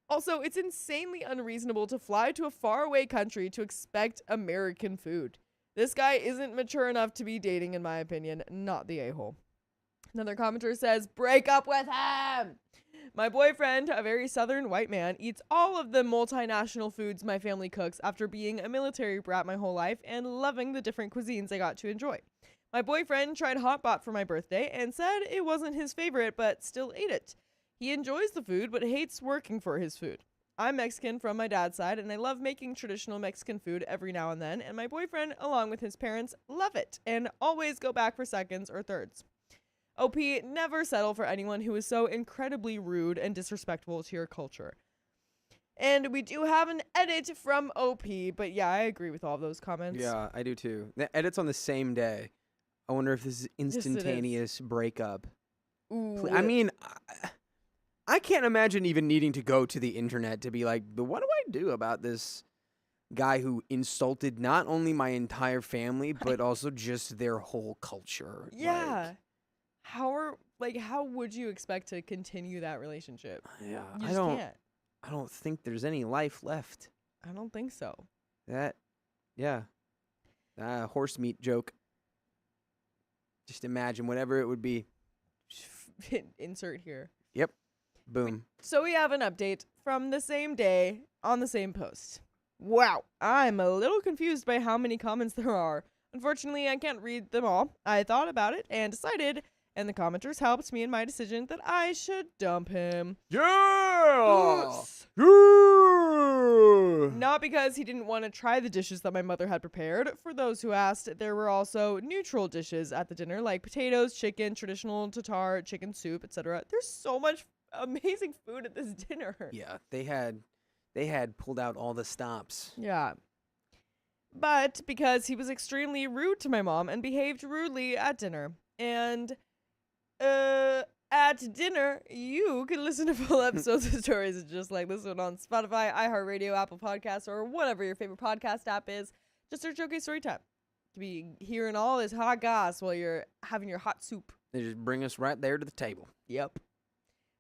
Also, it's insanely unreasonable to fly to a faraway country to expect American food. This guy isn't mature enough to be dating, in my opinion, not the a-hole. Another commenter says, break up with him! My boyfriend, a very southern white man, eats all of the multinational foods my family cooks after being a military brat my whole life and loving the different cuisines I got to enjoy. My boyfriend tried hot pot for my birthday and said it wasn't his favorite, but still ate it. He enjoys the food, but hates working for his food. I'm Mexican from my dad's side, and I love making traditional Mexican food every now and then, and my boyfriend, along with his parents, love it, and always go back for seconds or thirds. OP, never settle for anyone who is so incredibly rude and disrespectful to your culture. And we do have an edit from OP, but yeah, I agree with all of those comments. Yeah, I do too. The edit's on the same day. I wonder if this is it is. instantaneous breakup. Ooh, I mean, I can't imagine even needing to go to the internet to be like, but what do I do about this guy who insulted not only my entire family, but also just their whole culture? yeah. How would you expect to continue that relationship? Yeah, You I just don't. can't. I don't think there's any life left. I don't think so. Yeah. Horse meat joke. Just imagine whatever it would be. Insert here. Boom. So we have an update from the same day on the same post. Wow, I'm a little confused by how many comments there are. Unfortunately, I can't read them all. I thought about it and decided, and the commenters helped me in my decision that I should dump him. Yeah. Yes. Yeah. Not because he didn't want to try the dishes that my mother had prepared. For those who asked, there were also neutral dishes at the dinner, like potatoes, chicken, traditional Tatar, chicken soup, etc. There's so much amazing food at this dinner. Yeah, they had pulled out all the stops. Yeah. But because he was extremely rude to my mom and behaved rudely at dinner. And at dinner, you can listen to full episodes of stories just like this one on Spotify, iHeartRadio, Apple Podcasts, or whatever your favorite podcast app is. Just search OK Storytime. To be hearing all this hot goss while you're having your hot soup. They just bring us right there to the table. Yep.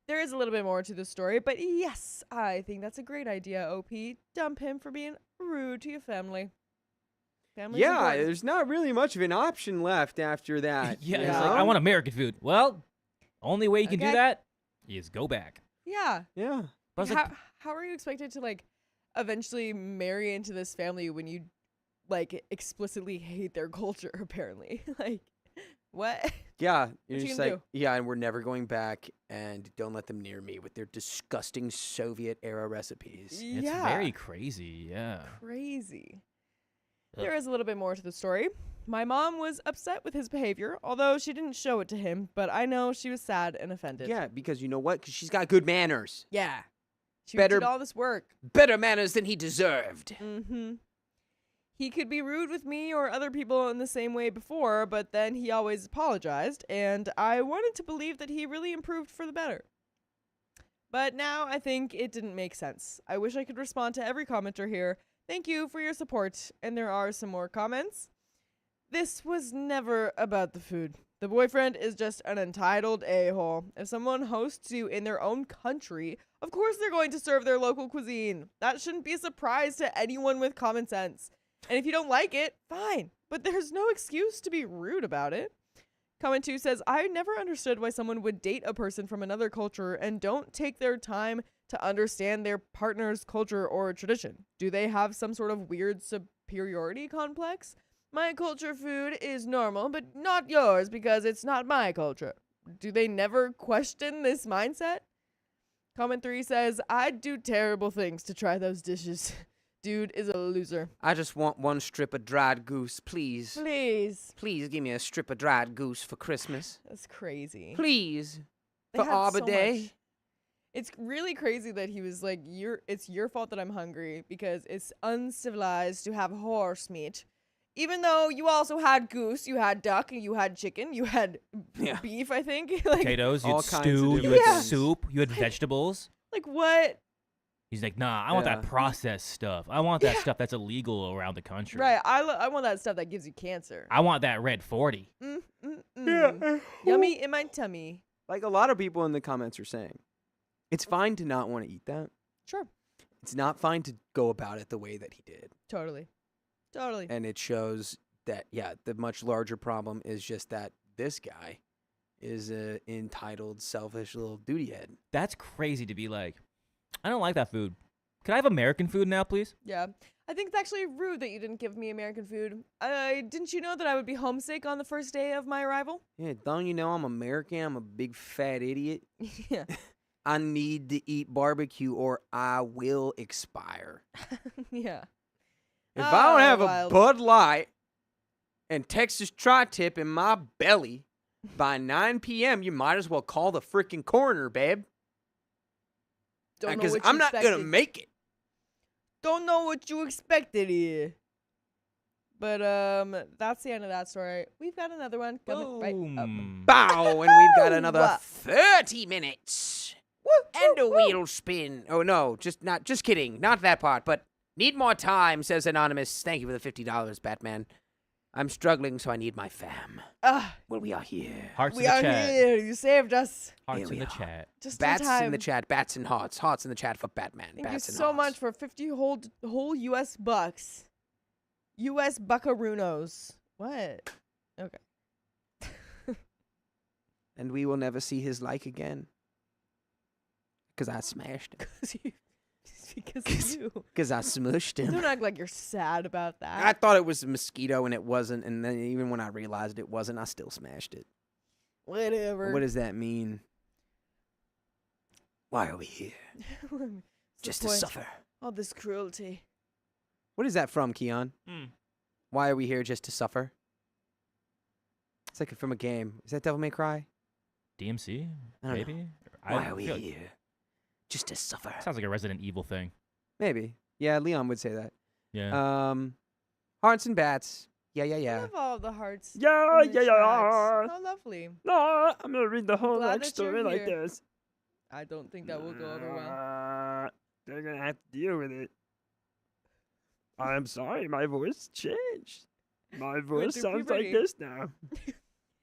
There is a little bit more to the story, but yes, I think that's a great idea, OP. Dump him for being rude to your family. Family's Yeah, important. there's not really much of an option left after that. Yeah, you it's like, I know? want American food. Well, only way you can do Okay. that is go back. Yeah. Yeah. But I was Like, like, how are you expected to like eventually marry into this family when you like explicitly hate their culture? Apparently, like what? Yeah, you're you just gonna like, yeah, and we're never going back, and don't let them near me with their disgusting Soviet-era recipes. it's yeah, very crazy. Yeah. crazy. Ugh. There is a little bit more to the story. My mom was upset with his behavior, although she didn't show it to him. But I know she was sad and offended. Yeah, because you know what? Because she's got good manners. Yeah. She Better- did all this work. Better manners than he deserved. Mm-hmm. He could be rude with me or other people in the same way before, but then he always apologized, and I wanted to believe that he really improved for the better. But now I think it didn't make sense. I wish I could respond to every commenter here. Thank you for your support. And there are some more comments. This was never about the food. The boyfriend is just an entitled a-hole. If someone hosts you in their own country, of course they're going to serve their local cuisine. That shouldn't be a surprise to anyone with common sense. And if you don't like it, fine. But there's no excuse to be rude about it. Comment 2 says, I never understood why someone would date a person from another culture and don't take their time to understand their partner's culture or tradition. Do they have some sort of weird superiority complex? My culture food is normal, but not yours because it's not my culture. Do they never question this mindset? Comment 3 says, I'd do terrible things to try those dishes. Dude is a loser. I just want one strip of dried goose, please. Please. Please give me a strip of dried goose for Christmas. That's crazy. Please. They For had Arbor so Day. much. It's really crazy that he was like, it's your fault that I'm hungry because it's uncivilized to have horse meat. Even though you also had goose, you had duck, you had chicken, you had Yeah. beef, I think. like, Potatoes, you all had kinds of stew, you different had things. soup, you had vegetables. like what? He's like, nah, I want that Yeah. processed stuff. I want that Yeah. stuff that's illegal around the country. Right. I want that stuff that gives you cancer. I want that red 40. Yummy in my tummy. Like a lot of people in the comments are saying, it's fine to not want to eat that. Sure. It's not fine to go about it the way that he did. Totally. Totally. And it shows that, yeah, the much larger problem is just that this guy is a entitled, selfish little duty head. That's crazy to be like, I don't like that food. Can I have American food now, please? Yeah. I think it's actually rude that you didn't give me American food. Didn't you know that I would be homesick on the first day of my arrival? Yeah, don't you know I'm American? I'm a big fat idiot. Yeah. I need to eat barbecue or I will expire. Yeah. If I don't Oh, have wild. a Bud Light and Texas Tri-Tip in my belly by 9 p.m., you might as well call the freaking coroner, babe. Don't know Because what you I'm not going to expected. make it. Don't know what you expected here. But that's the end of that story. We've got another one coming right up. Boom. Bow, and we've got another Woo! 30 minutes. And a wheel spin. Oh, no, just kidding. Not that part, but need more time, says Anonymous. Thank you for the $50, Batman. I'm struggling, so I need my fam. Ah, Well, we are here. Hearts we in the are chat. here. You saved us. Hearts Here in we the are. chat. Just Bats in time. in the chat, bats and hearts. Hearts in the chat for Batman. Thank bats you and so hearts. much for 50 whole U.S. bucks. U.S. buckaroos. What? Okay. And we will never see his like again. Because I smashed him. because of you. Because I smushed him. Don't act like you're sad about that. I thought it was a mosquito and it wasn't. And then even when I realized it wasn't, I still smashed it. Whatever. What does that mean? Why are we here? What's the Just to point? suffer. All this cruelty. What is that from, Keon? Hmm. Why are we here just to suffer? It's like from a game. Is that Devil May Cry? DMC? I don't know. Maybe? Why are we feel like- here? Just to suffer. Sounds like a Resident Evil thing. Maybe. Yeah, Leon would say that. Yeah. Hearts and bats. Yeah, yeah, I yeah. love all the hearts. Yeah, in the yeah, chat. yeah. How lovely. No, I'm gonna read the whole glad like that story you're like here. this. I don't think that will go over well. They're gonna have to deal with it. I'm sorry, my voice changed. My voice through sounds like puberty. this now.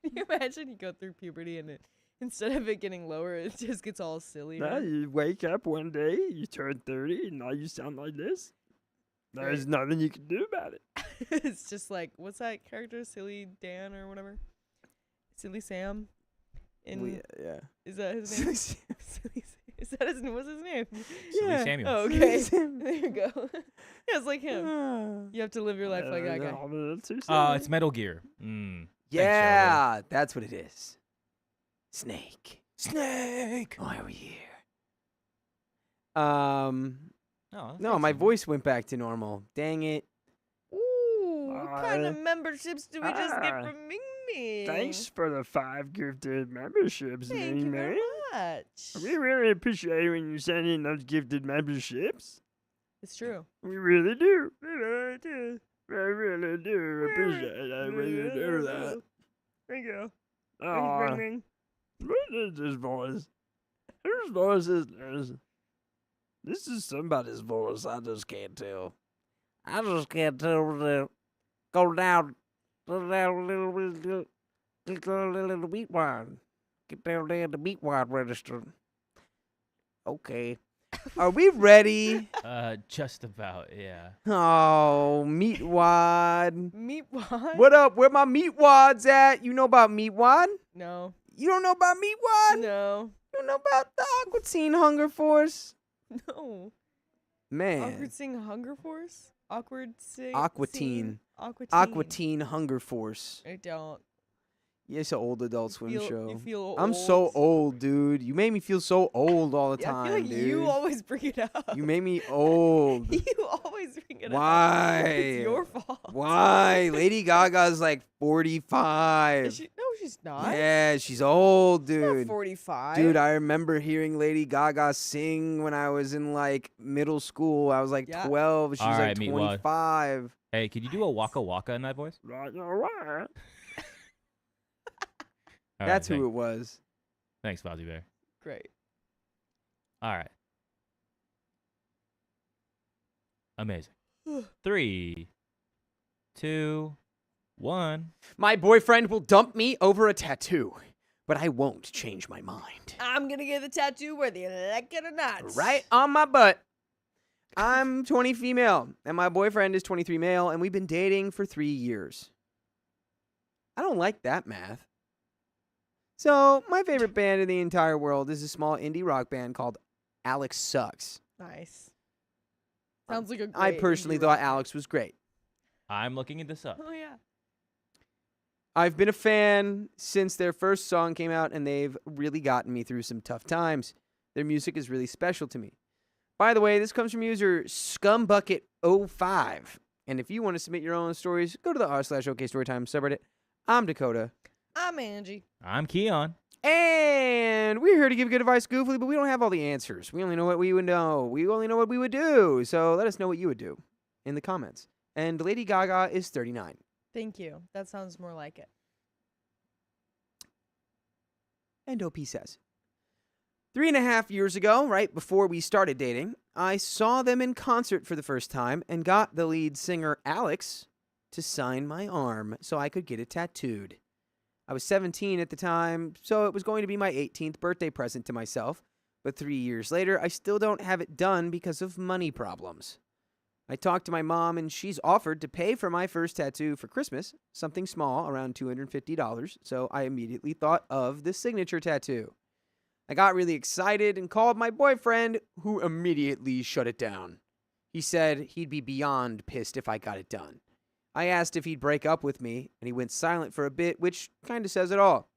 Can you imagine you go through puberty and instead of it getting lower, it just gets all silly? Now you wake up one day, you turn 30, and now you sound like this. There's Right. nothing you can do about it. It's just like, what's that character? Silly Dan or whatever? Silly Sam? Yeah. Is that his name? Silly Sam. Is that his name? What's his name? Silly Samuel. Oh, okay. there you go. Yeah, it's like him. You have to live your life like that guy. It's Metal Gear. Yeah, that's what it is. Snake. Snake. Why are we here? Oh, No, my voice went back to normal. Dang it. Ooh, what kind of memberships do we just get Ah, from Ming Ming? Thanks for the 5 gifted memberships, Thank you very man. much. We really appreciate when you send in those gifted memberships. It's true. We really do. We really do. We really do appreciate that when you do that. Thank you. Aw, what is this voice? Whose voice is this? This is somebody's voice. I just can't tell. I just can't tell. Go down a little meat wine. Get down there at the meat wine register. Okay. Are we ready? Just about, yeah. Oh, meat wad. Meat wad? What up? Where my meat wads at? You know about meat wad? No. You don't know about meat wad? No. You don't know about the Aqua Teen Hunger Force? No. Man. Awkward Sing Hunger Force? Awkward Sing. Aqua Teen. Aqua Teen. Aqua Teen Hunger Force. I don't. Yeah, it's an old Adult Swim You show. feel I'm so old. old, dude. You made me feel so old all the Yeah, time, I feel like dude. you always bring it up. You made me old. You always bring it up. Why? It's your fault. Why? Lady Gaga's like 45. Is she? No, she's not. Yeah, she's old, She's not dude. 45. Dude, I remember hearing Lady Gaga sing when I was in like middle school. I was like Yeah. 12. She's All like right, Meatwad. 25. Hey, could you do a waka waka in that voice? Right, all right. All That's right, who it was. Thanks, Fozzie Bear. Great. All right. Amazing. 3, 2, 1. My boyfriend will dump me over a tattoo, but I won't change my mind. I'm gonna get the tattoo whether you like it or not. Right on my butt. I'm 20 female, and my boyfriend is 23 male, and we've been dating for 3 years. I don't like that math. So, my favorite band in the entire world is a small indie rock band called Alex Sucks. Nice. Sounds like a great I personally indie thought rock. Alex was great. I'm looking this up. Oh yeah. I've been a fan since their first song came out, and they've really gotten me through some tough times. Their music is really special to me. By the way, this comes from user scumbucket05. And if you want to submit your own stories, go to the r/OKStorytime subreddit. I'm Dakota. I'm Angie. I'm Keon. And we're here to give good advice goofily, but we don't have all the answers. We only know what we would know. We only know what we would do. So let us know what you would do in the comments. And Lady Gaga is 39. Thank you. That sounds more like it. And OP says, 3.5 years ago, right before we started dating, I saw them in concert for the first time and got the lead singer, Alex, to sign my arm so I could get it tattooed. I was 17 at the time, so it was going to be my 18th birthday present to myself, but 3 years later, I still don't have it done because of money problems. I talked to my mom, and she's offered to pay for my first tattoo for Christmas, something small, around $250, so I immediately thought of the signature tattoo. I got really excited and called my boyfriend, who immediately shut it down. He said he'd be beyond pissed if I got it done. I asked if he'd break up with me, and he went silent for a bit, which kind of says it all.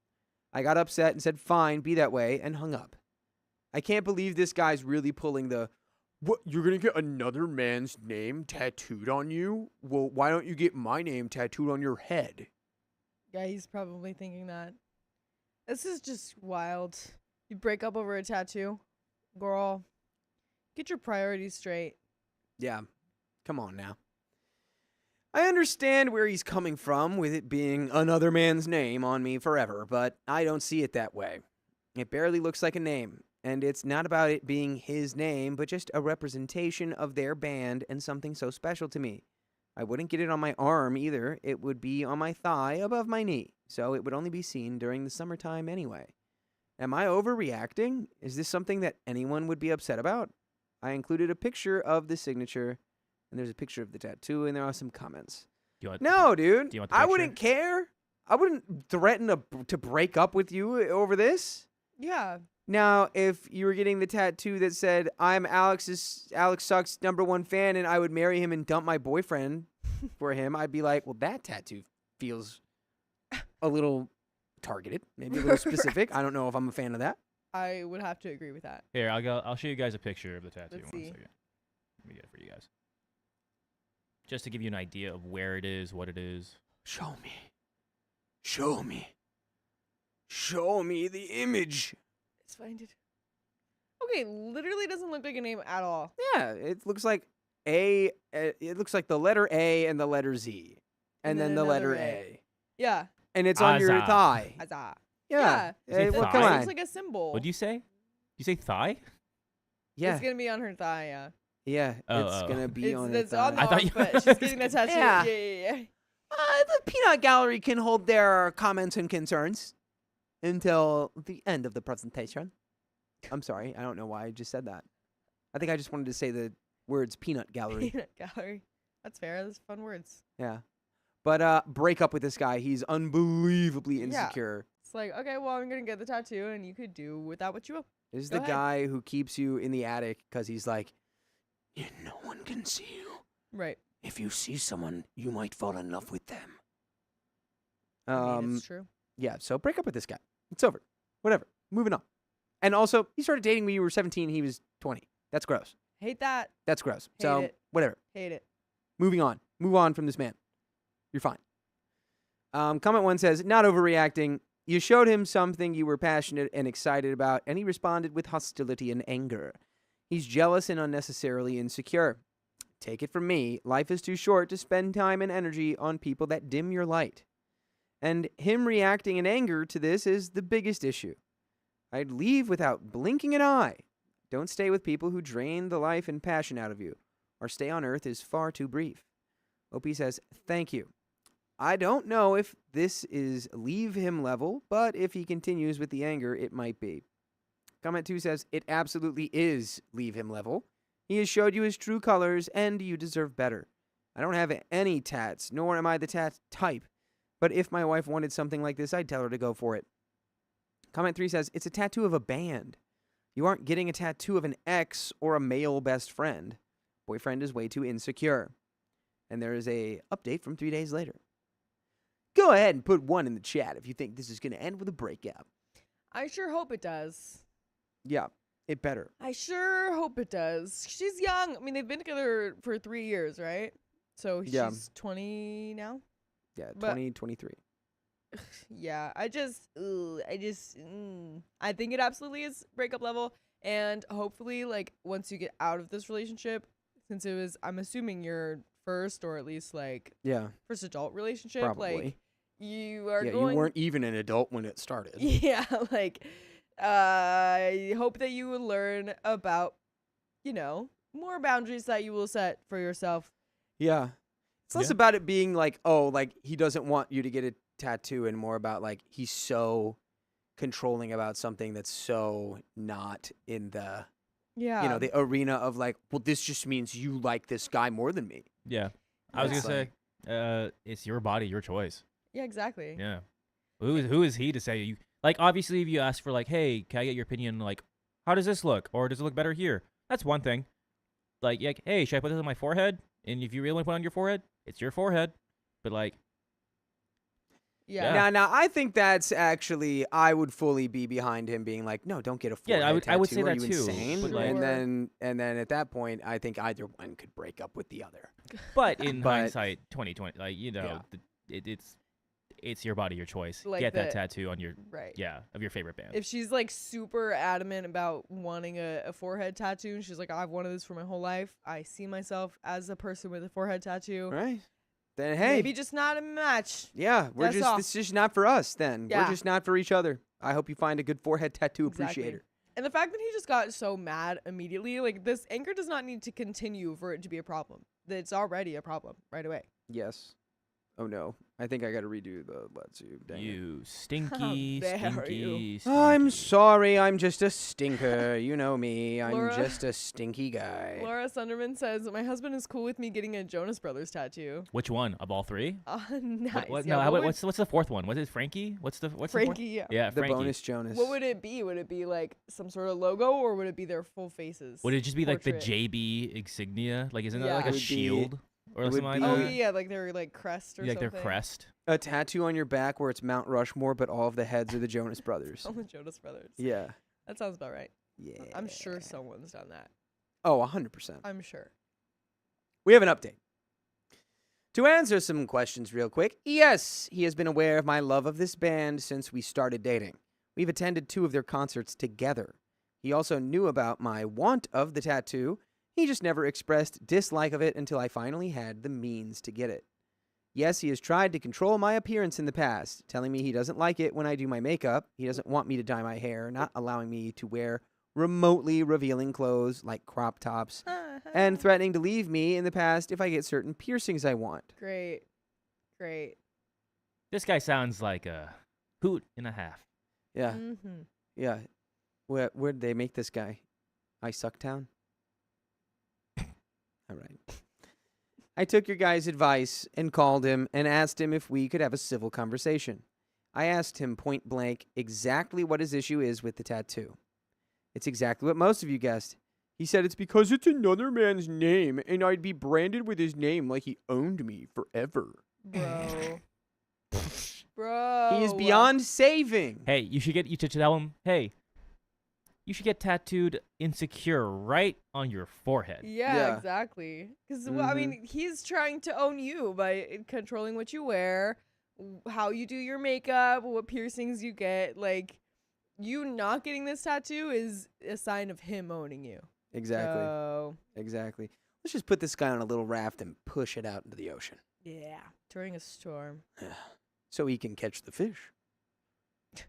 I got upset and said, fine, be that way, and hung up. I can't believe this guy's really pulling the, what, you're going to get another man's name tattooed on you? Well, why don't you get my name tattooed on your head? Yeah, he's probably thinking that. This is just wild. You break up over a tattoo, girl. Get your priorities straight. Yeah. Come on now. I understand where he's coming from with it being another man's name on me forever, but I don't see it that way. It barely looks like a name, and it's not about it being his name, but just a representation of their band and something so special to me. I wouldn't get it on my arm either. It would be on my thigh above my knee, so it would only be seen during the summertime anyway. Am I overreacting? Is this something that anyone would be upset about? I included a picture of the signature, and there's a picture of the tattoo, and there are some comments. Do you want, No, dude. Do you want the I picture? wouldn't care. I wouldn't threaten to break up with you over this. Yeah. Now, if you were getting the tattoo that said, I'm Alex Sucks #1 fan, and I would marry him and dump my boyfriend for him, I'd be like, well, that tattoo feels a little targeted, maybe a little specific. I don't know if I'm a fan of that. I would have to agree with that. Here, I'll show you guys a picture of the tattoo. Let's One see. second. Let me get it for you guys. Just to give you an idea of where it is, what it is. Show me. Show me. Show me the image. Let's find it. Okay, literally doesn't look like a name at all. Yeah, it looks like it looks like the letter A and the letter Z. And then the letter another A. Yeah. And it's on your Azza. thigh. Huzzah. Yeah. You say Well, thigh? come It on. looks like a symbol. What'd you say? You say thigh? Yeah. It's gonna be on her thigh, yeah. Yeah. Oh, It's oh. going to be on her It's thigh. on the I thought arm, you- but she's getting the tattoo. Yeah. Yeah. The Peanut Gallery can hold their comments and concerns until the end of the presentation. I'm sorry. I don't know why I just said that. I think I just wanted to say the words Peanut Gallery. Peanut gallery. That's fair. That's fun words. Yeah. But break up with this guy. He's unbelievably Yeah. insecure. It's like, okay, well, I'm gonna get the tattoo, and you could do with that what you will. This is Go the ahead. guy who keeps you in the attic because he's like, no one can see you. Right. If you see someone, you might fall in love with them. I mean, it's true. Yeah, so break up with this guy. It's over. Whatever. Moving on. And also, he started dating when you were 17. He was 20. That's gross. Hate that. That's gross. Hate So, it. whatever. Hate it. Moving on. Move on from this man. You're fine. Comment 1 says, not overreacting. You showed him something you were passionate and excited about, and he responded with hostility and anger. He's jealous and unnecessarily insecure. Take it from me, life is too short to spend time and energy on people that dim your light. And him reacting in anger to this is the biggest issue. I'd leave without blinking an eye. Don't stay with people who drain the life and passion out of you. Our stay on earth is far too brief. OP says, thank you. I don't know if this is leave him level, but if he continues with the anger, it might be. Comment 2 says, it absolutely is leave him level. He has showed you his true colors, and you deserve better. I don't have any tats, nor am I the tat type. But if my wife wanted something like this, I'd tell her to go for it. Comment 3 says, it's a tattoo of a band. You aren't getting a tattoo of an ex or a male best friend. Boyfriend is way too insecure. And there is a update from 3 days later. Go ahead and put 1 in the chat if you think this is going to end with a breakup. I sure hope it does. Yeah, it better. I sure hope it does. She's young. I mean, they've been together for 3 years, right? So Yeah. she's 20 now. Yeah, But- 2023. Yeah, I think it absolutely is breakup level, and hopefully, like, once you get out of this relationship, since it was, I'm assuming, your first or at least like Yeah, first adult relationship, probably. like you are Yeah, going. you weren't even an adult when it started. Yeah, like I hope that you will learn about, more boundaries that you will set for yourself. Yeah. It's less Yeah. about it being like, oh, like he doesn't want you to get a tattoo, and more about like he's so controlling about something that's so not in the Yeah, the arena of like, well, this just means you like this guy more than me. Yeah. I was It's gonna say, it's your body, your choice. yeah, exactly. Yeah. Who is he to say you like? Obviously, if you ask for like, hey, can I get your opinion? Like, how does this look, or does it look better here? That's one thing. Like, hey, should I put this on my forehead? And if you really want to put it on your forehead, it's your forehead. But like, Yeah, Yeah. Now, I think that's actually, I would fully be behind him being like, no, don't get a Yeah, forehead I would tattoo. say Are that you too, insane? but, like- and then at that point, I think either one could break up with the other. but in But- hindsight, 2020, like Yeah. it's your body, your choice. Like Get that the- tattoo on your Right. of your favorite band. If she's like super adamant about wanting a forehead tattoo, and she's like, I've wanted this for my whole life. I see myself as a person with a forehead tattoo. Right. Then hey, Maybe just not a match. yeah, That's all. this is just not for us. Then Yeah. we're just not for each other. I hope you find a good forehead tattoo Exactly. appreciator. And the fact that he just got so mad immediately, like this anger does not need to continue for it to be a problem. It's already a problem right away. Yes. Oh no, I think I got to redo the let's see. Dang it. You stinky, dare stinky, you. I'm stinky. sorry, I'm just a stinker. You know me. I'm Laura- just a stinky guy. Laura Sunderman says, my husband is cool with me getting a Jonas Brothers tattoo. Which one of all three? Nice. What, Yeah, no, what would- what's the fourth one? Was it Frankie? What's the fourth? Frankie, yeah. Yeah, The Frankie. bonus Jonas. What would it be? Would it be like some sort of logo, or would it be their full faces? Would it just be like the portrait? JB insignia? Like, isn't that Yeah. like It a would be- shield or it would something like be- Oh that? yeah, like their like crest or Yeah, like something. their crest. a tattoo on your back where it's Mount Rushmore, but all of the heads are the Jonas Brothers. On the Jonas Brothers. Yeah. That sounds about right. Yeah. I'm sure someone's done that. Oh, 100%. I'm sure. We have an update. To answer some questions real quick, yes, he has been aware of my love of this band since we started dating. We've attended 2 of their concerts together. He also knew about my want of the tattoo. He just never expressed dislike of it until I finally had the means to get it. Yes, he has tried to control my appearance in the past, telling me he doesn't like it when I do my makeup, he doesn't want me to dye my hair, not allowing me to wear remotely revealing clothes like crop tops, and threatening to leave me in the past if I get certain piercings I want. Great. Great. This guy sounds like a hoot and a half. Yeah, Mm-hmm. yeah. Where'd they make this guy? I Sucktown? All right. I took your guys' advice and called him and asked him if we could have a civil conversation. I asked him point blank exactly what his issue is with the tattoo. It's exactly what most of you guessed. He said it's because it's another man's name and I'd be branded with his name like he owned me forever. Bro. Bro. He is beyond saving. Hey, you should tell him, hey, you should get tattooed insecure right on your forehead. Yeah, Yeah. exactly. Because I mean, he's trying to own you by controlling what you wear, how you do your makeup, what piercings you get. Like, you not getting this tattoo is a sign of him owning you. Exactly. So, Exactly. Let's just put this guy on a little raft and push it out into the ocean yeah, during a storm. so he can catch the fish. That's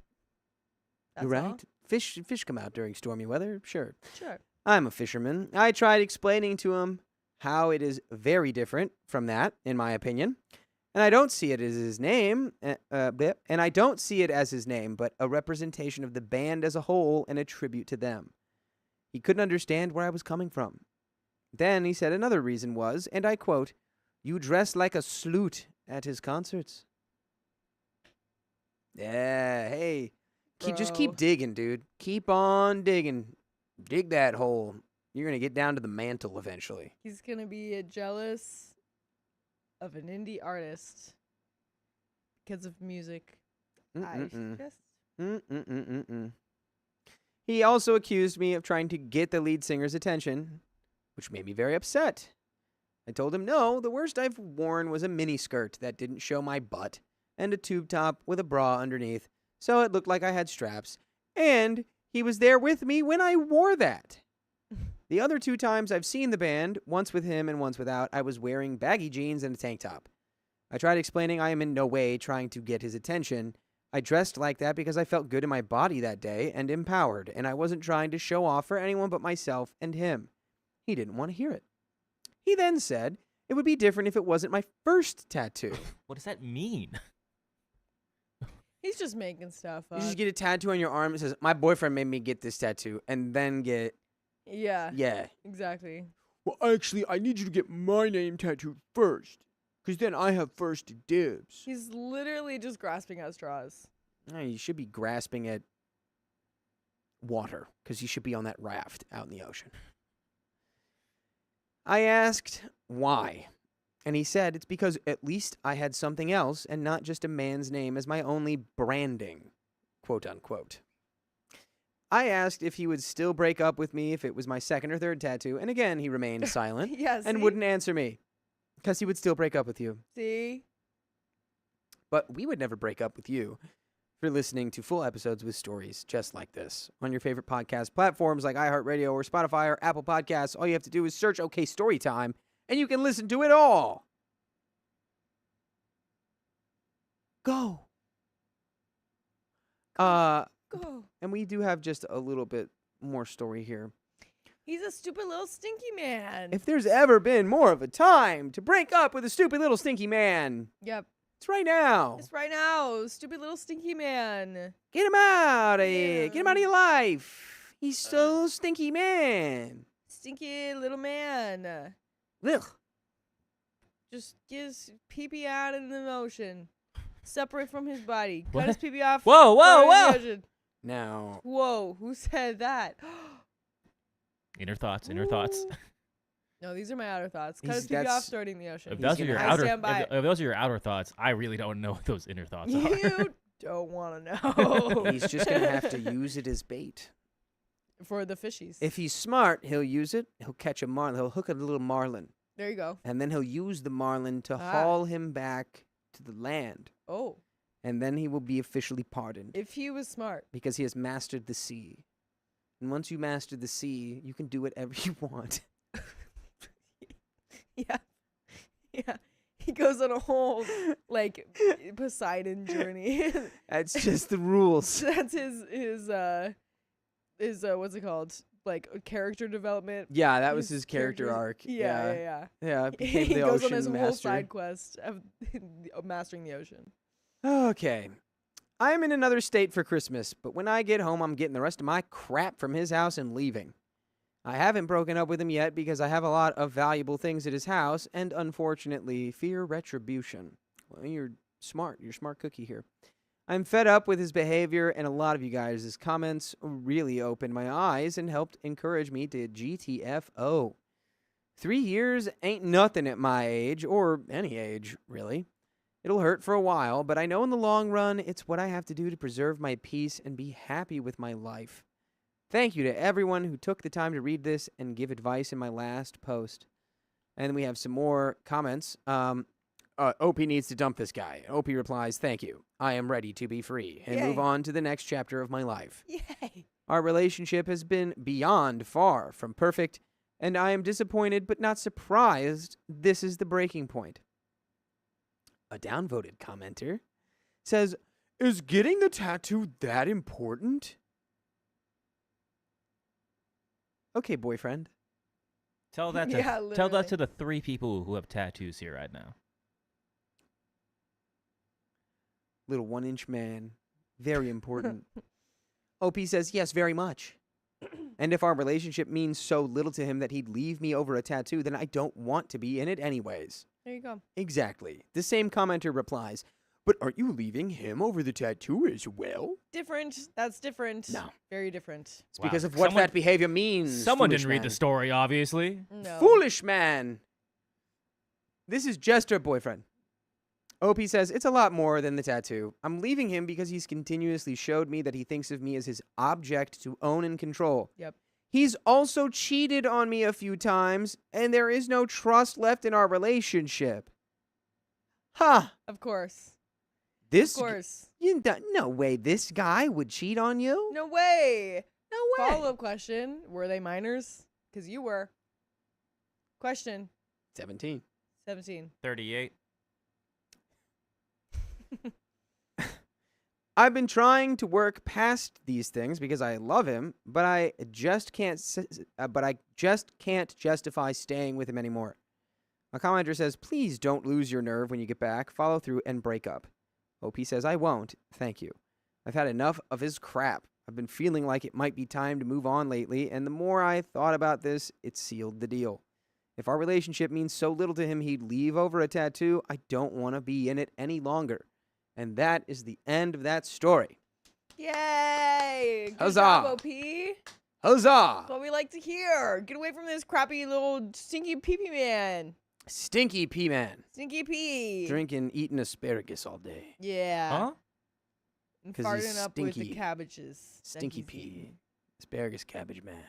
You're right. all? Fish come out during stormy weather. Sure. Sure. I'm a fisherman. I tried explaining to him how it is very different from that, in my opinion. And I don't see it as his name, and I don't see it as his name, but a representation of the band as a whole and a tribute to them. He couldn't understand where I was coming from. Then he said another reason was, and I quote, "You dress like a sloot at his concerts." Yeah, hey, just keep Bro. digging, dude. Keep on digging. Dig that hole. You're going to get down to the mantle eventually. He's going to be jealous of an indie artist because of music. Mm-mm-mm. I just. Mm-mm-mm-mm-mm. He also accused me of trying to get the lead singer's attention, which made me very upset. I told him no, the worst I've worn was a miniskirt that didn't show my butt and a tube top with a bra underneath, so it looked like I had straps, and he was there with me when I wore that. The other 2 times I've seen the band, once with him and once without, I was wearing baggy jeans and a tank top. I tried explaining I am in no way trying to get his attention. I dressed like that because I felt good in my body that day and empowered, and I wasn't trying to show off for anyone but myself and him. He didn't want to hear it. He then said it would be different if it wasn't my first tattoo. What does that mean? He's just making stuff You up. just get a tattoo on your arm that says, "My boyfriend made me get this tattoo," and then get, Yeah, yeah. exactly. Well, actually, I need you to get my name tattooed first, because then I have first dibs. He's literally just grasping at straws. No, you should be grasping at water, because you should be on that raft out in the ocean. I asked why, and he said it's because at least I had something else and not just a man's name as my only branding, quote unquote. I asked if he would still break up with me if it was my second or third tattoo, and again he remained silent Yes. and wouldn't answer me, because he would still break up with you. See? but we would never break up with you. If you're listening to full episodes with stories just like this on your favorite podcast platforms like iHeartRadio or Spotify or Apple Podcasts, all you have to do is search OK Storytime, and you can listen to it all. Go. Go. And we do have just a little bit more story here. He's a stupid little stinky man. If there's ever been more of a time to break up with a stupid little stinky man, Yep. it's right now. Just right now, stupid little stinky man. Get him out of here. Yeah. Get him out of your life. He's so stinky man. Stinky little man. Ugh. Just gives pee-pee out in the ocean. Separate from his body. What? Cut his pee-pee off. Whoa, throw whoa, it in the whoa! ocean. Now, Whoa, who said that? Inner thoughts, inner thoughts. No, these are my outer thoughts. Cut He's- his pee-pee off, that's- throw it in the ocean. If those are gonna your have- I outer, stand by if, if those are your outer thoughts, I really don't know what those inner thoughts are. You don't want to know. he's just going to have to use it as bait. For the fishies. If he's smart, he'll use it. He'll catch a marlin. He'll hook a little marlin. There you go. And then he'll use the marlin to Ah. haul him back to the land. Oh, And then he will be officially pardoned if he was smart. because he has mastered the sea. And once you master the sea, you can do whatever you want. Yeah. Yeah. He goes on a whole, like, Poseidon journey. That's just the rules. That's his what's it called? Like, character development. Yeah, that was his character characters- arc. Yeah. Yeah, became He the goes ocean on his whole master. side quest of mastering the ocean. Okay. I'm in another state for Christmas, but when I get home, I'm getting the rest of my crap from his house and leaving. I haven't broken up with him yet because I have a lot of valuable things at his house and, unfortunately, fear retribution. Well, you're smart. You're a smart cookie here. I'm fed up with his behavior, and a lot of you guys' comments really opened my eyes and helped encourage me to GTFO. 3 years ain't nothing at my age, or any age, really. It'll hurt for a while, but I know in the long run, it's what I have to do to preserve my peace and be happy with my life. Thank you to everyone who took the time to read this and give advice in my last post. And then we have some more comments. OP needs to dump this guy. OP replies, thank you. I am ready to be free and move Yay. on to the next chapter of my life. Yay. Our relationship has been beyond far from perfect, and I am disappointed but not surprised this is the breaking point. A downvoted commenter says, is getting the tattoo that important? Okay, boyfriend. Tell that to Yeah, tell literally. that to the 3 people who have tattoos here right now. Little 1-inch man. Very important. OP says, yes, very much. And if our relationship means so little to him that he'd leave me over a tattoo, then I don't want to be in it anyways. There you go. Exactly. The same commenter replies, but aren't you leaving him over the tattoo as well? Different. That's different. No. Very different. It's because Wow. of what Someone- that behavior means. Someone foolish didn't read man. the story, obviously. No. Foolish man. This is just her boyfriend. OP says, it's a lot more than the tattoo. I'm leaving him because he's continuously showed me that he thinks of me as his object to own and control. Yep. He's also cheated on me a few times, and there is no trust left in our relationship. Huh. Of course. This Of course. no way this guy would cheat on you? No way. No way. Follow-up question. Were they minors? Because you were. Question. 17. 17. 38. I've been trying to work past these things because I love him, but I just can't justify staying with him anymore. A commenter says, please don't lose your nerve when you get back. Follow through and break up. OP says, I won't. Thank you. I've had enough of his crap. I've been feeling like it might be time to move on lately, and the more I thought about this, it sealed the deal. If our relationship means so little to him he'd leave over a tattoo, I don't want to be in it any longer. And that is the end of that story. Yay! Good Huzzah. job, OP. Huzzah! That's what we like to hear. Get away from this crappy little stinky pee-pee man. Stinky pea man. Stinky pee. Drinking, eating asparagus all day. Yeah. Huh? And 'Cause he's farting up with the stinky. cabbages. that Stinky he's pea. eating. Asparagus cabbage man.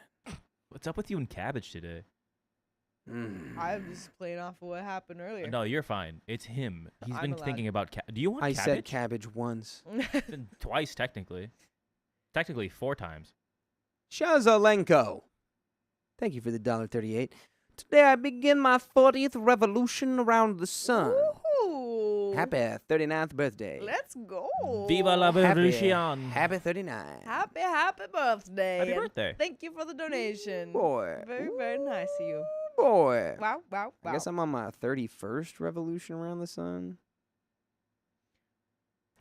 What's up with you and cabbage today? I'm just playing off of what happened earlier. No, you're fine. It's him. He's I'm been allowed. thinking about. Do you want I cabbage? said cabbage once. Twice, technically. Technically, 4 times. Shazalenko. Thank you for the $1.38. Today I begin my 40th revolution around the sun. Ooh. Happy 39th birthday. Let's go. Viva la Happy, revolution! happy 39. Happy birthday. Happy and birthday! Thank you for the donation. Boy. Very, very nice of you. Boy. Wow, wow, wow. I guess I'm on my 31st revolution around the sun.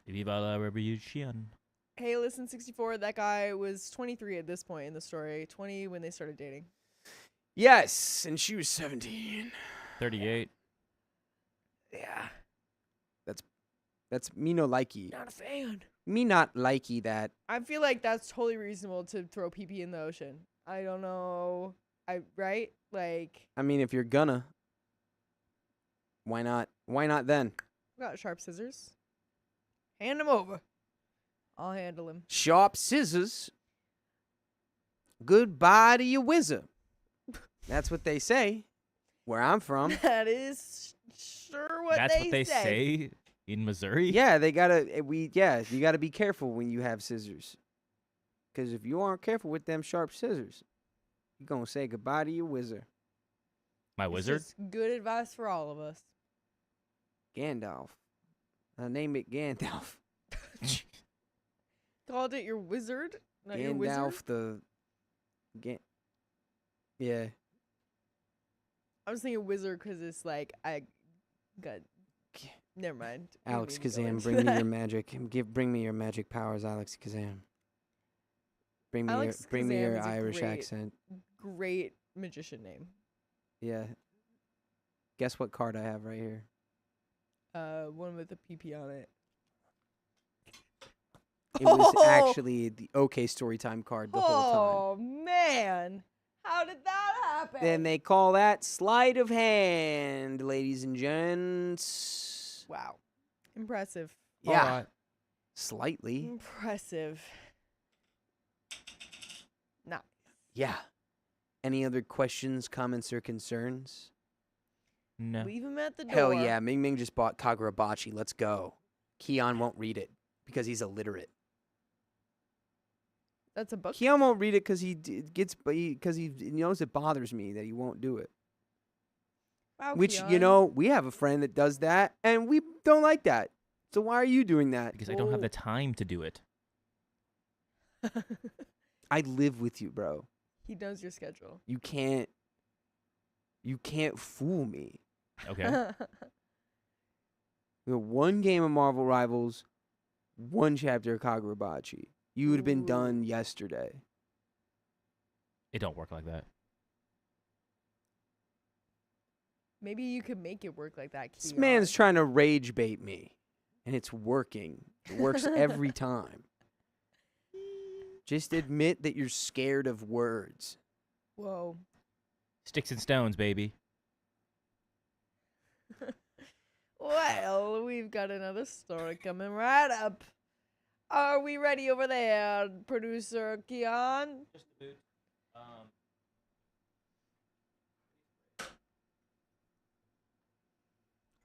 Viva la revolution! Hey, listen, 64, that guy was 23 at this point in the story. 20 when they started dating. Yes, and she was 17. 38. Yeah. That's me no likey. Not a fan. Me not likey that. I feel like that's totally reasonable to throw pee-pee in the ocean. I don't know. Right? Like, I mean, if you're gonna, why not? Why not then? got sharp scissors. Hand him over. I'll handle him. Sharp scissors. Goodbye to your wizard. That's what they say. Where I'm from. That is sure what That's they what they say in Missouri? Yeah, they gotta. You gotta be careful when you have scissors. Because if you aren't careful with them sharp scissors, you're gonna say goodbye to your wizard. My It's wizard? just good advice for all of us. Gandalf. I name it Gandalf. Called it your wizard? Not your wizard? Gandalf Yeah. I was thinking wizard because it's like, never mind. We Alex didn't go Kazam, into bring me your that. magic. Bring me your magic powers, Alex Kazam. Bring me Alex bring me Kazam your is a Irish great- accent. Great magician name. Yeah. Guess what card I have right here? One with a PP on it. It was Oh! actually the OK Storytime card the whole Oh, man. How did that happen? time. Then they call that sleight of hand, ladies and gents. Wow. Impressive. Yeah. Alright. Slightly. Impressive. Nah. Yeah. Any other questions, comments, or concerns? No. Leave him at the door. Hell yeah. Ming Ming just bought Kagurabachi. Let's go. Keon won't read it because he's illiterate. That's a book. Keon won't read it because because he knows it bothers me that he won't do it. Wow, Which, you Keon. know, we have a friend that does that, and we don't like that. So why are you doing that? Because I don't have the time to do it. I live with you, bro. He knows your schedule. You can't fool me. Okay. We have one game of Marvel Rivals, one chapter of Kagurabachi. You would have been Ooh. done yesterday. It don't work like that. Maybe you could make it work like that, This Keon. man's trying to rage bait me, and it's working. It works every time. Just admit that you're scared of words. Whoa. Sticks and stones, baby. Well, we've got another story coming right up. Are we ready over there, producer Keon? Just the boot.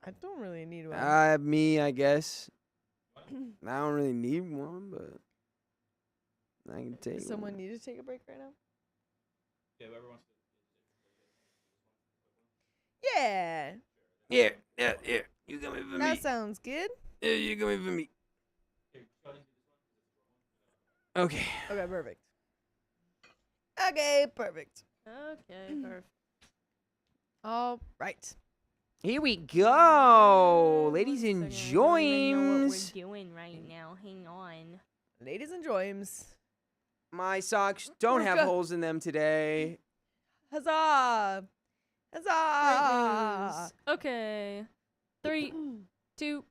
I don't really need one. Me, I guess. I don't really need one, but I can take Does someone one. need to take a break right now? Yeah, whoever wants Yeah, Yeah. You got me for that sounds good. Yeah, you got me for me. Okay. Okay, perfect. Okay, perfect. Okay, perfect. All right. Here we go. Ladies One and second, I don't even know what joins. we're doing right now. Hang on. Ladies and Joims. My socks don't have Orca. holes in them today. Huzzah! Great Huzzah! news. Okay. 3, 2,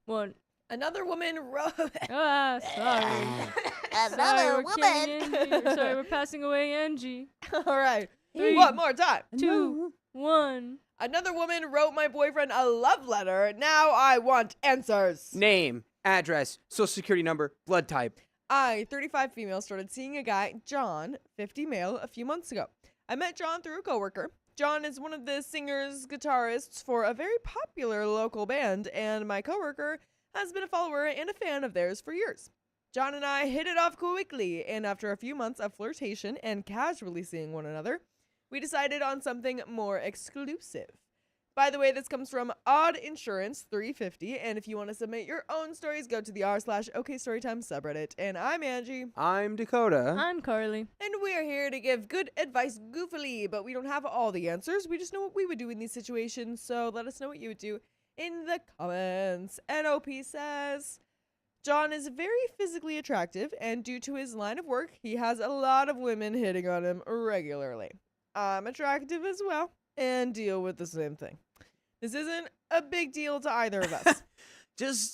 1. Another woman wrote. Ah, sorry. Sorry, we're killing Angie. Sorry, we're passing away Angie. All right. 3, One more time. 2, 1. Another woman wrote my boyfriend a love letter. Now I want answers. Name, address, social security number, blood type. I, 35 female, started seeing a guy, John, 50 male, a few months ago. I met John through a coworker. John is one of the singers, guitarists for a very popular local band, and my coworker has been a follower and a fan of theirs for years. John and I hit it off quickly, and after a few months of flirtation and casually seeing one another, we decided on something more exclusive. By the way, this comes from Odd Insurance 350, and if you want to submit your own stories, go to the r/OKStorytime subreddit. And I'm Angie, I'm Dakota. I'm Carly. and we are here to give good advice goofily, but we don't have all the answers. We just know what we would do in these situations, so let us know what you would do in the comments. NOP says, John is very physically attractive, and due to his line of work, he has a lot of women hitting on him regularly. I'm attractive as well, and deal with the same thing. This isn't a big deal to either of us.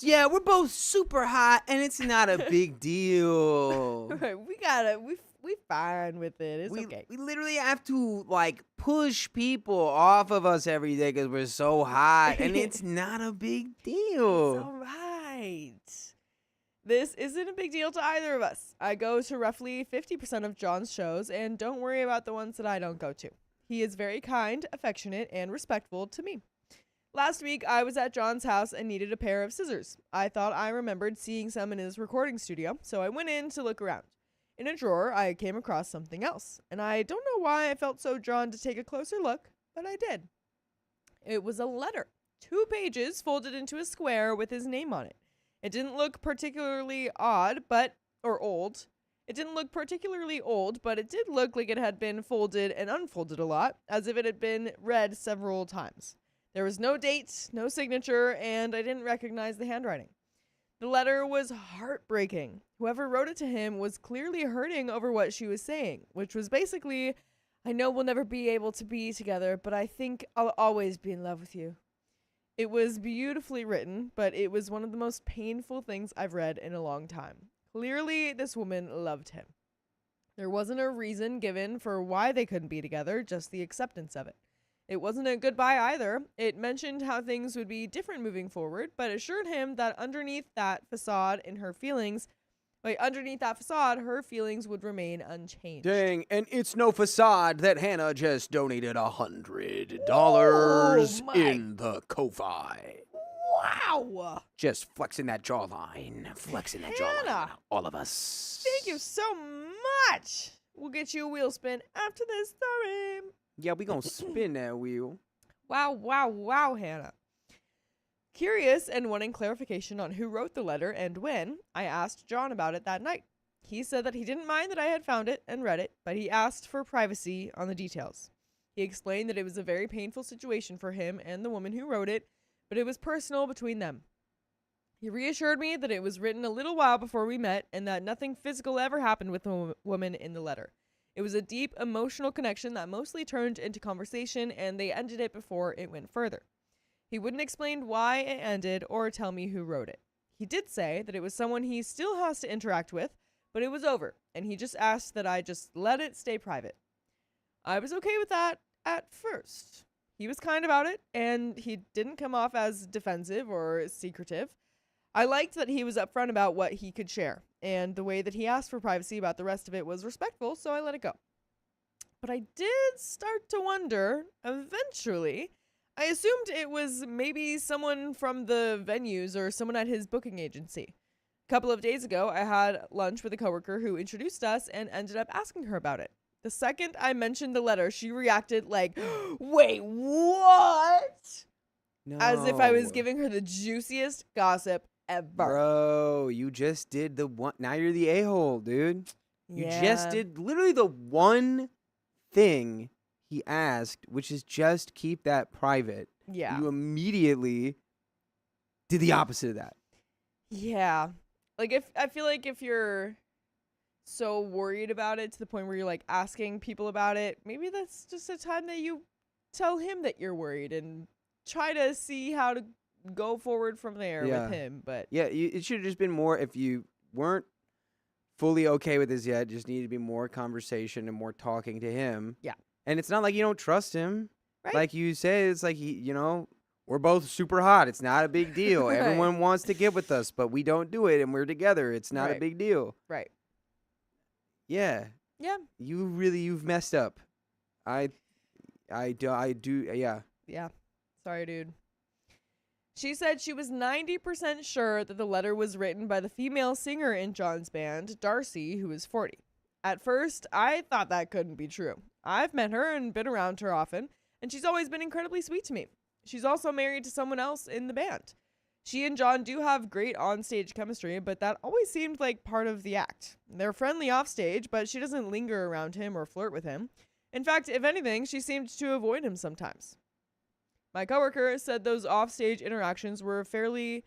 Yeah, we're both super hot, and it's not a big deal. We fine with it. It's okay. We literally have to, like, push people off of us every day because we're so hot, and it's not a big deal. It's all right. This isn't a big deal to either of us. I go to roughly 50% of John's shows, and don't worry about the ones that I don't go to. He is very kind, affectionate, and respectful to me. Last week, I was at John's house and needed a pair of scissors. I thought I remembered seeing some in his recording studio, so I went in to look around. In a drawer, I came across something else, and I don't know why I felt so drawn to take a closer look, but I did. It was a letter, 2 pages folded into a square with his name on it. It didn't look particularly old. It didn't look particularly old, but it did look like it had been folded and unfolded a lot, as if it had been read several times. There was no date, no signature, and I didn't recognize the handwriting. The letter was heartbreaking. Whoever wrote it to him was clearly hurting over what she was saying, which was basically, I know we'll never be able to be together, but I think I'll always be in love with you. It was beautifully written, but it was one of the most painful things I've read in a long time. Clearly, this woman loved him. There wasn't a reason given for why they couldn't be together, just the acceptance of it. It wasn't a goodbye either. It mentioned how things would be different moving forward, but assured him that underneath that facade, her feelings would remain unchanged. Dang, and it's no facade that Hannah just donated $100 my- in the Ko-Fi. Wow! Just flexing that jawline. Hannah! All of us. Thank you so much! We'll get you a wheel spin after this story. Yeah, we gonna spin that wheel. Wow, Hannah. Curious and wanting clarification on who wrote the letter and when, I asked John about it that night. He said that he didn't mind that I had found it and read it, but he asked for privacy on the details. He explained that it was a very painful situation for him and the woman who wrote it, but it was personal between them. He reassured me that it was written a little while before we met and that nothing physical ever happened with the woman in the letter. It was a deep emotional connection that mostly turned into conversation, and they ended it before it went further. He wouldn't explain why it ended or tell me who wrote it. He did say that it was someone he still has to interact with, but it was over, and he just asked that I just let it stay private. I was okay with that at first. He was kind about it, and he didn't come off as defensive or secretive. I liked that he was upfront about what he could share, and the way that he asked for privacy about the rest of it was respectful, so I let it go. But I did start to wonder, eventually. I assumed it was maybe someone from the venues or someone at his booking agency. A couple of days ago, I had lunch with a coworker who introduced us and ended up asking her about it. The second I mentioned the letter, she reacted like, wait, what? No. As if I was giving her the juiciest gossip ever. Bro, you just did the one. Now you're the a-hole, dude. You Yeah. just did literally the one thing he asked, which is just keep that private. Yeah. You immediately did the opposite of that. Yeah. Like, I feel like if you're so worried about it to the point where you're like asking people about it, maybe that's just a time that you tell him that you're worried and try to see how to go forward from there Yeah. with him. But Yeah, it should have just been more if you weren't fully okay with this yet, just needed to be more conversation and more talking to him. Yeah. And it's not like you don't trust him. Right. Like you say, it's like, we're both super hot. It's not a big deal. Right. Everyone wants to get with us, but we don't do it and we're together. It's not a Right. big deal. right. Yeah. Yeah. You've messed up. I I do. Yeah. Yeah. Sorry, dude. She said she was 90% sure that the letter was written by the female singer in John's band, Darcy, who is 40. At first, I thought that couldn't be true. I've met her and been around her often, and she's always been incredibly sweet to me. She's also married to someone else in the band. She and John do have great on-stage chemistry, but that always seemed like part of the act. They're friendly off-stage, but she doesn't linger around him or flirt with him. In fact, if anything, she seemed to avoid him sometimes. My coworker said those offstage interactions were a fairly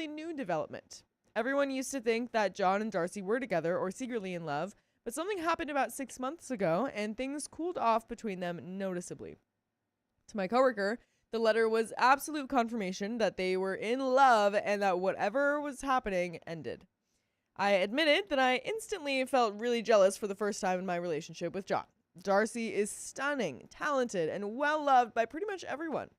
new development. Everyone used to think that John and Darcy were together or secretly in love, but something happened about 6 months ago, and things cooled off between them noticeably. To my coworker, the letter was absolute confirmation that they were in love and that whatever was happening ended. I admitted that I instantly felt really jealous for the first time in my relationship with John. Darcy is stunning, talented, and well-loved by pretty much everyone.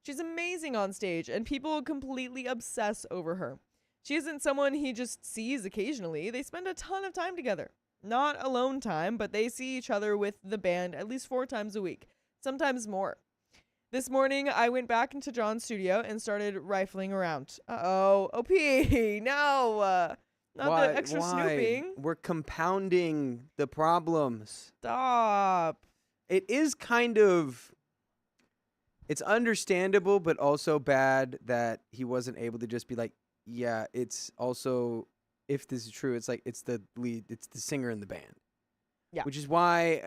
She's amazing on stage, and people completely obsess over her. She isn't someone he just sees occasionally. They spend a ton of time together. Not alone time, but they see each other with the band at least 4 times a week, sometimes more. This morning, I went back into John's studio and started rifling around. Uh-oh. OP, no. Not the extra snooping. We're compounding the problems. Stop. It is kind of... It's understandable, but also bad that he wasn't able to just be like, yeah, it's also, if this is true, it's like, it's the lead, it's the singer in the band. Yeah. Which is why,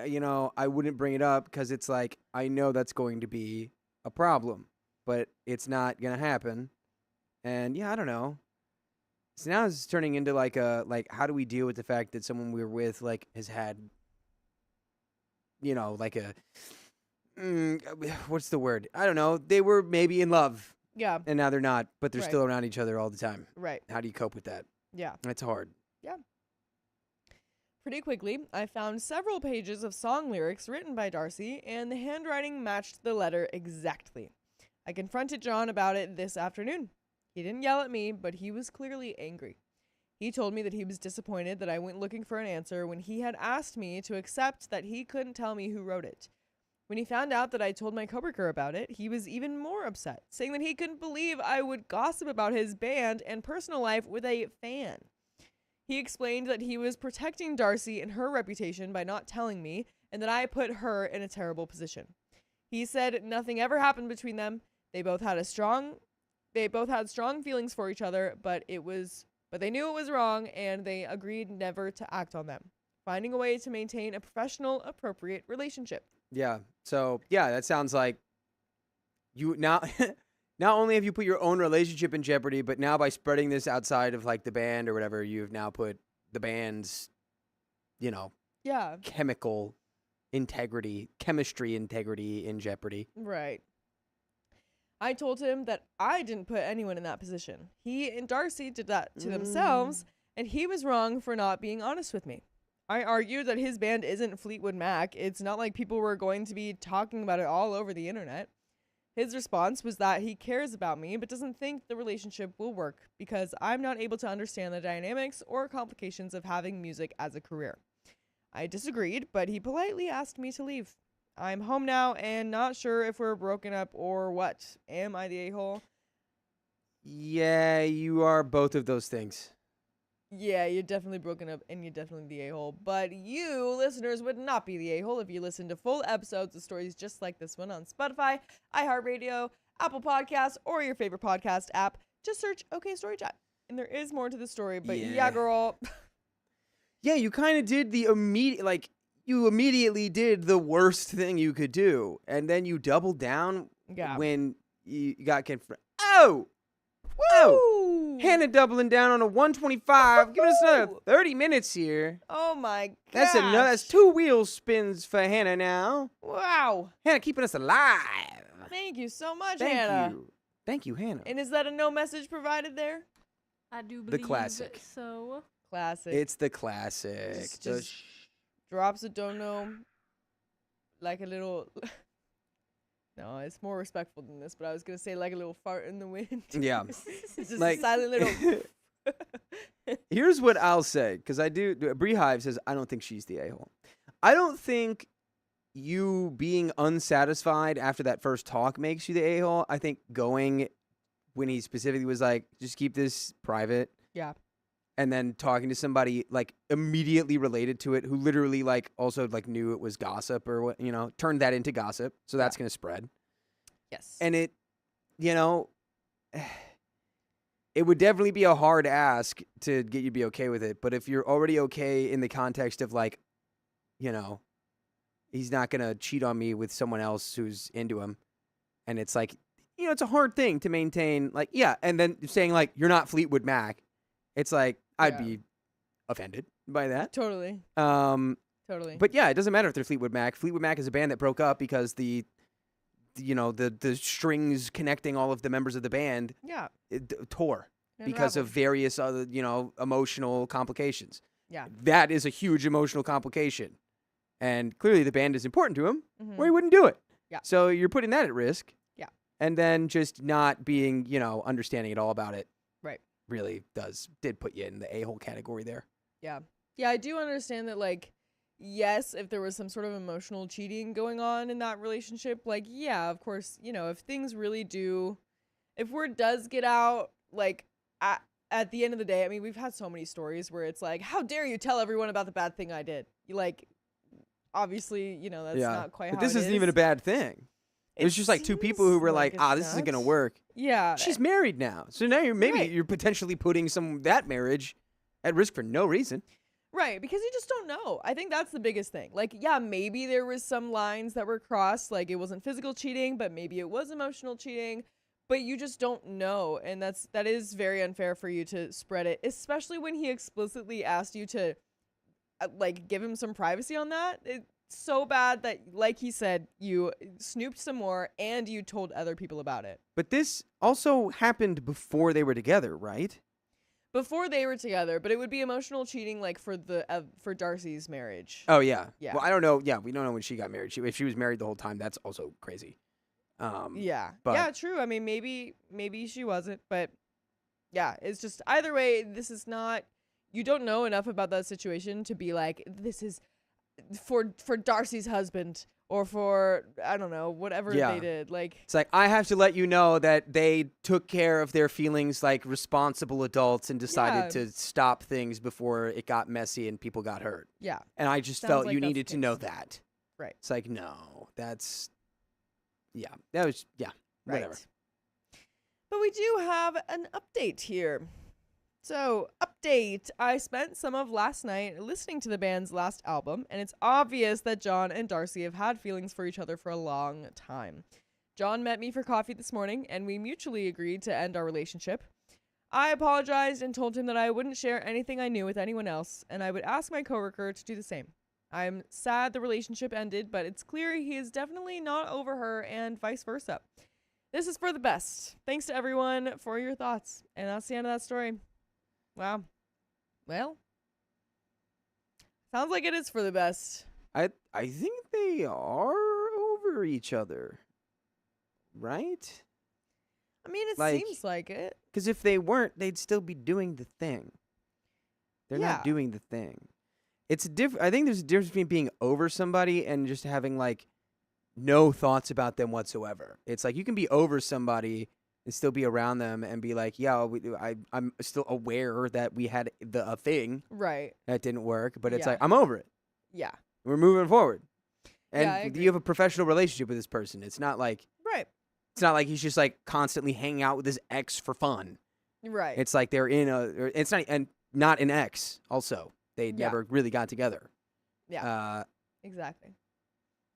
I wouldn't bring it up, because it's like, I know that's going to be a problem, but it's not going to happen. And yeah, I don't know. So now it's turning into how do we deal with the fact that someone we were with, has had, what's the word? I don't know. They were maybe in love. Yeah. And now they're not, but they're Right. still around each other all the time. Right. How do you cope with that? Yeah. It's hard. Pretty quickly, I found several pages of song lyrics written by Darcy, and the handwriting matched the letter exactly. I confronted John about it this afternoon. He didn't yell at me, but he was clearly angry. He told me that he was disappointed that I went looking for an answer when he had asked me to accept that he couldn't tell me who wrote it. When he found out that I told my coworker about it, he was even more upset, saying that he couldn't believe I would gossip about his band and personal life with a fan. He explained that he was protecting Darcy and her reputation by not telling me, and that I put her in a terrible position. He said nothing ever happened between them. They both had strong feelings for each other, but they knew it was wrong, and they agreed never to act on them, finding a way to maintain a professional, appropriate relationship. Yeah. So, yeah, that sounds like you now not only have you put your own relationship in jeopardy, but now by spreading this outside of the band or whatever, you've now put the band's, Yeah. chemistry integrity in jeopardy. Right. I told him that I didn't put anyone in that position. He and Darcy did that to themselves, and he was wrong for not being honest with me. I argued that his band isn't Fleetwood Mac. It's not like people were going to be talking about it all over the internet. His response was that he cares about me, but doesn't think the relationship will work because I'm not able to understand the dynamics or complications of having music as a career. I disagreed, but he politely asked me to leave. I'm home now and not sure if we're broken up or what. Am I the a-hole? Yeah, you are both of those things. Yeah, you're definitely broken up and you're definitely the a-hole. But you, listeners, would not be the a-hole if you listened to full episodes of stories just like this one on Spotify, iHeartRadio, Apple Podcasts, or your favorite podcast app. Just search OK Storytime. And there is more to the story, but yeah girl. Yeah, you kind of did the you immediately did the worst thing you could do. And then you doubled down when you got confronted. Oh! Whoa! Hannah doubling down on a 125. Giving us another 30 minutes here. Oh my gosh. That's 2 wheel spins for Hannah now. Wow. Hannah keeping us alive. Thank you so much, Thank Hannah. you. Thank you, Hannah. And is that a no message provided there? I do believe classic. so. Classic. It's the classic. Just drops a don't-know like a little... No, it's more respectful than this, but I was going to say like a little fart in the wind. Yeah. It's just a silent little... Here's what I'll say, because Bree Hive says, I don't think she's the a-hole. I don't think you being unsatisfied after that first talk makes you the a-hole. I think going when he specifically was like, just keep this private. Yeah. And then talking to somebody like immediately related to it who literally like also like knew it was gossip or what, turned that into gossip. So that's going to spread. Yes. And it, it would definitely be a hard ask to get you to be okay with it. But if you're already okay in the context of like, he's not going to cheat on me with someone else who's into him. And it's like, it's a hard thing to maintain. Like, yeah. And then saying like, you're not Fleetwood Mac. It's like, I'd be offended by that. Totally. Totally. But yeah, it doesn't matter if they're Fleetwood Mac. Fleetwood Mac is a band that broke up because the strings connecting all of the members of the band tore because of various other, emotional complications. Yeah. That is a huge emotional complication. And clearly the band is important to him, Mhm. or he wouldn't do it. Yeah. So you're putting that at risk. Yeah. And then just not being, understanding at all about it. Right. Really did put you in the a-hole category there. Yeah. Yeah, I do understand that, like, yes, if there was some sort of emotional cheating going on in that relationship, like, yeah, of course, if things really if word does get out, like, at the end of the day, I mean, we've had so many stories where it's like, how dare you tell everyone about the bad thing I did? Like, obviously, that's not quite but how this it isn't is. even a bad thing. It was just like two people who were like, this isn't going to work. Yeah. She's married now. So now you're potentially putting that marriage at risk for no reason. Right, because you just don't know. I think that's the biggest thing. Like, yeah, maybe there was some lines that were crossed, like it wasn't physical cheating, but maybe it was emotional cheating, but you just don't know, and that is very unfair for you to spread it, especially when he explicitly asked you to give him some privacy on that. It's so bad that, like he said, you snooped some more and you told other people about it. But this also happened before they were together, right? Before they were together, but it would be emotional cheating, like for Darcy's marriage. Oh yeah. Yeah. Well, I don't know. Yeah, we don't know when she got married. If she was married the whole time, that's also crazy. Yeah. but- Yeah, true. I mean, maybe she wasn't, but yeah, it's just either way, this is not, you don't know enough about that situation to be like, this is for Darcy's husband or for, I don't know, whatever they did. Like, it's like, I have to let you know that they took care of their feelings like responsible adults and decided to stop things before it got messy and people got hurt. yeah. And I just Sounds felt like you that's needed the to know case. that. Right. It's like, no, that was, whatever. Right. But we do have an update here. So, update. I spent some of last night listening to the band's last album, and it's obvious that John and Darcy have had feelings for each other for a long time. John met me for coffee this morning, and we mutually agreed to end our relationship. I apologized and told him that I wouldn't share anything I knew with anyone else, and I would ask my coworker to do the same. I'm sad the relationship ended, but it's clear he is definitely not over her and vice versa. This is for the best. Thanks to everyone for your thoughts. And that's the end of that story. Wow. Well, sounds like it is for the best. I think they are over each other, right? I mean, it Like- seems like it. Because if they weren't, they'd still be doing the thing. They're Yeah. not doing the thing. It's I think there's a difference between being over somebody and just having like no thoughts about them whatsoever. It's like you can be over somebody and still be around them and be like, yeah, I'm still aware that we had a thing Right. that didn't work, but it's Yeah. like I'm over it. Yeah. We're moving forward. Yeah, I And agree. you have a professional relationship with this person. It's not like he's just like constantly hanging out with his ex for fun. Right. It's like they're in it's not an ex also. They Yeah. never really got together. Yeah. Exactly.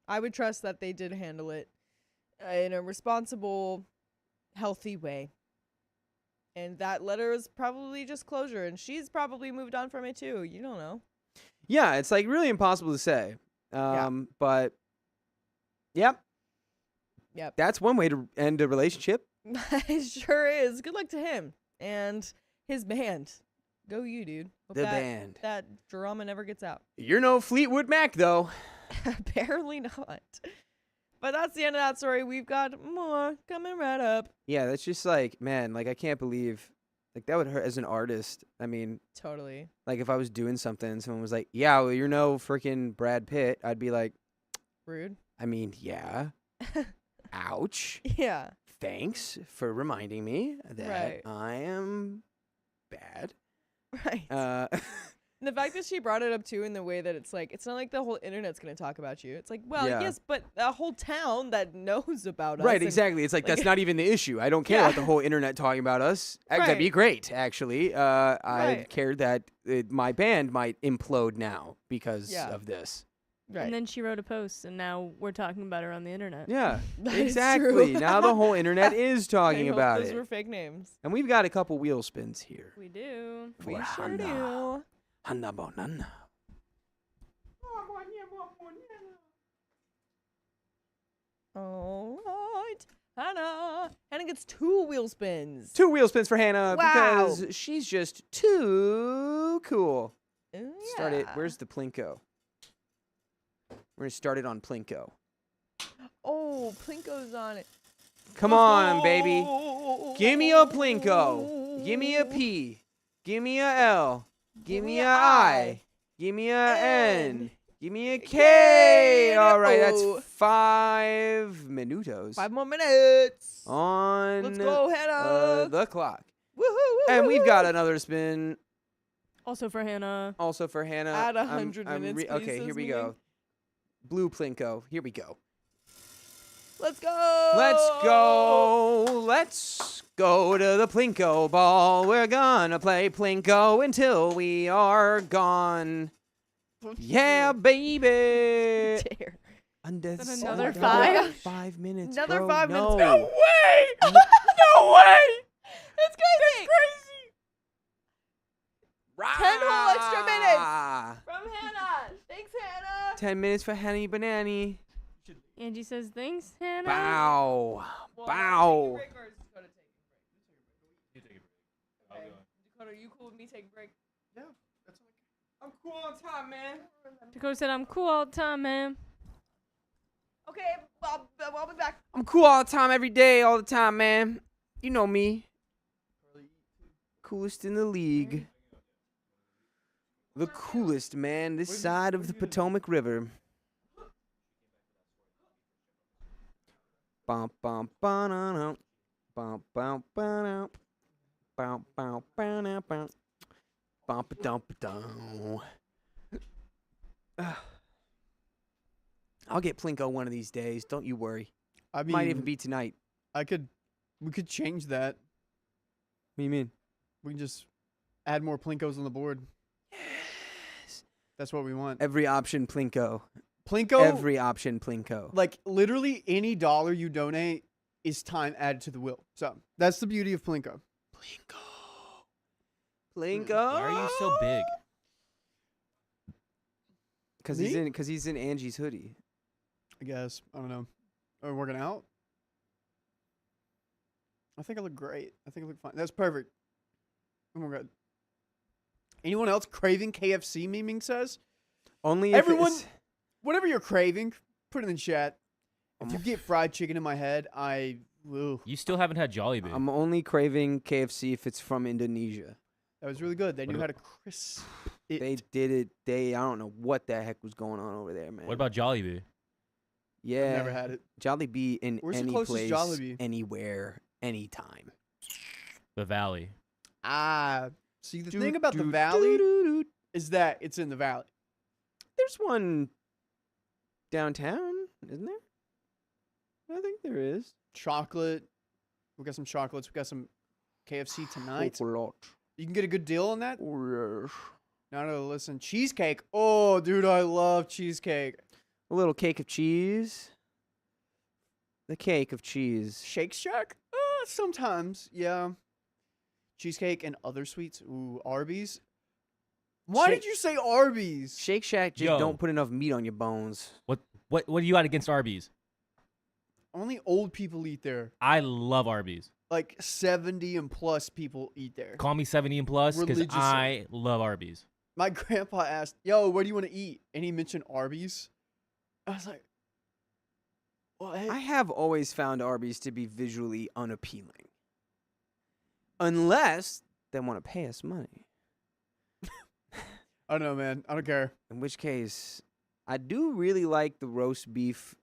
I would trust that they did handle it in a responsible, healthy way. And that letter is probably just closure, and she's probably moved on from it too. You don't know. Yeah, it's like really impossible to say. But yep. Yep. That's one way to end a relationship. It sure is. Good luck to him and his band. Go you, dude. Hope The band. that drama never gets out. You're no Fleetwood Mac though. Apparently not. But that's the end of that story. We've got more coming right up. Yeah, that's just like, man, like I can't believe like that would hurt as an artist. I mean, Totally. like if I was doing something and someone was like, yeah, well, you're no freaking Brad Pitt, I'd be like, Rude. I mean, yeah. Ouch. Yeah. Thanks for reminding me that Right. I am bad. Right. And the fact that she brought it up too in the way that it's like, it's not like the whole internet's gonna talk about you. It's like, well, Yeah. yes, but a whole town that knows about us. Right, and- exactly. It's like, like- that's not even the issue. I don't care Yeah. about the whole internet talking about us. That'd be Right. great, actually. I Right. cared that my band might implode now because Yeah. of this. Right. And then she wrote a post, and now we're talking about her on the internet. Yeah, That is exactly. true. Now the whole internet is I talking hope about those it. were fake names. And we've got a couple wheel spins here. We do. We For sure Hannah. do. Hannah Bonanna. All right. Hannah. Hannah gets 2 wheel spins. 2 wheel spins for Hannah Wow. because she's just too cool. Ooh, Start it. yeah. Where's the Plinko? We're gonna start it on Plinko. Oh, Plinko's on it. Come on, baby. Give me a Plinko. Give me a P. Give me a L. Give me a I. Give me a N. Give me a K. K. All right, Oh. that's 5 minutos 5 more minutes. on Let's go, Hannah. the clock. Woohoo, And we've got woohoo. another spin Also for Hannah. also for Hannah. Add I'm- 100 I'm minutes, please, okay, here says we meaning. go. Blue Plinko. Here we go. Let's go. Let's go. Let's go to the Plinko ball. We're gonna play Plinko until we are gone. Yeah, baby. Dare. Under that the another sun. 5? 5 minutes. Another bro. 5 minutes. No. No way. No way. That's crazy. 10 whole extra minutes. From Hannah. Thanks, Hannah. 10 minutes for Henny Banani. Angie says, thanks, Hannah. Bow. Well, Bow. am I taking a break or is Dakota taking a break? Okay. Dakota, are you cool with me taking a break? I'm cool on time, man. Dakota said, I'm cool all the time, man. Okay, I'll be back. I'm cool all the time, every day, all the time, man. You know me. Coolest in the league. The coolest, man, this side of the Potomac River. Bum bum ba-na-na. Bum bum ba-na. Bum bum ba-na bum. Bum ba-dum ba-dum. I'll get Plinko one of these days. Don't you worry. I mean, Might even be tonight. we could change that. What do you mean? We can just add more Plinkos on the board. Yes. That's what we want. Every option Plinko. Plinko, Every option Plinko. like literally any dollar you donate is time added to the will. So that's the beauty of Plinko. Plinko. Plinko. Why are you so big? Because Me? he's in Angie's hoodie. I guess. I don't know. Are we working out? I think I look great. I think I look fine. That's perfect. Oh my god. Anyone else craving KFC? Memeing says. Only if Everyone- it's- Whatever you're craving, put it in the chat. If I'm- you get fried chicken in my head, I will. You still haven't had Jollibee. I'm only craving KFC if it's from Indonesia. That was really good. They What knew how to about- crisp it. They did it. I don't know what the heck was going on over there, man. What about Jollibee? Yeah. I've never had it. Jollibee in Where's the any closest place, Jollibee? anywhere, anytime. The Valley. See, the thing about the valley is that it's in the valley. There's one downtown, isn't there? I think there is. Chocolate. We got some chocolates. We got some KFC tonight. Chocolate. You can get a good deal on that. Oh, yes. No, listen. Cheesecake. Oh, dude, I love cheesecake. A little cake of cheese. The cake of cheese. Shake Shack? Sometimes, yeah. Cheesecake and other sweets. Ooh, Arby's. Why Shake- did you say Arby's? Shake Shack just Yo. don't put enough meat on your bones. What do you got against Arby's? Only old people eat there. I love Arby's. Like 70 and plus people eat there. Call me 70 and plus because Religiously. I love Arby's. My grandpa asked, "Yo, what do you want to eat?" And he mentioned Arby's. I was like, "What?" I have always found Arby's to be visually unappealing. Unless they want to pay us money. I don't know, man. I don't care. In which case, I do really like the roast beef.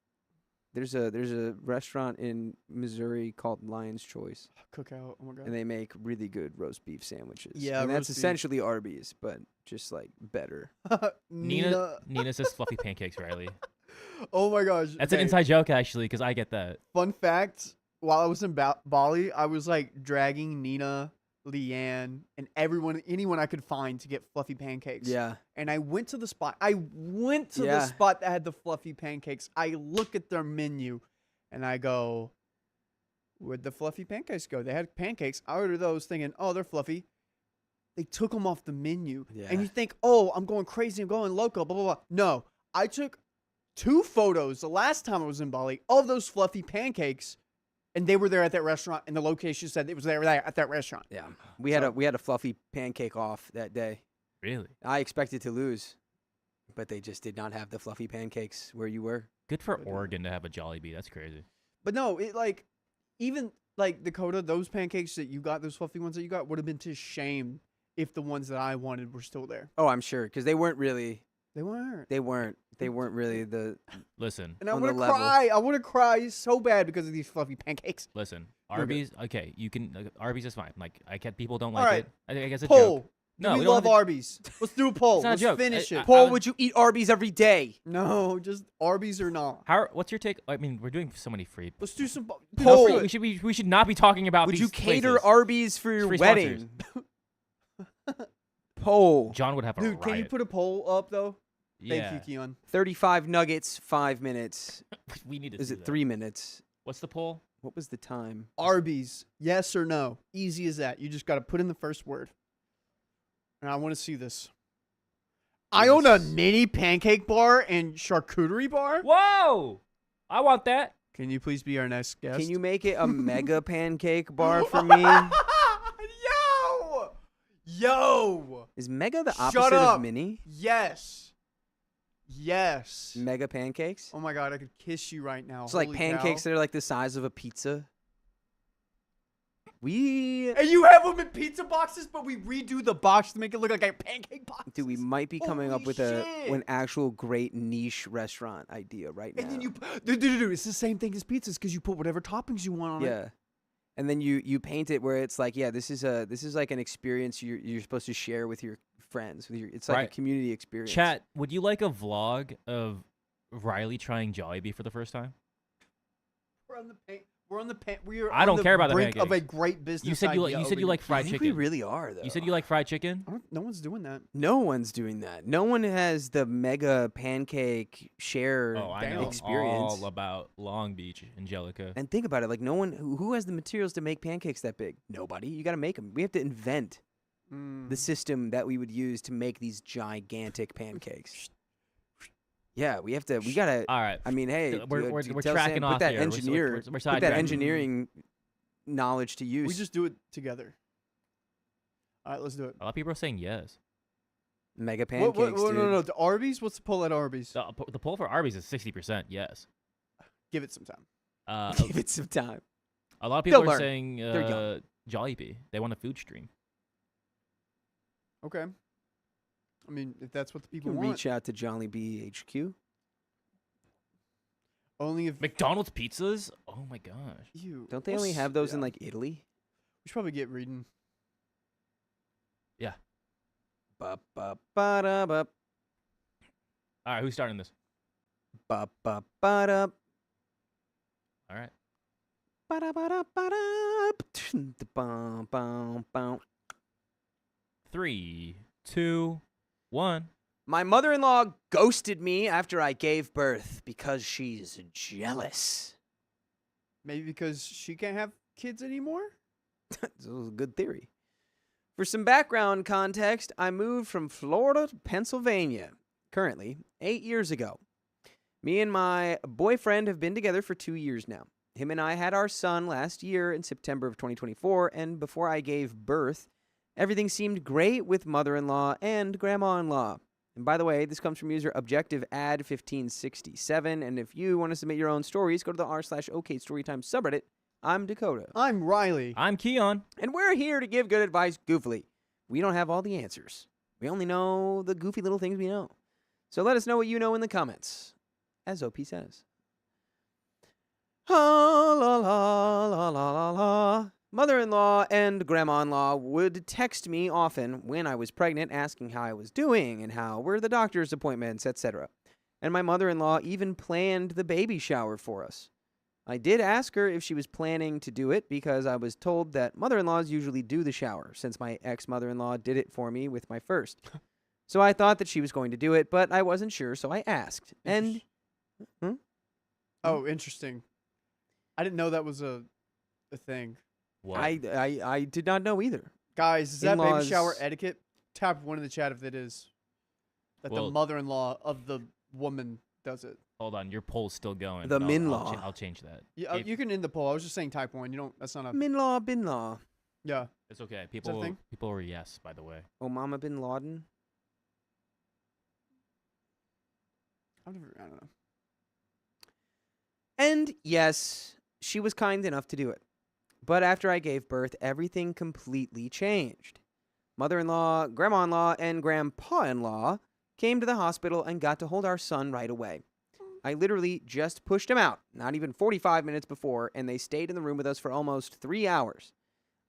There's a restaurant in Missouri called Lion's Choice, Cookout. Oh my god. and they make really good roast beef sandwiches. Yeah, and that's roast beef. essentially Arby's, but just like better. Nina says fluffy pancakes, Riley. Oh my gosh. That's an okay. inside joke, actually, because I get that. Fun fact: while I was in Bali, I was like dragging Nina, Leanne, and anyone I could find to get fluffy pancakes. Yeah. And I went to the spot. I went to the Yeah. spot that had the fluffy pancakes. I look at their menu, and I go, "Where'd the fluffy pancakes go?" They had pancakes. I ordered those, thinking, "Oh, they're fluffy." They took them off the menu, Yeah. and you think, "Oh, I'm going crazy. I'm going loco." Blah blah blah. No, I took 2 photos the last time I was in Bali of those fluffy pancakes, and they were there at that restaurant, and the location said it was there at that restaurant. Yeah. We had a fluffy pancake off that day. Really? I expected to lose, but they just did not have the fluffy pancakes where you were. Good for But, Oregon to have a Jollibee. That's crazy. But no, it like even like Dakota, those pancakes that you got, those fluffy ones that you got, would have been to shame if the ones that I wanted were still there. Oh, I'm sure, because they weren't really. They weren't. They weren't really the. Listen, And I on the want to level. cry. I want to cry so bad because of these fluffy pancakes. listen. You're good. Arby's, okay, you can. Arby's is fine. Like, I get people don't All like right. it. I guess it's a Poll. joke. Do No, we we don't love have to- Arby's. Let's do a poll. It's not a Let's joke. finish it. Paul, would you eat Arby's every day? No, just Arby's or not. What's your take? I mean, we're doing so many free. Let's do some No, poll. we should not be talking about Would these you cater places. Arby's for your Free wedding? Poll. John would have a Dude, riot. can you put a poll up though? yeah. Thank you, Keon. 35 nuggets, 5 minutes. We need to. Is do it that. 3 minutes? What's the poll? What was the time? Arby's, yes or no? Easy as that. You just got to put in the first word. And I want to see this. I own a Yes. mini pancake bar and charcuterie bar. Whoa! I want that. Can you please be our next guest? Can you make it a mega pancake bar for me? Yo! Is mega the Shut opposite up. of mini? Yes. Yes. Mega pancakes? Oh my god, I could kiss you right now. It's like Holy pancakes cow. that are like the size of a pizza. We And you have them in pizza boxes, but we redo the box to make it look like a pancake box. Dude, we might be coming up Holy with shit. an actual great niche restaurant idea right now. And then dude, it's the same thing as pizzas because you put whatever toppings you want on it. yeah. And then you paint it where it's like, yeah, this is like an experience you're supposed to share with your friends. It's like a Right. community experience. Chat, would you like a vlog of Riley trying Jollibee for the first time? We're on the paint. We're on the paint. We are. I on don't the care about the brink of a pancakes. great business. You said you idea like over here. like I fried think chicken. we really are though. You said you like fried chicken. No one's doing that. No one's doing that. No one has the mega pancake share Oh, I Damn. know experience. all about Long Beach, Angelica. And think about it, like no one who has the materials to make pancakes that big? Nobody. You got to make them. We have to invent the system that we would use to make these gigantic pancakes. Yeah, we gotta. All right. I mean, hey, We're tell tracking Sam, off put that here. We're engineer, put that sidetracking. engineering knowledge to use. We just do it together. All right, let's do it. A lot of people are saying yes. mega pancakes, dude. No. The Arby's. What's the poll at Arby's? The poll for Arby's is 60% yes. Give it some time. Give it some time. A lot of people They'll are learn. saying They're young. Jollibee. They want a food stream. Okay. I mean, if that's what the You people can want. reach out to Jollibee HQ. Only if McDonald's pizzas? Oh my gosh. you. Don't they only have those in like Italy? We should probably get reading. Ba ba ba da ba All right, who's starting this? ba ba ba da All right. ba da ba da ba da ba ba ba. 3, 2, 1. My mother-in-law ghosted me after I gave birth because she's jealous. Maybe because she can't have kids anymore. This was a good theory. For some background context, I moved from Florida to Pennsylvania, currently 8 years ago. Me and my boyfriend have been together for 2 years now. Him and I had our son last year in September of 2024, and before I gave birth, everything seemed great with mother-in-law and grandma-in-law. And by the way, this comes from user Objective Ad 1567, and if you want to submit your own stories, go to the r/OK Storytime subreddit. I'm Dakota. I'm Riley. I'm Keon. And we're here to give good advice goofily. We don't have all the answers. We only know the goofy little things we know. So let us know what you know in the comments, as OP says. La la la la la la. Mother-in-law and grandma-in-law would text me often when I was pregnant, asking how I was doing and how were the doctor's appointments, etc. And my mother-in-law even planned the baby shower for us. I did ask her if she was planning to do it because I was told that mother-in-laws usually do the shower, since my ex-mother-in-law did it for me with my first. So I thought that she was going to do it, but I wasn't sure, so I asked. And Oh, interesting. I didn't know that was a thing. What? I did not know either. Guys, is that baby In-laws- shower etiquette? Tap one in the chat if it is. That Well- the mother-in-law of the woman does it. Hold on, your poll's still going. The but min-law. I'll change that. Yeah, If- you can end the poll. I was just saying type one. You don't. That's not a. Min-law, bin-law. Yeah. It's okay. that a People thing? were yes, by the way. Osama bin Laden. I don't know. And yes, she was kind enough to do it. But after I gave birth, everything completely changed. Mother-in-law, grandma-in-law, and grandpa-in-law came to the hospital and got to hold our son right away. I literally just pushed him out, not even 45 minutes before, and they stayed in the room with us for almost 3 hours.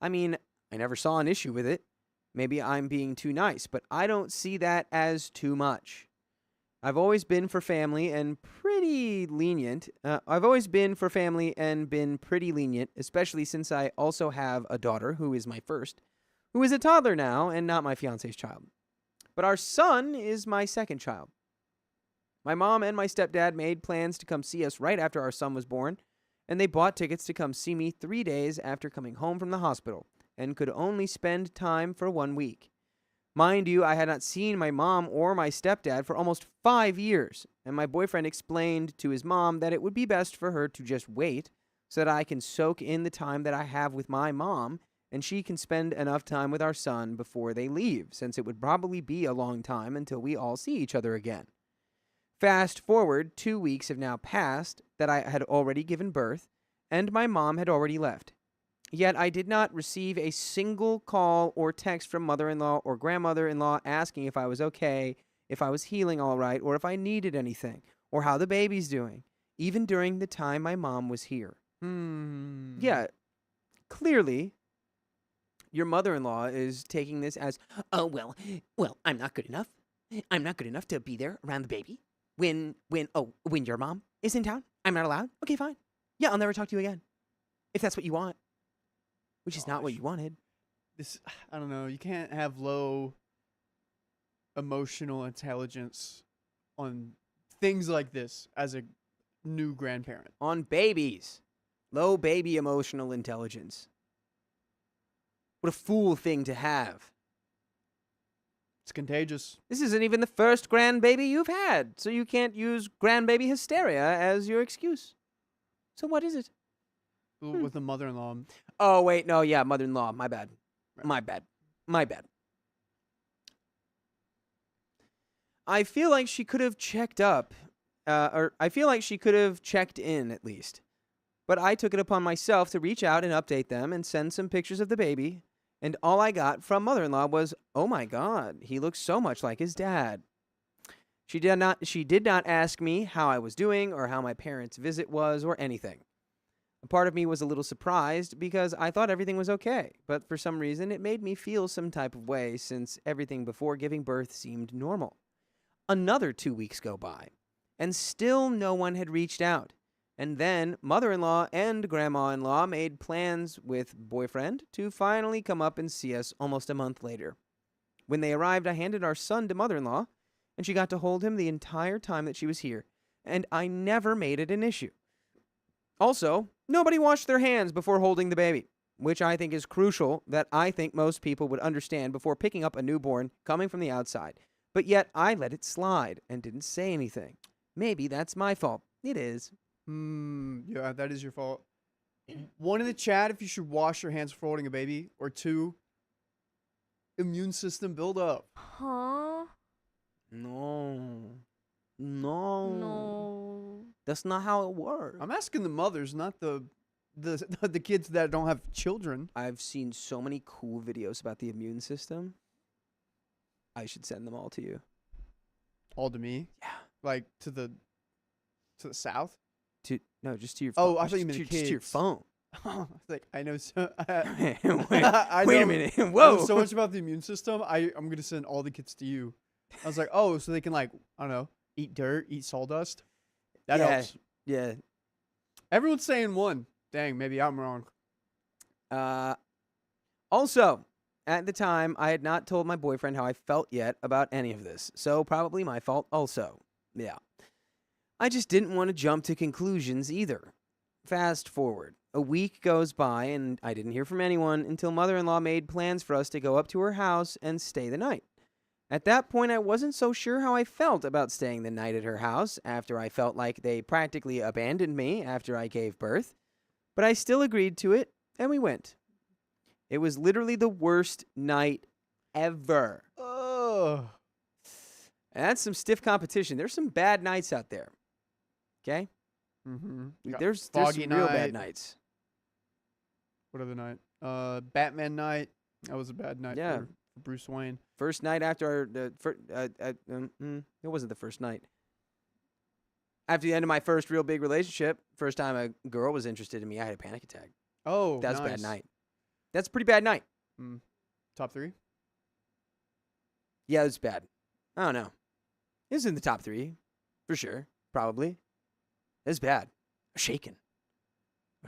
I mean, I never saw an issue with it. Maybe I'm being too nice, but I don't see that as too much. I've always been for family and pretty lenient. Especially since I also have a daughter who is my first, who is a toddler now and not my fiance's child. But our son is my second child. My mom and my stepdad made plans to come see us right after our son was born, and they bought tickets to come see me 3 days after coming home from the hospital, and could only spend time for 1 week. Mind you, I had not seen my mom or my stepdad for almost 5 years, and my boyfriend explained to his mom that it would be best for her to just wait so that I can soak in the time that I have with my mom, and she can spend enough time with our son before they leave, since it would probably be a long time until we all see each other again. Fast forward, 2 weeks have now passed that I had already given birth, and my mom had already left. Yet I did not receive a single call or text from mother-in-law or grandmother-in-law asking if I was okay, if I was healing all right, or if I needed anything, or how the baby's doing, even during the time my mom was here. Yeah, clearly, your mother-in-law is taking this as, oh, well, I'm not good enough. I'm not good enough to be there around the baby. When your mom is in town, I'm not allowed? Okay, fine. Yeah, I'll never talk to you again. If that's what you want. Which is not what you wanted. This, I don't know. You can't have low emotional intelligence on things like this as a new grandparent. On babies. Low baby emotional intelligence. What a fool thing to have. It's contagious. This isn't even the first grandbaby you've had, so you can't use grandbaby hysteria as your excuse. So what is it? With the mother-in-law. Oh, wait, no, yeah, mother-in-law. My bad. My bad. My bad. I feel like she could have checked up, or I feel like she could have checked in at least. But I took it upon myself to reach out and update them and send some pictures of the baby, and all I got from mother-in-law was, oh my God, he looks so much like his dad. She did not ask me how I was doing or how my parents' visit was or anything. A part of me was a little surprised because I thought everything was okay, but for some reason it made me feel some type of way since everything before giving birth seemed normal. Another 2 weeks go by, and still no one had reached out. And then mother-in-law and grandma-in-law made plans with boyfriend to finally come up and see us almost a month later. When they arrived, I handed our son to mother-in-law, and she got to hold him the entire time that she was here, and I never made it an issue. Also, nobody washed their hands before holding the baby, which I think is crucial that I think most people would understand before picking up a newborn coming from the outside. But yet I let it slide and didn't say anything. Maybe that's my fault. It is. Yeah, that is your fault. One in the chat if you should wash your hands before holding a baby, or two, immune system build up. Huh? No. No. That's not how it works. I'm asking the mothers, not the kids that don't have children. I've seen so many cool videos about the immune system. I should send them all to you. All to me? Yeah. Like to the south? No, just to your Oh, phone. I thought you meant the just to your kids. phone. Like I know so Wait, I wait a know- minute. I know Whoa. so much about the immune system. I'm gonna send all the kids to you. I was like, oh, so they can like, I don't know, eat dirt, eat sawdust. That Yeah. helps. Yeah. Everyone's saying one. Dang, maybe I'm wrong. Also, at the time, I had not told my boyfriend how I felt yet about any of this, so probably my fault also. Yeah. I just didn't want to jump to conclusions either. Fast forward. A week goes by, and I didn't hear from anyone until mother-in-law made plans for us to go up to her house and stay the night. At that point, I wasn't so sure how I felt about staying the night at her house after I felt like they practically abandoned me after I gave birth, but I still agreed to it, and we went. It was literally the worst night ever. Oh. And that's some stiff competition. There's some bad nights out there. Okay? Mm-hmm. There's foggy some real bad night. nights. What other night? Batman night. That was a bad night Yeah. for Bruce Wayne. First night after it wasn't the first night. After the end of my first real big relationship, first time a girl was interested in me, I had a panic attack. Oh, That was a nice. bad night. That's a pretty bad night. Top 3? Yeah, it was bad. I don't know. It was in the top 3, for sure. Probably. It was bad. I was shaking.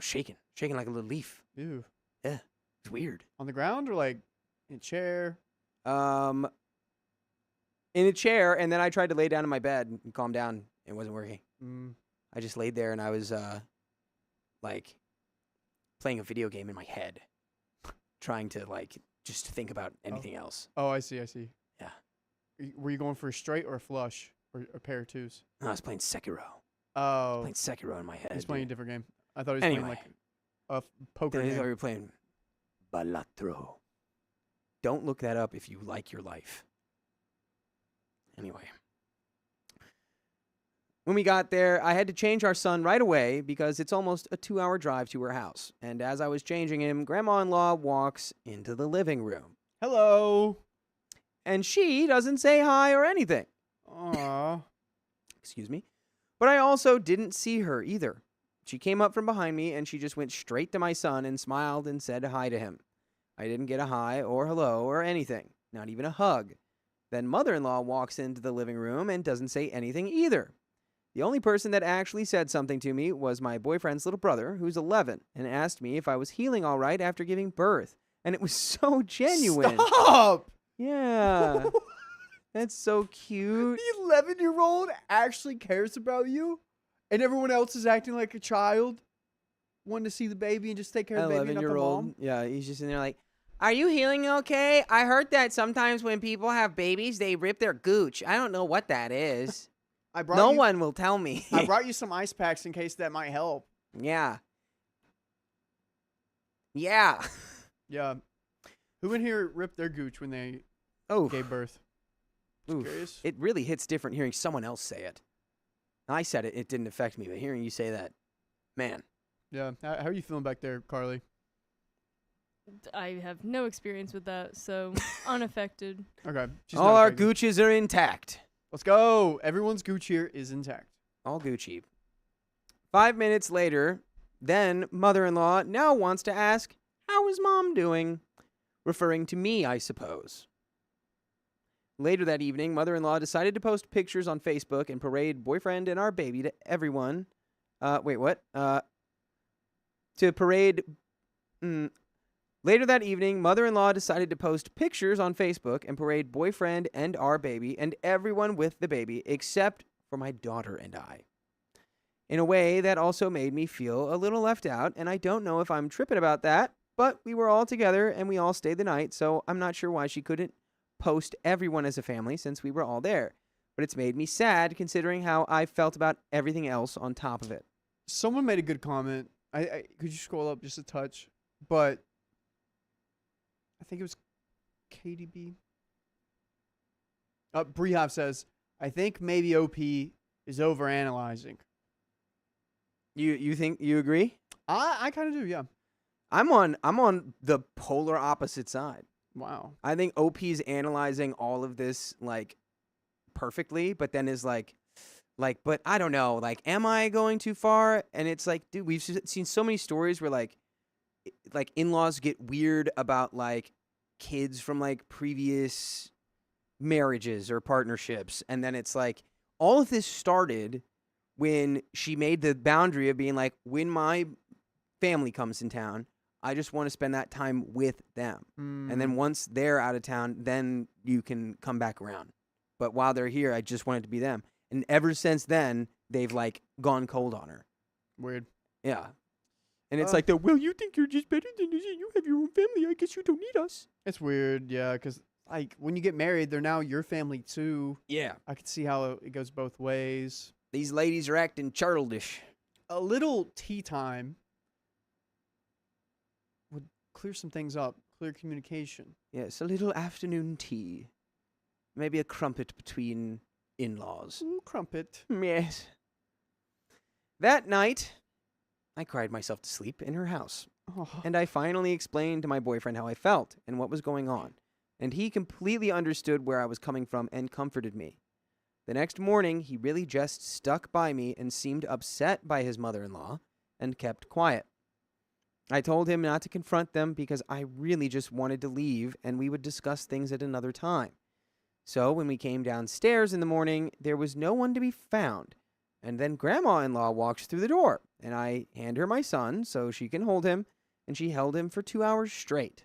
Shaking like a little leaf. Ew. It's weird. On the ground or like in a chair? In a chair, and then I tried to lay down in my bed and calm down. It wasn't working. I just laid there and I was like playing a video game in my head, trying to like just think about anything else. Oh, I see. Yeah. Were you going for a straight or a flush or a pair of twos? I was playing Sekiro. Oh, Playing Sekiro in my head. he's playing a different game. I thought he was Anyway, playing like a poker then I thought game. we were playing Balatro. Don't look that up if you like your life. Anyway. When we got there, I had to change our son right away because it's almost a 2-hour drive to her house. And as I was changing him, Grandma-in-law walks into the living room. Hello. And she doesn't say hi or anything. Aw. Excuse me. But I also didn't see her either. She came up from behind me and she just went straight to my son and smiled and said hi to him. I didn't get a hi or hello or anything, not even a hug. Then mother-in-law walks into the living room and doesn't say anything either. The only person that actually said something to me was my boyfriend's little brother, who's 11, and asked me if I was healing all right after giving birth. And it was so genuine. Stop. Yeah. That's so cute. The 11-year-old actually cares about you, and everyone else is acting like a child, wanting to see the baby and just take care of the baby and not the 11-year-old. mom. Yeah, he's just in there like, are you healing okay? I heard that sometimes when people have babies, they rip their gooch. I don't know what that is. I brought No you, one will tell me. I brought you some ice packs in case that might help. Yeah. Yeah. Yeah. Who in here ripped their gooch when they Oh, gave birth? oof. Curious. It really hits different hearing someone else say it. I said it, it didn't affect me, but hearing you say that, man. Yeah. How are you feeling back there, Carly? I have no experience with that, so unaffected. Okay. She's All not our affected. gooches are intact. Let's go. Everyone's gooch here is intact. All Gucci. 5 minutes later, then mother-in-law now wants to ask, how is mom doing? Referring to me, I suppose. Later that evening, mother-in-law decided to post pictures on Facebook and parade boyfriend and our baby to everyone. Wait, what? To parade... Later that evening, mother-in-law decided to post pictures on Facebook and parade boyfriend and our baby and everyone with the baby except for my daughter and I. In a way that also made me feel a little left out, and I don't know if I'm tripping about that, but we were all together and we all stayed the night, so I'm not sure why she couldn't post everyone as a family since we were all there. But it's made me sad considering how I felt about everything else on top of it. Someone made a good comment. I could you scroll up just a touch? But I think it was KDB. Brehov says, I think maybe OP is overanalyzing. You think you agree? I kind of do, yeah. I'm on the polar opposite side. Wow. I think OP's analyzing all of this like perfectly, but then is like, but I don't know, like, am I going too far? And it's like, dude, we've seen so many stories where like in-laws get weird about like kids from like previous marriages or partnerships, and then it's like all of this started when she made the boundary of being like, when my family comes in town, I just want to spend that time with them. And then once they're out of town, then you can come back around. But while they're here, I just want it to be them. And ever since then, they've like gone cold on her. Weird. Yeah. And it's like, well, you think you're just better than us. You have your own family. I guess you don't need us. It's weird, yeah, because like when you get married, they're now your family too. Yeah. I can see how it goes both ways. These ladies are acting childish. A little tea time would clear some things up, clear communication. Yes, a little afternoon tea. Maybe a crumpet between in-laws. Ooh, crumpet. Yes. That night, I cried myself to sleep in her house. Oh. And I finally explained to my boyfriend how I felt and what was going on. And he completely understood where I was coming from and comforted me. The next morning, he really just stuck by me and seemed upset by his mother-in-law and kept quiet. I told him not to confront them because I really just wanted to leave and we would discuss things at another time. So when we came downstairs in the morning, there was no one to be found. And then Grandma-in-law walks through the door, and I hand her my son so she can hold him, and she held him for 2 hours straight.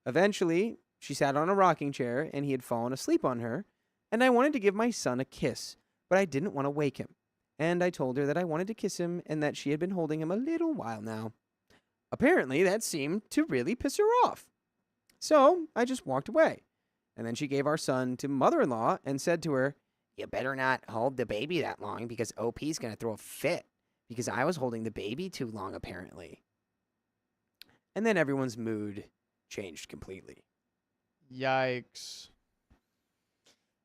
Eventually, she sat on a rocking chair, and he had fallen asleep on her, and I wanted to give my son a kiss, but I didn't want to wake him. And I told her that I wanted to kiss him and that she had been holding him a little while now. Apparently, that seemed to really piss her off. So I just walked away. And then she gave our son to mother-in-law and said to her, "You better not hold the baby that long because OP's going to throw a fit because I was holding the baby too long, apparently." And then everyone's mood changed completely. Yikes.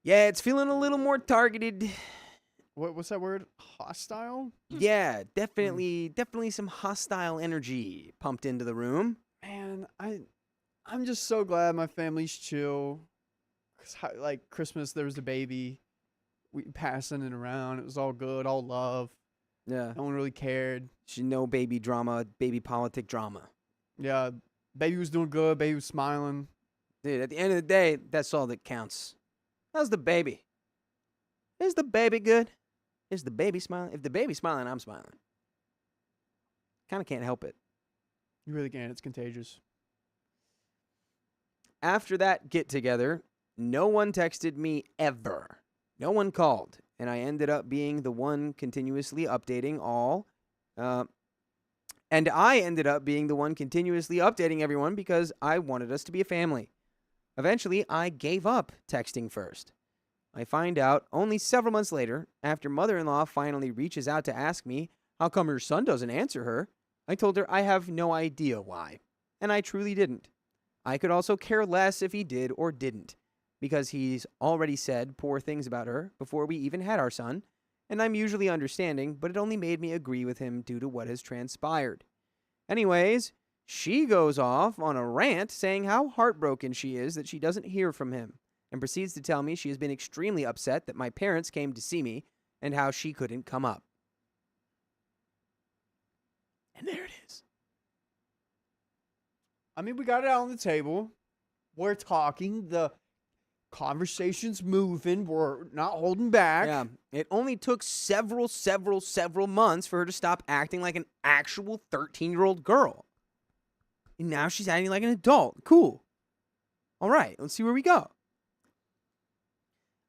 Yeah, it's feeling a little more targeted. What's that word? Hostile? Yeah, definitely some hostile energy pumped into the room. Man, I'm just so glad my family's chill. 'Cause like Christmas, there was a baby. We passing it around. It was all good, all love. Yeah. No one really cared. No baby drama, baby politic drama. Yeah, baby was doing good. Baby was smiling. Dude, at the end of the day, that's all that counts. How's the baby? Is the baby good? Is the baby smiling? If the baby's smiling, I'm smiling. Kind of can't help it. You really can't. It's contagious. After that get-together, no one texted me ever. No one called, and I ended up being the one continuously updating everyone because I wanted us to be a family. Eventually, I gave up texting first. I find out only several months later, after mother-in-law finally reaches out to ask me how come her son doesn't answer her. I told her I have no idea why, and I truly didn't. I could also care less if he did or didn't, because he's already said poor things about her before we even had our son, and I'm usually understanding, but it only made me agree with him due to what has transpired. Anyways, she goes off on a rant saying how heartbroken she is that she doesn't hear from him, and proceeds to tell me she has been extremely upset that my parents came to see me and how she couldn't come up. And there it is. I mean, we got it out on the table. We're talking. The conversation's moving. We're not holding back. Yeah, it only took several months for her to stop acting like an actual 13-year-old girl. And now she's acting like an adult. Cool. All right, let's see where we go.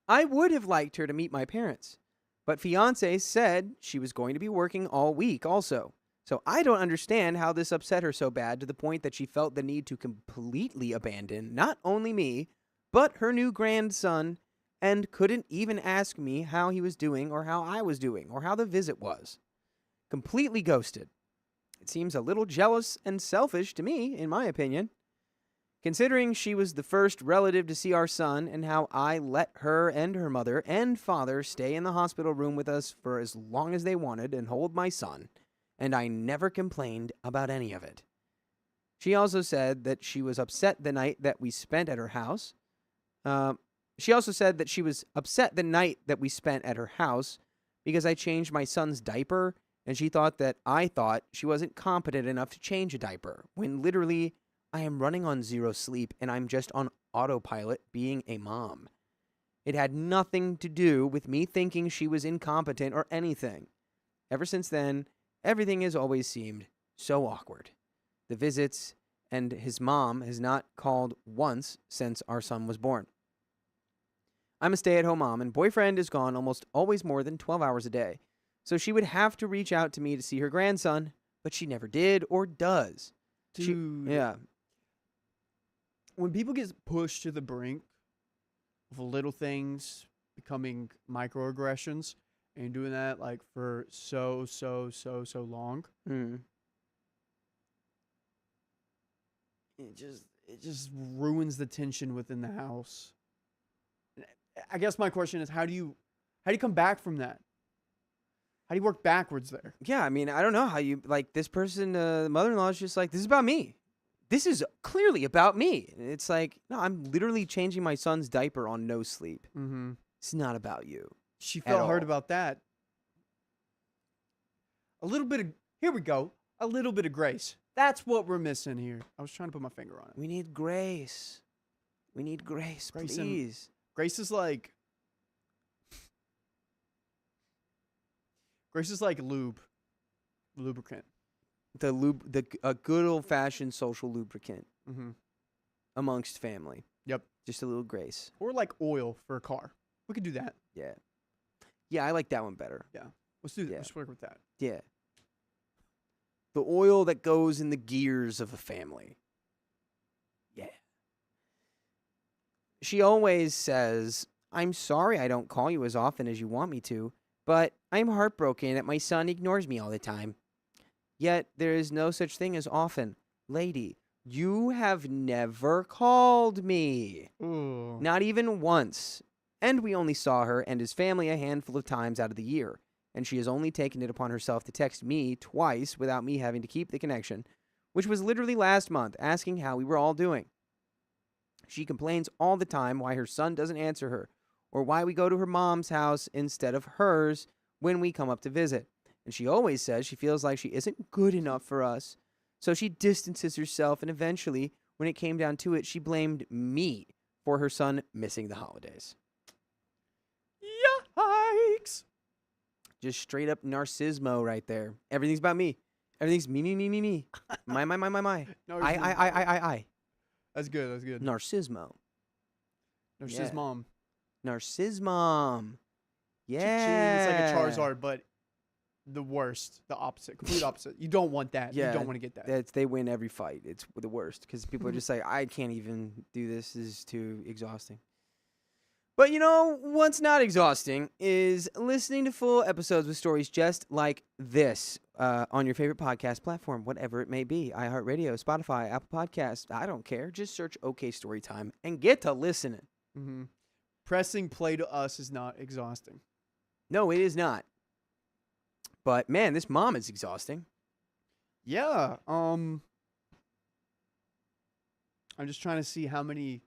I would have liked her to meet my parents, but fiance said she was going to be working all week also. So I don't understand how this upset her so bad to the point that she felt the need to completely abandon not only me, but her new grandson, and couldn't even ask me how he was doing or how I was doing or how the visit was. Completely ghosted. It seems a little jealous and selfish to me, in my opinion. Considering she was the first relative to see our son and how I let her and her mother and father stay in the hospital room with us for as long as they wanted and hold my son, and I never complained about any of it. She also said that she was upset the night that we spent at her house. She also said that she was upset the night that we spent at her house because I changed my son's diaper, and she thought that I thought she wasn't competent enough to change a diaper, when literally I am running on 0 sleep and I'm just on autopilot being a mom. It had nothing to do with me thinking she was incompetent or anything. Ever since then, everything has always seemed so awkward. The visits, and his mom has not called once since our son was born. I'm a stay-at-home mom, and boyfriend is gone almost always more than 12 hours a day. So she would have to reach out to me to see her grandson, but she never did or does. Dude. Yeah. When people get pushed to the brink of little things becoming microaggressions and doing that like for so long, Mm. it just ruins the tension within the house. I guess my question is, how do you come back from that? How do you work backwards there? Yeah, I mean, I don't know how you, like, this person, the mother-in-law is just like, this is about me. This is clearly about me. And it's like, no, I'm literally changing my son's diaper on no sleep. Mm-hmm. It's not about you. She At felt hurt all. about that. A little bit of, here we go, a little bit of grace. That's what we're missing here. I was trying to put my finger on it. We need grace. We need grace, Grace and- please. Grace is like lubricant. A good old-fashioned social lubricant Mm-hmm. amongst family. Yep. Just a little grace. Or like oil for a car. We could do that. Yeah. Yeah, I like that one better. Let's do that. Yeah. Let's work with that. Yeah. The oil that goes in the gears of a family. Yeah. She always says, I'm sorry I don't call you as often as you want me to, but I'm heartbroken that my son ignores me all the time. Yet there is no such thing as often. Lady, you have never called me. Ooh. Not even once. And we only saw her and his family a handful of times out of the year. And she has only taken it upon herself to text me twice without me having to keep the connection, which was literally last month, asking how we were all doing. She complains all the time why her son doesn't answer her, or why we go to her mom's house instead of hers when we come up to visit. And she always says she feels like she isn't good enough for us. So she distances herself, and eventually, when it came down to it, she blamed me for her son missing the holidays. Yikes. Just straight up narcissismo right there. Everything's about me. Everything's me. My. I. That's good. That's good. Narcissismo. No, she's Yeah. mom. Narcissmom. She Yeah. is like a Charizard, but the worst, the opposite, complete opposite. You don't want that. Yeah, You don't want to get that. They win every fight. It's the worst because people are just like, I can't even do this. This is too exhausting. But you know what's not exhausting is listening to full episodes with stories just like this on your favorite podcast platform, whatever it may be. iHeartRadio, Spotify, Apple Podcasts. I don't care. Just search OK Storytime and get to listening. Mm-hmm. Pressing play to us is not exhausting. No, it is not. But man, this mom is exhausting. Yeah. I'm just trying to see how many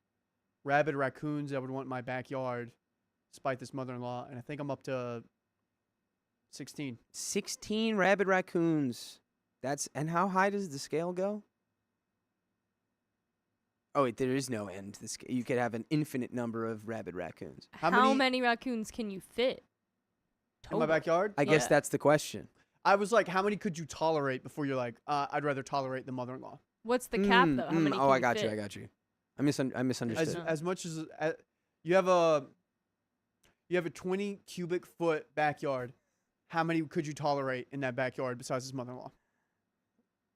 rabid raccoons I would want in my backyard, despite this mother-in-law, and I think I'm up to 16. 16 rabid raccoons. And how high does the scale go? Oh, wait, there is no end to the scale. You could have an infinite number of rabid raccoons. How How many- many raccoons can you fit? In my backyard? I guess Yeah. that's the question. I was like, how many could you tolerate before you're like, I'd rather tolerate the mother-in-law? What's the cap though? How many? Oh, can I you got fit? you. I got you. I misunderstood. No. As much as you have a 20 cubic foot backyard, how many could you tolerate in that backyard besides his mother-in-law?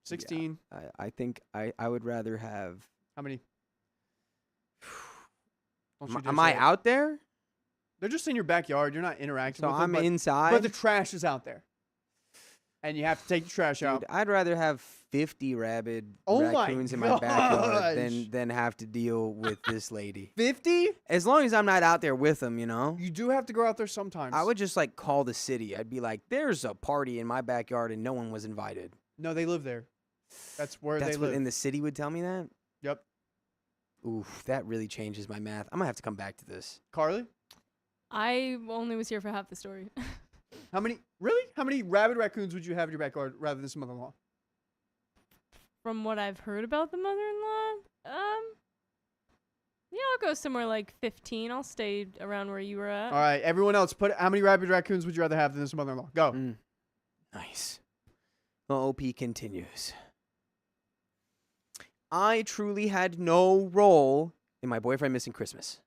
16. I think I would rather have. How many? Don't you Am dare I say it. out there? They're just in your backyard. You're not interacting So with them. I'm but, inside. but the trash is out there, and you have to take the trash out. Dude, I'd rather have 50 rabid Oh my raccoons in my backyard gosh. than have to deal with this lady. 50? As long as I'm not out there with them, you know. You do have to go out there sometimes. I would just like call the city. I'd be like, "There's a party in my backyard and no one was invited." No, they live there. That's where That's they what live. and the city would tell me that. Yep. Oof, that really changes my math. I'm gonna have to come back to this. Carly, I only was here for half the story. how many rabid raccoons would you have in your backyard rather than some mother-in-law? From what I've heard about the mother-in-law, yeah, I'll go somewhere like 15. I'll stay around where you were at. All right, everyone else, put how many rabid raccoons would you rather have than this mother-in-law? Go. Nice. Well, OP continues. I truly had no role in my boyfriend missing Christmas.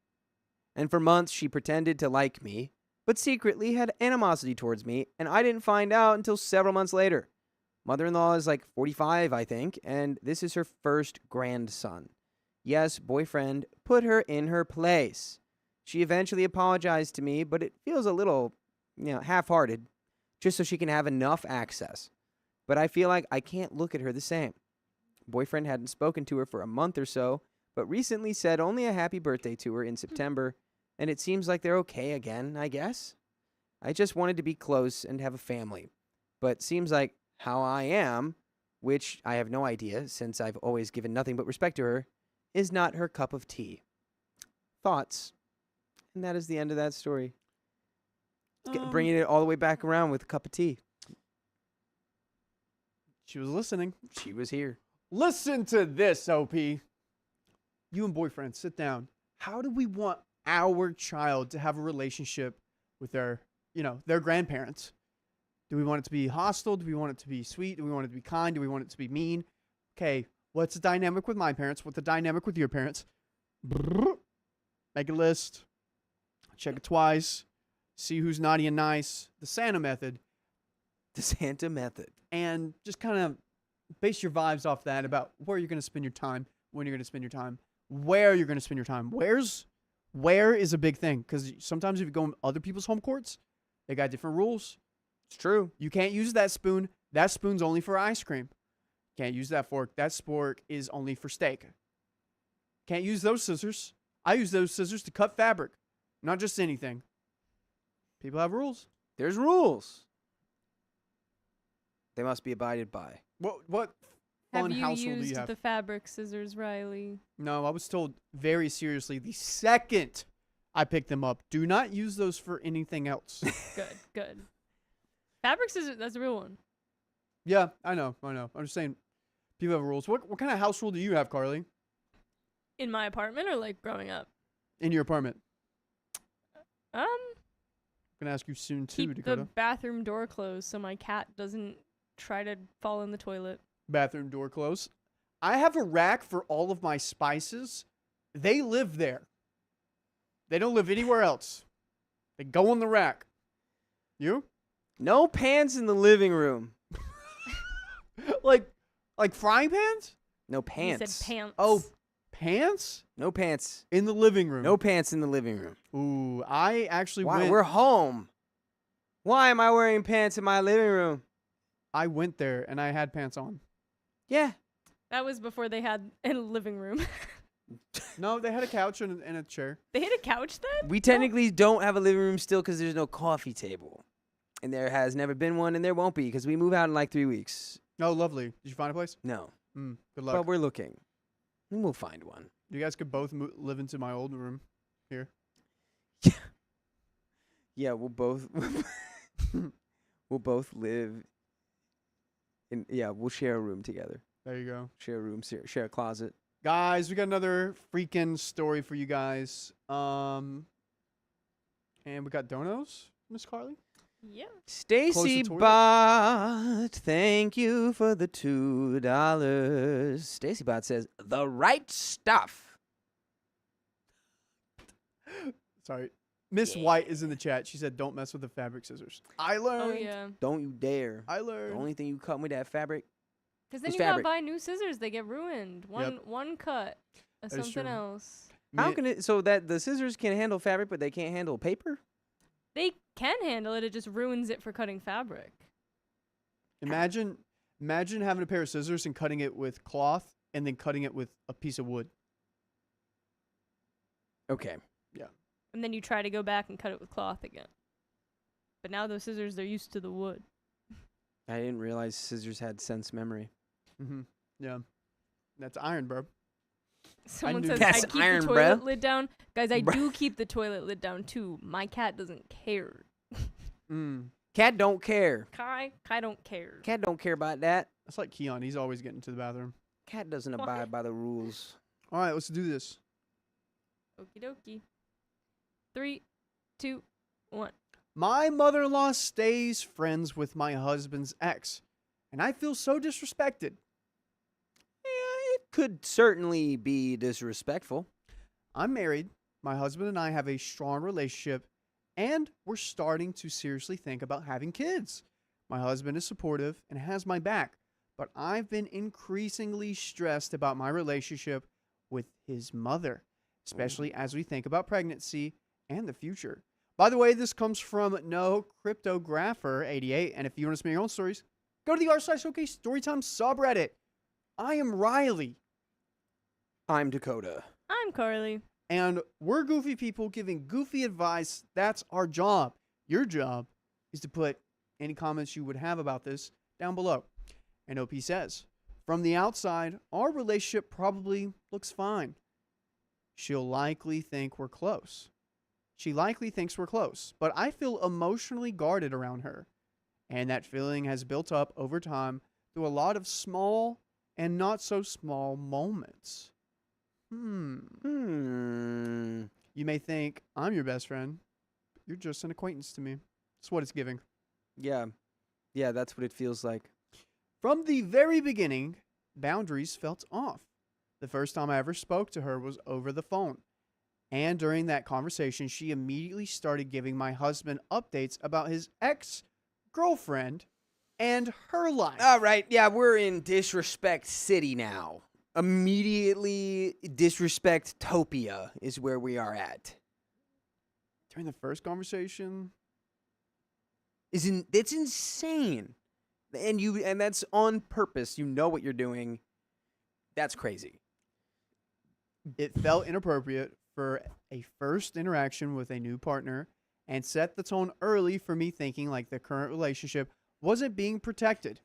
And for months, she pretended to like me, but secretly had animosity towards me, and I didn't find out until several months later. Mother-in-law is like 45, I think, and this is her first grandson. Yes, boyfriend put her in her place. She eventually apologized to me, but it feels a little, half-hearted, just so she can have enough access. But I feel like I can't look at her the same. Boyfriend hadn't spoken to her for a month or so, but recently said only a happy birthday to her in September, and it seems like they're okay again, I guess. I just wanted to be close and have a family, but seems like how I am, which I have no idea since I've always given nothing but respect to her, is not her cup of tea. Thoughts? And that is the end of that story. Bringing it all the way back around with a cup of tea. She was listening. She was here. Listen to this, OP. You and boyfriend, sit down. How do we want our child to have a relationship with their grandparents? Do we want it to be hostile? Do we want it to be sweet? Do we want it to be kind? Do we want it to be mean? Okay, what's the dynamic with my parents? What's the dynamic with your parents? Make a list. Check it twice. See who's naughty and nice. The Santa method. The Santa method. And just kind of base your vibes off that about where you're going to spend your time, when you're going to spend your time, where you're going to spend your time. Where is a big thing, because sometimes if you go in other people's home courts, they got different rules. It's true. You can't use that spoon. That spoon's only for ice cream. Can't use that fork. That fork is only for steak. Can't use those scissors. I use those scissors to cut fabric, not just anything. People have rules. There's rules. They must be abided by. What Have fun you household do you used have? the fabric scissors, Riley? No, I was told very seriously the second I picked them up, do not use those for anything else. Good. Fabric scissors, that's a real one. Yeah, I know. I'm just saying, people have rules. What kind of house rule do you have, Carly, In my apartment or like growing up? in your apartment? I'm gonna ask you soon too, Keep Dakota. the bathroom door closed so my cat doesn't try to fall in the toilet. Bathroom door closed. I have a rack for all of my spices. They live there. They don't live anywhere else. They go on the rack. You? No pants in the living room. like frying pans? No pants. He said pants. Oh, pants? No pants. In the living room. No pants in the living room. Ooh, I actually Why? went. We're home. Why am I wearing pants in my living room? I went there and I had pants on. Yeah. That was before they had a living room. No, they had a couch and a chair. They had a couch then? We technically don't have a living room still because there's no coffee table. And there has never been one, and there won't be because we move out in like 3 weeks. Oh, lovely. Did you find a place? No. Good luck. But we're looking. And we'll find one. You guys could both live into my old room here. Yeah, we'll both live in, we'll share a room together. There you go. Share a room, share a closet. Guys, we got another freaking story for you guys. And we got donos, Miss Carly. Yeah. Stacy toilet. Bot, thank you for the $2. Stacy Bot says, the right stuff. Sorry. Miss White is in the chat. She said, don't mess with the fabric scissors. I learned. Oh, yeah. Don't you dare. I The learned. only thing you cut with that fabric. Because then It's you gotta fabric. buy new scissors. They get ruined. One cut of That is something true. else. How can it, so that the scissors can handle fabric, but they can't handle paper? They can handle it. It just ruins it for cutting fabric. Imagine having a pair of scissors and cutting it with cloth and then cutting it with a piece of wood. Okay. And then you try to go back and cut it with cloth again. But now those scissors, they're used to the wood. I didn't realize scissors had sense memory. Mm-hmm. Yeah. That's iron, bro. Someone knew says, that. I Cast keep iron, the toilet bruh. lid down. Guys, I Bruh. do keep the toilet lid down too. My cat doesn't care. Cat don't care. Kai don't care. Cat don't care about that. That's like Keon. He's always getting to the bathroom. Cat doesn't What? abide by the rules. All right, let's do this. Okie dokie. 3, 2, 1. My mother-in-law stays friends with my husband's ex, and I feel so disrespected. Yeah, it could certainly be disrespectful. I'm married. My husband and I have a strong relationship, and we're starting to seriously think about having kids. My husband is supportive and has my back, but I've been increasingly stressed about my relationship with his mother, especially as we think about pregnancy and the future. By the way, this comes from No Cryptographer 88, and if you want to submit your own stories, go to the r/OK Storytime subreddit. I am Riley, I'm Dakota. I'm Carly. and we're goofy people giving goofy advice. That's our job. Your job is to put any comments you would have about this down below. And OP says, from the outside, our relationship probably looks fine. She'll likely think we're close. She likely thinks we're close, but I feel emotionally guarded around her. And that feeling has built up over time through a lot of small and not so small moments. Hmm. You may think I'm your best friend. You're just an acquaintance to me. That's what it's giving. Yeah. Yeah, that's what it feels like. From the very beginning, boundaries felt off. The first time I ever spoke to her was over the phone. And during that conversation, she immediately started giving my husband updates about his ex-girlfriend and her life. All right. Yeah, we're in Disrespect City now. Immediately, Disrespect-topia is where we are at. During the first conversation, It's insane. And that's on purpose. You know what you're doing. That's crazy. it felt inappropriate for a first interaction with a new partner and set the tone early for me thinking like the current relationship wasn't being protected.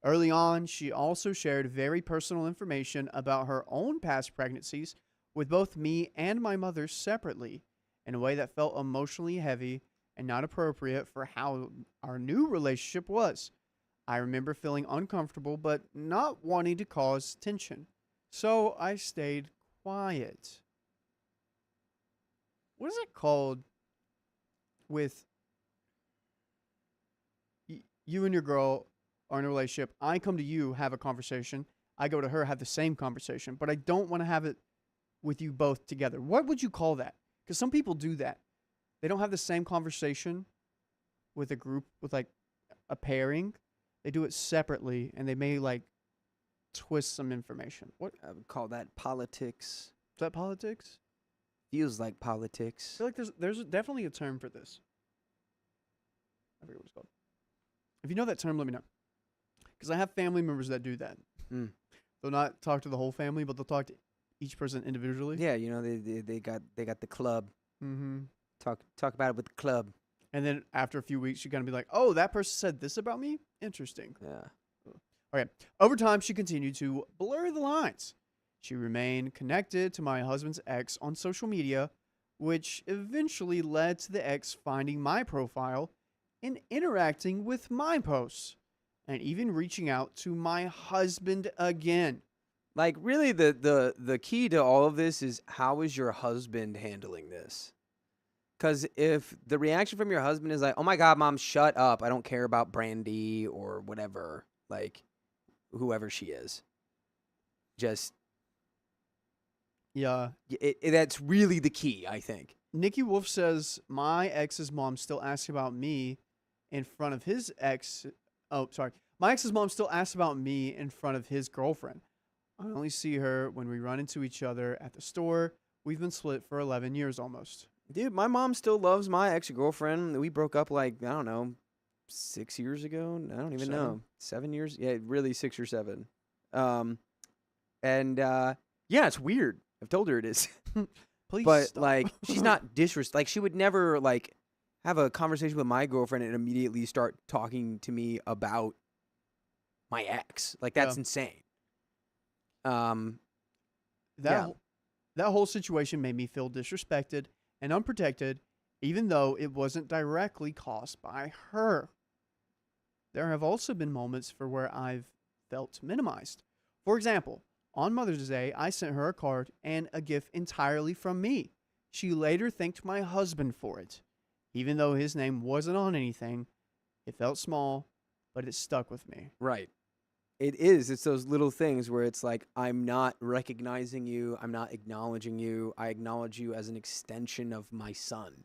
Early on, she also shared very personal information about her own past pregnancies with both me and my mother separately in a way that felt emotionally heavy and not appropriate for how our new relationship was. I remember feeling uncomfortable but not wanting to cause tension, so I stayed quiet. What is it called with you and your girl are in a relationship? I come to you, have a conversation. I go to her, have the same conversation, but I don't want to have it with you both together. What would you call that? Because some people do that. They don't have the same conversation with a group, with like a pairing. They do it separately, and they may like twist some information. What I would call that politics. is that? Politics? Feels like I politics. feel like there's definitely a term for this. I forget what it's called. If you know that term, let me know. Because I have family members that do that. Mm. They'll not talk to the whole family, but they'll talk to each person individually. Yeah, you know they got the club. Mm-hmm. Talk about it with the club. And then after a few weeks, you're gonna be like, "Oh, that person said this about me. Interesting." Yeah. Okay. Over time, she continued to blur the lines. She remained connected to my husband's ex on social media, which eventually led to the ex finding my profile and interacting with my posts, and even reaching out to my husband again. Like really the key to all of this is how is your husband handling this? Cuz if the reaction from your husband is like, "Oh my god, mom, shut up. I don't care about Brandy or whatever." Like whoever she is. Just Yeah. that's really the key, I think. Nikki Wolf says, my ex's mom still asks about me in front of his ex. Oh, sorry. My ex's mom still asks about me in front of his girlfriend. I only see her when we run into each other at the store. We've been split for 11 years almost. Dude, my mom still loves my ex-girlfriend. We broke up like, I don't know, 6 years ago. I don't even know. 7 years? Yeah, really 6 or 7. Yeah, it's weird. I've told her it is. Please But stop. like she's not like she would never like have a conversation with my girlfriend and immediately start talking to me about my ex. Like that's Yeah. insane. that yeah. whole- That whole situation made me feel disrespected and unprotected, even though it wasn't directly caused by her. There have also been moments for where I've felt minimized. For example, on Mother's Day, I sent her a card and a gift entirely from me. She later thanked my husband for it. Even though his name wasn't on anything, it felt small, but it stuck with me. Right. It is. It's those little things where it's like, I'm not recognizing you. I'm not acknowledging you. I acknowledge you as an extension of my son.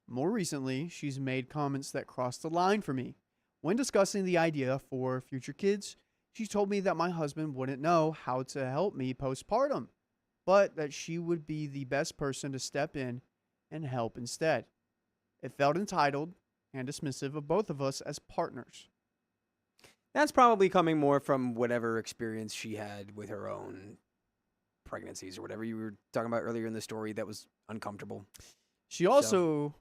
More recently, she's made comments that crossed the line for me. When discussing the idea for future kids, she told me that my husband wouldn't know how to help me postpartum, but that she would be the best person to step in and help instead. It felt entitled and dismissive of both of us as partners. That's probably coming more from whatever experience she had with her own pregnancies or whatever you were talking about earlier in the story that was uncomfortable. She also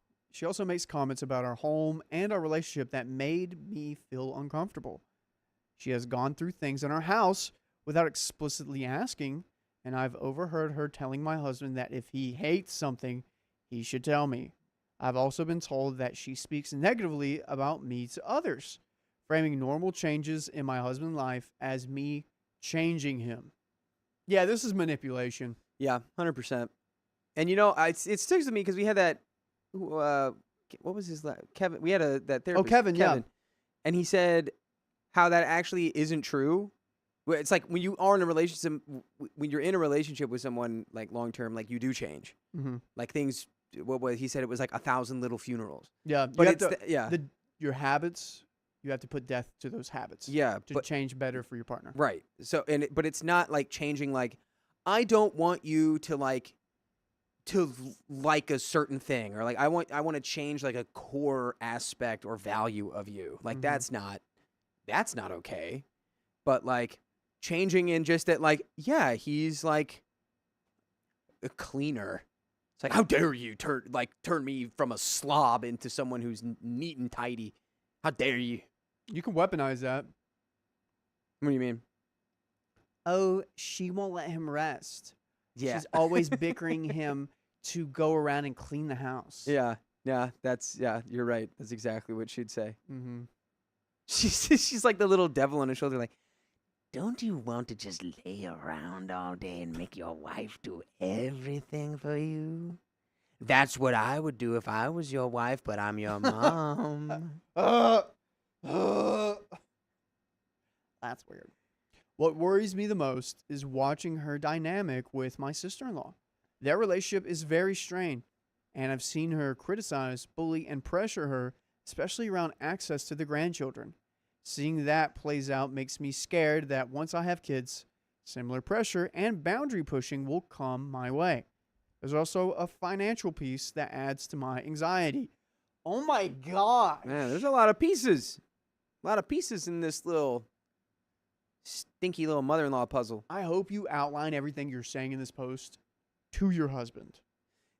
makes comments about our home and our relationship that made me feel uncomfortable. She has gone through things in our house without explicitly asking, and I've overheard her telling my husband that if he hates something, he should tell me. I've also been told that she speaks negatively about me to others, framing normal changes in my husband's life as me changing him. Yeah, this is manipulation. Yeah, 100%. And you know, it sticks with me because we had that. What was his last? Kevin. We had that therapist. Oh, Kevin, yeah. And he said how that actually isn't true. It's like when you are in a relationship, when you're in a relationship with someone like long term, like you do change. Mm-hmm. Like things. What he said, it was like 1,000 little funerals. Yeah, but it's your habits. You have to put death to those habits. Yeah, to change better for your partner. Right. So but it's not like changing. Like I don't want you to like a certain thing, or like I want to change like a core aspect or value of you. Like that's not okay. But like changing in just that, like, yeah, he's like a cleaner. It's like, how dare you turn me from a slob into someone who's neat and tidy? How dare you? You can weaponize that. What do you mean? Oh, she won't let him rest. Yeah. She's always bickering him to go around and clean the house. Yeah. You're right. That's exactly what she'd say. Mm-hmm. She's like the little devil on his shoulder, like, don't you want to just lay around all day and make your wife do everything for you? That's what I would do if I was your wife, but I'm your mom. That's weird. What worries me the most is watching her dynamic with my sister-in-law. Their relationship is very strained, and I've seen her criticize, bully, and pressure her, especially around access to the grandchildren. Seeing that plays out makes me scared that once I have kids, similar pressure and boundary pushing will come my way. There's also a financial piece that adds to my anxiety. Oh my God. Man, there's a lot of pieces. A lot of pieces in this little stinky little mother-in-law puzzle. I hope you outline everything you're saying in this post to your husband.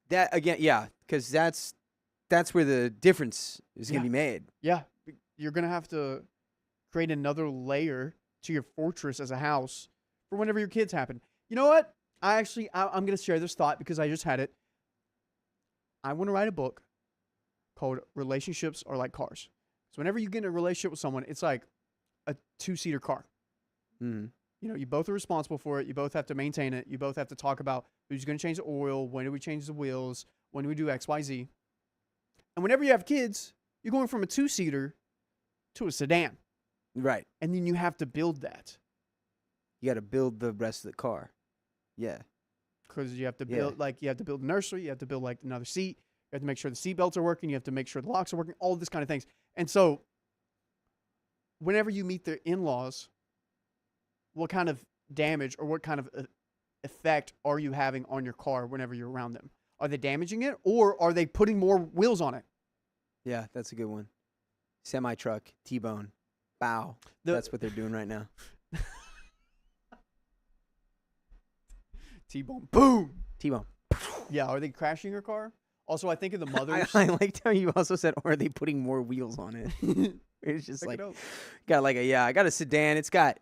That, again, yeah, because that's where the difference is going to be made. Yeah. You're going to have to create another layer to your fortress as a house for whenever your kids happen. You know what? I'm going to share this thought because I just had it. I want to write a book called Relationships Are Like Cars. So whenever you get in a relationship with someone, it's like a 2-seater car. Mm-hmm. You know, you both are responsible for it. You both have to maintain it. You both have to talk about who's going to change the oil, when do we change the wheels, when do we do X, Y, Z. And whenever you have kids, you're going from a 2-seater to a sedan. Right. And then you have to build that. You got to build the rest of the car. Yeah. Because you have to build, you have to build a nursery. You have to build, like, another seat. You have to make sure the seat belts are working. You have to make sure the locks are working. All this kind of things. And so, whenever you meet their in-laws, what kind of damage or what kind of effect are you having on your car whenever you're around them? Are they damaging it, or are they putting more wheels on it? Yeah, that's a good one. Semi-truck, T-bone, bow. That's what they're doing right now. T-bone, boom. T-bone. Yeah, are they crashing your car? Also, I think of the mothers. I liked how you also said, or are they putting more wheels on it? It's just Check like, it out. I got a sedan. It's got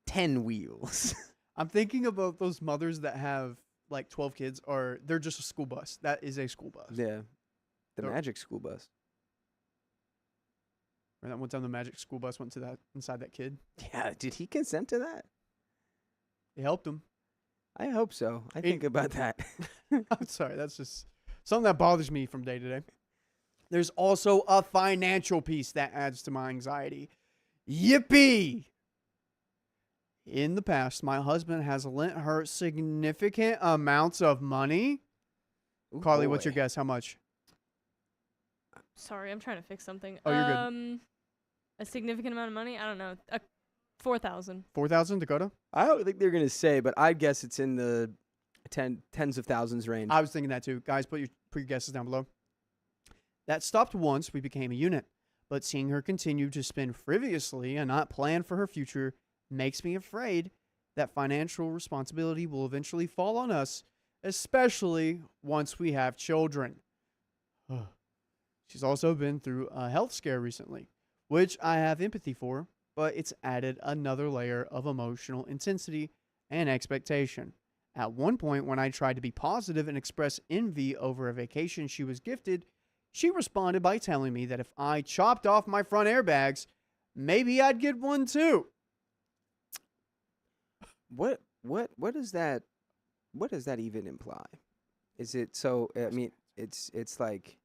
10 wheels. I'm thinking about those mothers that have like 12 kids, or they're just a school bus. That is a school bus. Yeah. The They're- magic school bus. Remember that one time the magic school bus went to that inside that kid? Yeah. Did he consent to that? It helped him. I hope so. I think about that. I'm sorry. That's just something that bothers me from day to day. There's also a financial piece that adds to my anxiety. Yippee! In the past, my husband has lent her significant amounts of money. Ooh, Carly, what's your boy. guess? How much? Sorry, I'm trying to fix something. Oh, you're good. A significant amount of money? I don't know. 4,000. 4,000, Dakota? I don't think they're gonna say, but I'd guess it's in the tens of thousands range. I was thinking that too. Guys, put your guesses down below. That stopped once we became a unit, but seeing her continue to spend frivolously and not plan for her future makes me afraid that financial responsibility will eventually fall on us, especially once we have children. She's also been through a health scare recently, which I have empathy for, but it's added another layer of emotional intensity and expectation. At one point, when I tried to be positive and express envy over a vacation she was gifted, she responded by telling me that if I chopped off my front airbags, maybe I'd get one too. What does that even imply? Is it so? I mean, it's like.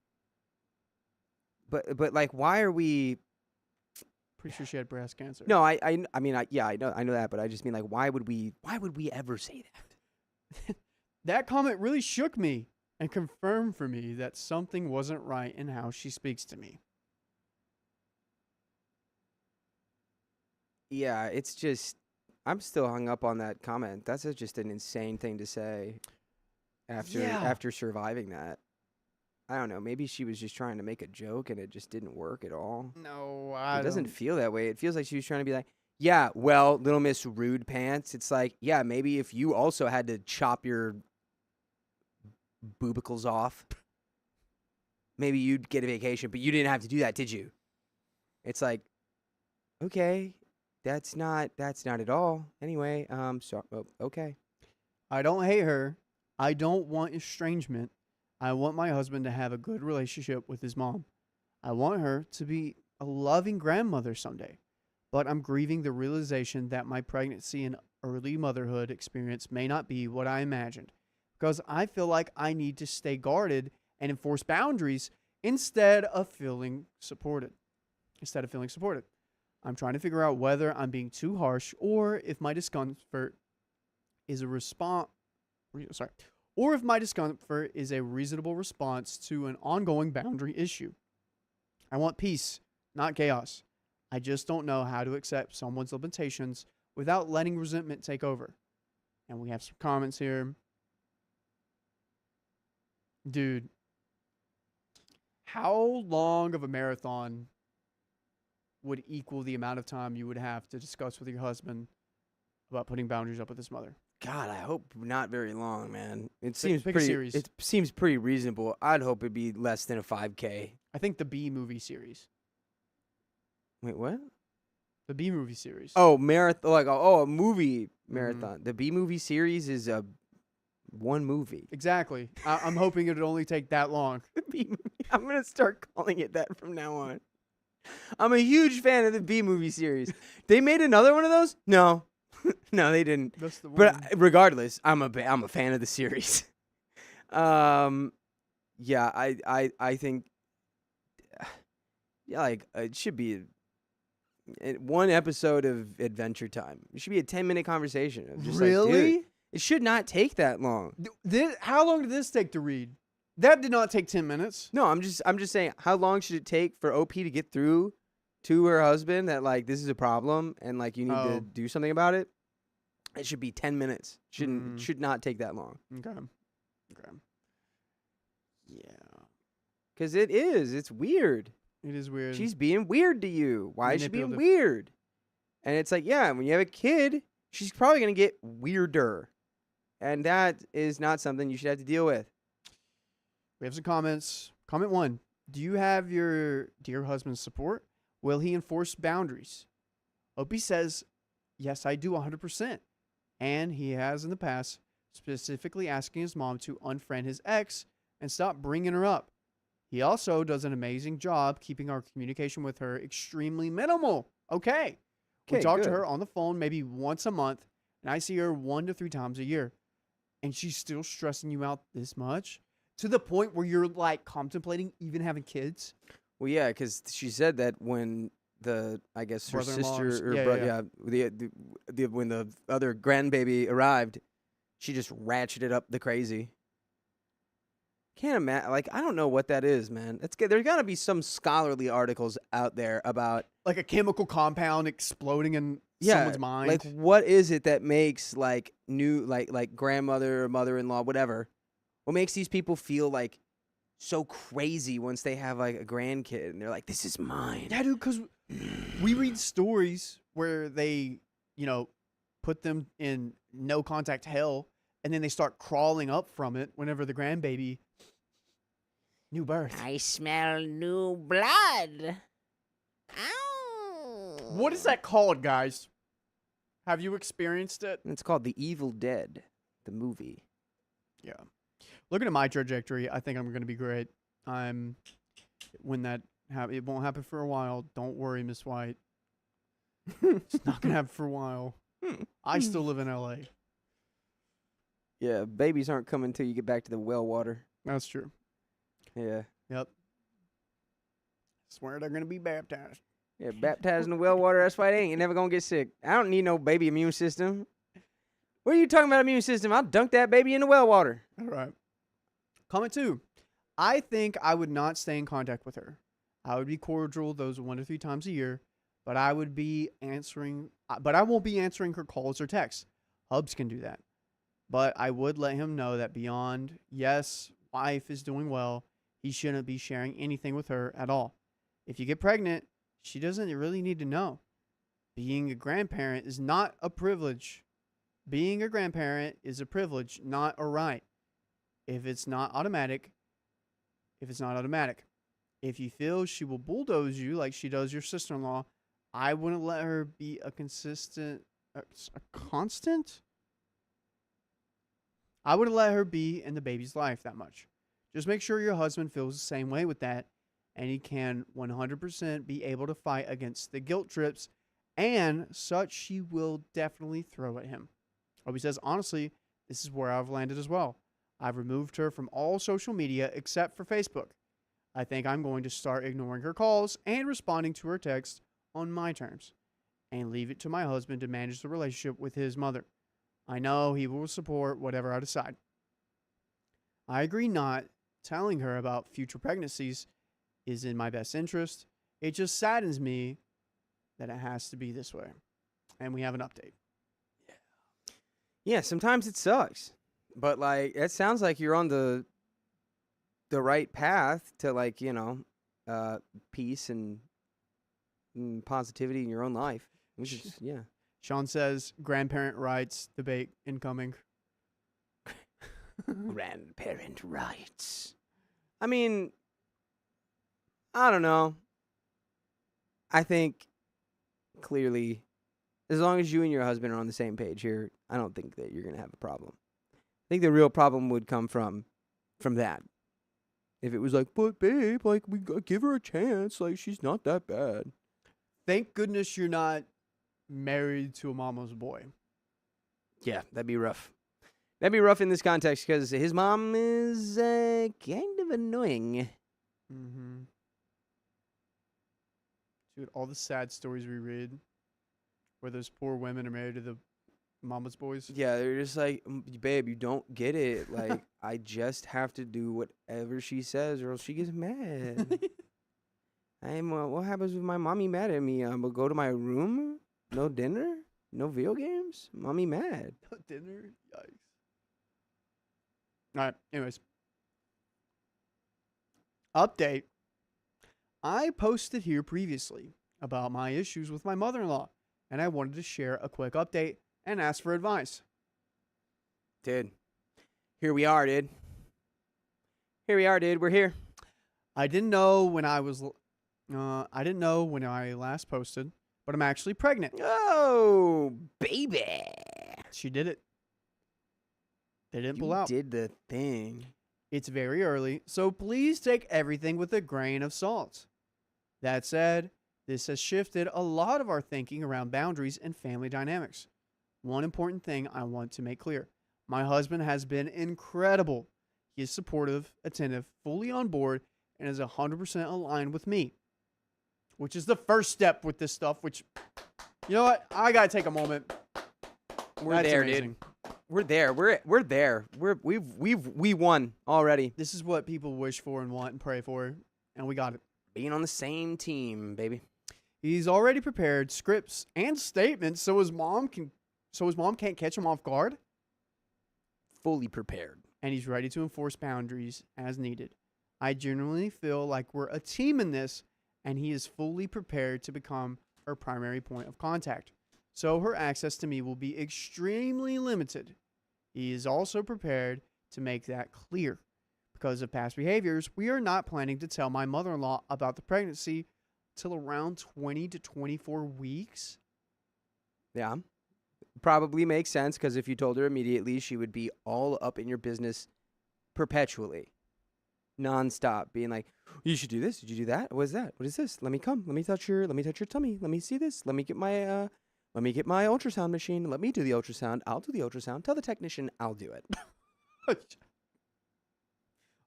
But like, why are we? Pretty sure she had breast cancer. No, I mean, I know that, but I just mean like, why would we ever say that? That comment really shook me and confirmed for me that something wasn't right in how she speaks to me. Yeah, it's just, I'm still hung up on that comment. That's just an insane thing to say after surviving that. I don't know. Maybe she was just trying to make a joke and it just didn't work at all. No, It doesn't feel that way. It feels like she was trying to be like, yeah, well, Little Miss Rude Pants. It's like, yeah, maybe if you also had to chop your boobicles off, maybe you'd get a vacation, but you didn't have to do that, did you? It's like, okay, that's not at all. Anyway, okay. I don't hate her. I don't want estrangement. I want my husband to have a good relationship with his mom. I want her to be a loving grandmother someday. But I'm grieving the realization that my pregnancy and early motherhood experience may not be what I imagined, because I feel like I need to stay guarded and enforce boundaries instead of feeling supported. I'm trying to figure out whether I'm being too harsh or if my discomfort is a reasonable response to an ongoing boundary issue. I want peace, not chaos. I just don't know how to accept someone's limitations without letting resentment take over. And we have some comments here. Dude, how long of a marathon would equal the amount of time you would have to discuss with your husband about putting boundaries up with his mother? God, I hope not very long, man. It Pick- seems pick a pretty. series. It seems pretty reasonable. I'd hope it'd be less than a 5K. I think the B movie series. Wait, what? The B movie series. Oh, marathon, like a movie Mm-hmm. marathon. The B movie series is one movie. Exactly. I'm hoping it would only take that long. The B movie. I'm gonna start calling it that from now on. I'm a huge fan of the B movie series. They made another one of those? No, no, they didn't. That's the one. But regardless, I'm a fan of the series. Yeah, I think, yeah, like it should be one episode of Adventure Time. It should be a 10-minute conversation of just like, dude, Really? it should not take that long. How long did this take to read? That did not take 10 minutes. No, I'm just saying, how long should it take for OP to get through to her husband that like this is a problem and like you need Oh. to do something about it? It should be 10 minutes. Mm. Should not take that long. Okay. Yeah. Cuz it's weird. It is weird. She's being weird to you. Why is she being Manipulative. weird? And it's like, yeah, when you have a kid, she's probably going to get weirder. And that is not something you should have to deal with. We have some comments. Comment 1. Do you have your dear husband's support? Will he enforce boundaries? Opie says, yes, I do 100%. and he has in the past, specifically asking his mom to unfriend his ex and stop bringing her up. He also does an amazing job keeping our communication with her extremely minimal. Okay. We Okay, talk to good. her on the phone maybe once a month, and I see her 1 to 3 times a year. And she's still stressing you out this much? To the point where you're like contemplating even having kids? Well, yeah, because she said that when I guess her Brother-in-law sister or yeah. when the other grandbaby arrived, she just ratcheted up the crazy. Can't imagine. Like, I don't know what that is, man. There's got to be some scholarly articles out there about Like a chemical compound exploding in someone's mind. like what is it that makes like like grandmother or mother-in-law, whatever, what makes these people feel like so crazy once they have like a grandkid and they're like, this is mine. Yeah, dude, because we read stories where they, put them in no contact hell and then they start crawling up from it whenever the grandbaby new birth. I smell new blood. Ow. What is that called, guys? Have you experienced it? It's called The Evil Dead, the movie. Yeah. Looking at my trajectory, I think I'm going to be great. It won't happen for a while. Don't worry, Miss White. It's not going to happen for a while. I still live in LA. Yeah, babies aren't coming until you get back to the well water. That's true. Yeah. Yep. Swear they're going to be baptized. Yeah, baptized in the well water, that's why they ain't. You're never going to get sick. I don't need no baby immune system. What are you talking about immune system? I'll dunk that baby in the well water. All right. Comment 2. I think I would not stay in contact with her. I would be cordial those 1 to 3 times a year, but I won't be answering her calls or texts. Hubs can do that. But I would let him know that beyond, yes, wife is doing well, he shouldn't be sharing anything with her at all. If you get pregnant, she doesn't really need to know. Being a grandparent is not a privilege. Being a grandparent is a privilege, not a right. If it's not automatic. If you feel she will bulldoze you like she does your sister-in-law, I wouldn't let her be a constant. I wouldn't let her be in the baby's life that much. Just make sure your husband feels the same way with that, and he can 100% be able to fight against the guilt trips and such she will definitely throw at him. Obi says, honestly, this is where I've landed as well. I've removed her from all social media except for Facebook. I think I'm going to start ignoring her calls and responding to her texts on my terms and leave it to my husband to manage the relationship with his mother. I know he will support whatever I decide. I agree not telling her about future pregnancies is in my best interest. It just saddens me that it has to be this way. And we have an update. Yeah, sometimes it sucks. But like it sounds like you're on the right path to like, peace and positivity in your own life. Which is yeah. Sean says grandparent rights debate incoming. Grandparent rights. I mean, I don't know. I think clearly, as long as you and your husband are on the same page here, I don't think that you're going to have a problem. I think the real problem would come from that. If it was like, but babe, like we gotta give her a chance, like she's not that bad. Thank goodness you're not married to a mama's boy. Yeah, that'd be rough. That'd be rough in this context because his mom is kind of annoying. Mm-hmm. Dude, all the sad stories we read where those poor women are married to the mama's boys. Yeah, they're just like, babe, you don't get it. Like, I just have to do whatever she says or else she gets mad. What happens if my mommy mad at me? I'll go to my room, no dinner, no video games. Mommy mad. No dinner? Yikes. All right, anyways. Update. I posted here previously about my issues with my mother-in-law, and I wanted to share a quick update and ask for advice. Dude, here we are, dude. We're here. I didn't know when I last posted, but I'm actually pregnant. Oh, baby. She did it. They didn't pull You out. did the thing. It's very early, so please take everything with a grain of salt. That said, this has shifted a lot of our thinking around boundaries and family dynamics. One important thing I want to make clear. My husband has been incredible. He is supportive, attentive, fully on board, and is 100% aligned with me. Which is the first step with this stuff, which, you know what? I got to take a moment. We're That's there, amazing. dude. We're there. We're there. We won already. This is what people wish for and want and pray for, and we got it. Being on the same team, baby. He's already prepared scripts and statements so his mom can't catch him off guard, Fully prepared. and he's ready to enforce boundaries as needed. I genuinely feel like we're a team in this, and he is fully prepared to become her primary point of contact. So her access to me will be extremely limited. He is also prepared to make that clear. Because of past behaviors, we are not planning to tell my mother-in-law about the pregnancy till around 20 to 24 weeks. Yeah. Probably makes sense because if you told her immediately, she would be all up in your business perpetually. Nonstop. Being like, you should do this. Did you do that? What is that? What is this? Let me come. Let me touch your tummy. Let me see this. Let me get my ultrasound machine. Let me do the ultrasound. I'll do the ultrasound. Tell the technician I'll do it.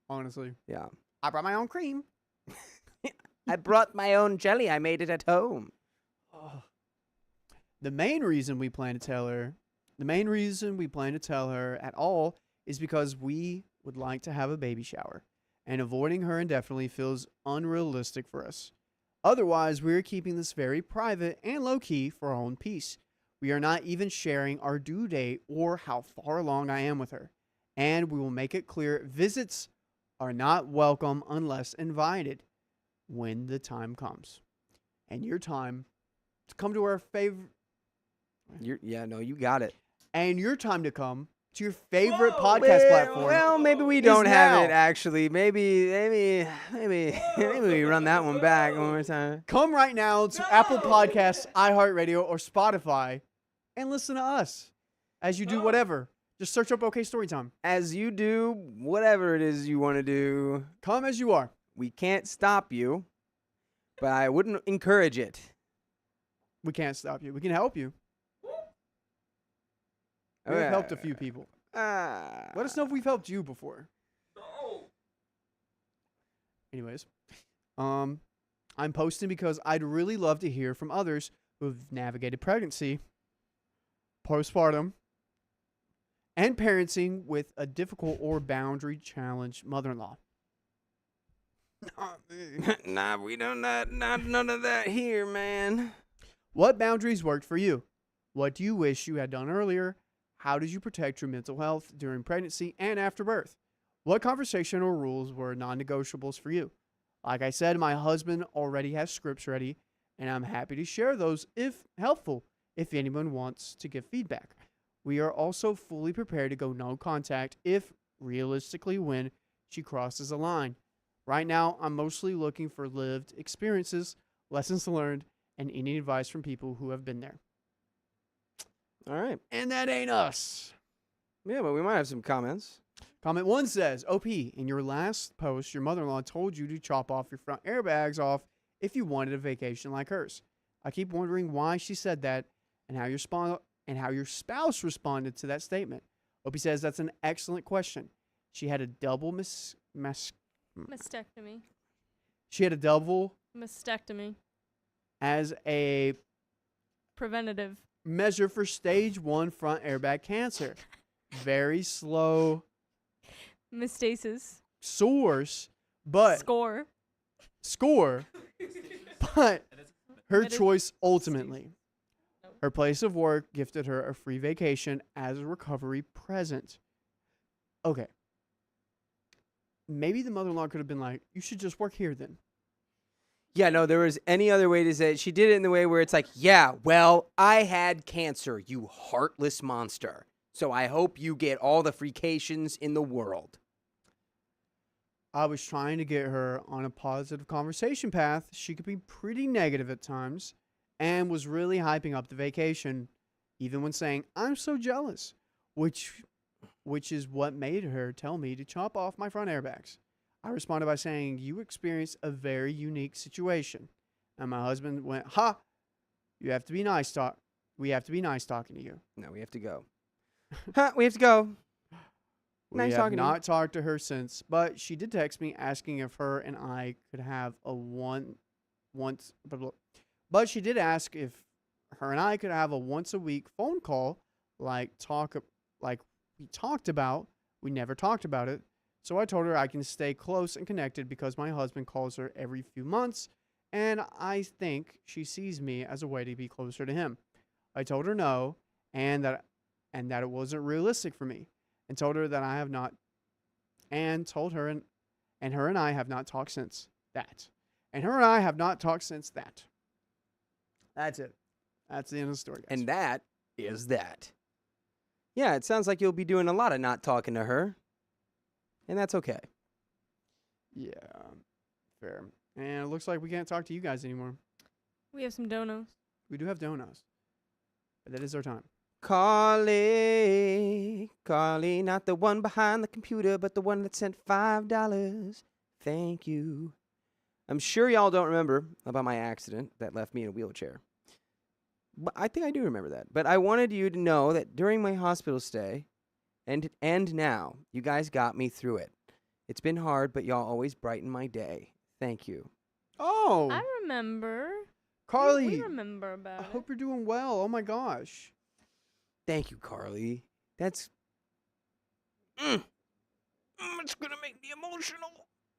Honestly. Yeah. I brought my own cream. I brought my own jelly. I made it at home. The main reason we plan to tell her at all is because we would like to have a baby shower, and avoiding her indefinitely feels unrealistic for us. Otherwise, we are keeping this very private and low-key for our own peace. We are not even sharing our due date or how far along I am with her. And we will make it clear visits are not welcome unless invited when the time comes. And your time to come to our favorite... You got it. And your time to come to your favorite podcast platform. Well, maybe we is don't have now. it actually. Maybe we run that one back one more time. Come right now to Apple Podcasts, iHeartRadio, or Spotify and listen to us as you do whatever. Just search up OK Storytime. As you do whatever it is you want to do. Come as you are. We can't stop you, but I wouldn't encourage it. We can't stop you. We can help you. We've helped a few people. Let us know if we've helped you before. Anyways, I'm posting because I'd really love to hear from others who've navigated pregnancy, postpartum, and parenting with a difficult or boundary challenged mother-in-law. Nah, we don't not none of that here, man. What boundaries worked for you? What do you wish you had done earlier? How did you protect your mental health during pregnancy and after birth? What conversation or rules were non-negotiables for you? Like I said, my husband already has scripts ready, and I'm happy to share those if helpful, if anyone wants to give feedback. We are also fully prepared to go no contact if, realistically, when she crosses a line. Right now, I'm mostly looking for lived experiences, lessons learned, and any advice from people who have been there. All right. And that ain't us. Yeah, but we might have some comments. Comment 1 says, OP, in your last post, your mother-in-law told you to chop off your front airbags off if you wanted a vacation like hers. I keep wondering why she said that and how your spouse responded to that statement. OP says that's an excellent question. She had a double Mastectomy. She had a double Mastectomy. as a Preventative. measure for stage 1 front airbag cancer. Very slow Mestasis. source, but Score. but her Meta- choice ultimately. Her place of work gifted her a free vacation as a recovery present. Okay. Maybe the mother-in-law could have been like, you should just work here then. Yeah, no, there was any other way to say it. She did it in the way where it's like, yeah, well, I had cancer, you heartless monster. So I hope you get all the freakations in the world. I was trying to get her on a positive conversation path. She could be pretty negative at times and was really hyping up the vacation. even when saying, "I'm so jealous," which is what made her tell me to chop off my front airbags. I responded by saying, "You experienced a very unique situation." And my husband went, "Ha! You have to be nice we have to be nice talking to you." No, we have to go. Huh, we have to go. We Nice have talking to you. not talked to her since, but she did text me asking if her and I could have a but she did ask if her and I could have a once a week phone call like we talked about. We never talked about it. So I told her I can stay close and connected because my husband calls her every few months, and I think she sees me as a way to be closer to him. I told her no, and that it wasn't realistic for me, and told her that I have not, and told her and her and I have not talked since that. And her and I have not talked since that. That's it. That's the end of the story, guys. And that is that. Yeah, it sounds like you'll be doing a lot of not talking to her. And that's okay. Yeah, fair. And it looks like we can't talk to you guys anymore. We have some donos. We do have donuts, but that is our time. Carly, not the one behind the computer, but the one that sent $5. Thank you. I'm sure y'all don't remember about my accident that left me in a wheelchair. But I think I do remember that. But I wanted you to know that during my hospital stay, and now, you guys got me through it. It's been hard, but y'all always brighten my day. Thank you. Oh, I remember. Carly. We remember about I hope you're doing well. Oh my gosh. Thank you, Carly. That's... it's going to make me emotional.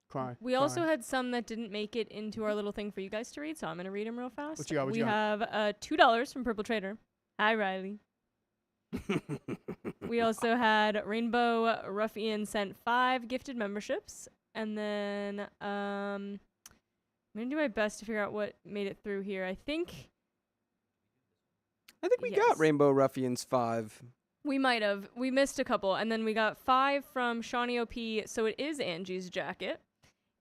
Cry. We also had some that didn't make it into our little thing for you guys to read, so I'm going to read them real fast. What you got? What we you got? have $2 from Purple Trader. Hi, Riley. We also had Rainbow Ruffian sent 5 gifted memberships. And then I'm going to do my best to figure out what made it through here. I think we Yes. got Rainbow Ruffians 5. we might have. We missed a couple. And then we got 5 from Shawnee OP, so it is Angie's jacket.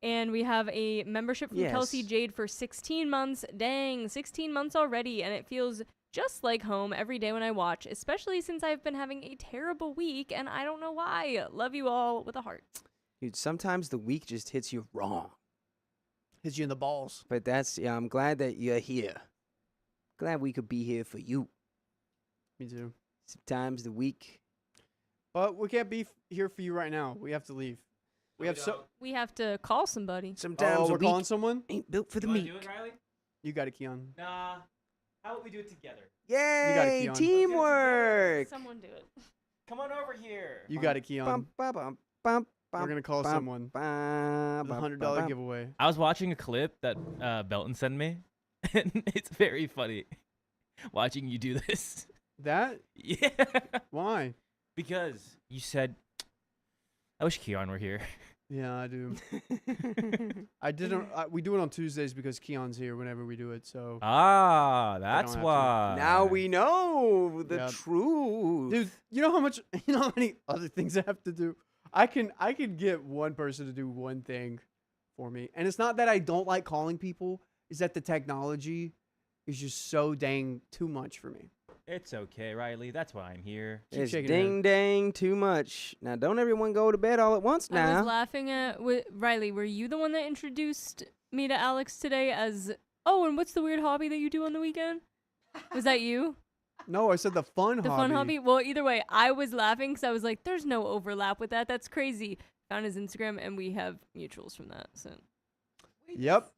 And we have a membership from Yes. Kelsey Jade for 16 months. Dang, 16 months already. And it feels just like home every day when I watch, especially since I've been having a terrible week, and I don't know why. Love you all with a heart. Dude, sometimes the week just hits you wrong. Hits you in the balls. But I'm glad that you're here. Glad we could be here for you. Me too. Sometimes the week... But we can't be here for you right now. We have to leave. We have We have to call somebody. Sometimes Oh, the we're week calling someone? ain't built for the You wanna meek. do it, Riley? You got it, Keon. Nah. How about we do it together? Yay! Keon. Teamwork! Someone do it. Come on over here. You got it, Keon. Bum, ba, bum, bum, We're going to call bum, someone. bum, The bum, $100 bum. giveaway. I was watching a clip that Belton sent me, and it's very funny watching you do this. That? Yeah. Why? Because you said, I wish Keon were here. Yeah, I do. I didn't. We do it on Tuesdays because Keon's here whenever we do it. So, Ah, that's have to. why. Now we know the Yep. truth. dude, you know how much? You know how many other things I have to do? I can get one person to do one thing for me, and it's not that I don't like calling people. It's that the technology is just so dang too much for me. It's okay, Riley. That's why I'm here. Keep It's shaking your head. ding dang too much. Now, don't everyone go to bed all at once I now. was laughing at Riley. Were you the one that introduced me to Alex today as, oh, and what's the weird hobby that you do on the weekend? Was that you? No, I said the fun The hobby. fun hobby? Well, either way, I was laughing because I was like, there's no overlap with that. That's crazy. Found his Instagram, and we have mutuals from that. So Yep.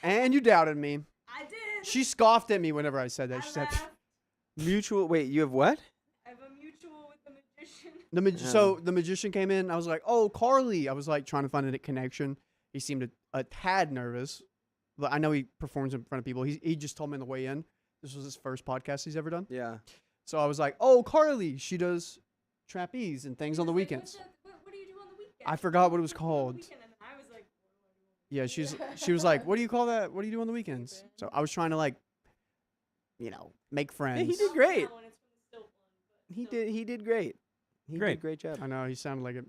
And you doubted me. I did. She scoffed at me whenever I said that. She said, Mutual. Wait, you have what? I have a mutual with the magician. So the magician came in. I was like, "Oh, Carly." I was like trying to find a connection. He seemed a tad nervous, but I know he performs in front of people. He just told me on the way in. This was his first podcast he's ever done. Yeah. So I was like, "Oh, Carly. She does trapeze and things on the weekends." What do you do on the weekend? I forgot what it was called. I was like, Yeah, she was like, "What do you call that? What do you do on the weekends?" So I was trying to like, make friends. Yeah, he did great. He did great. He did a Great. great job. I know he sounded like it.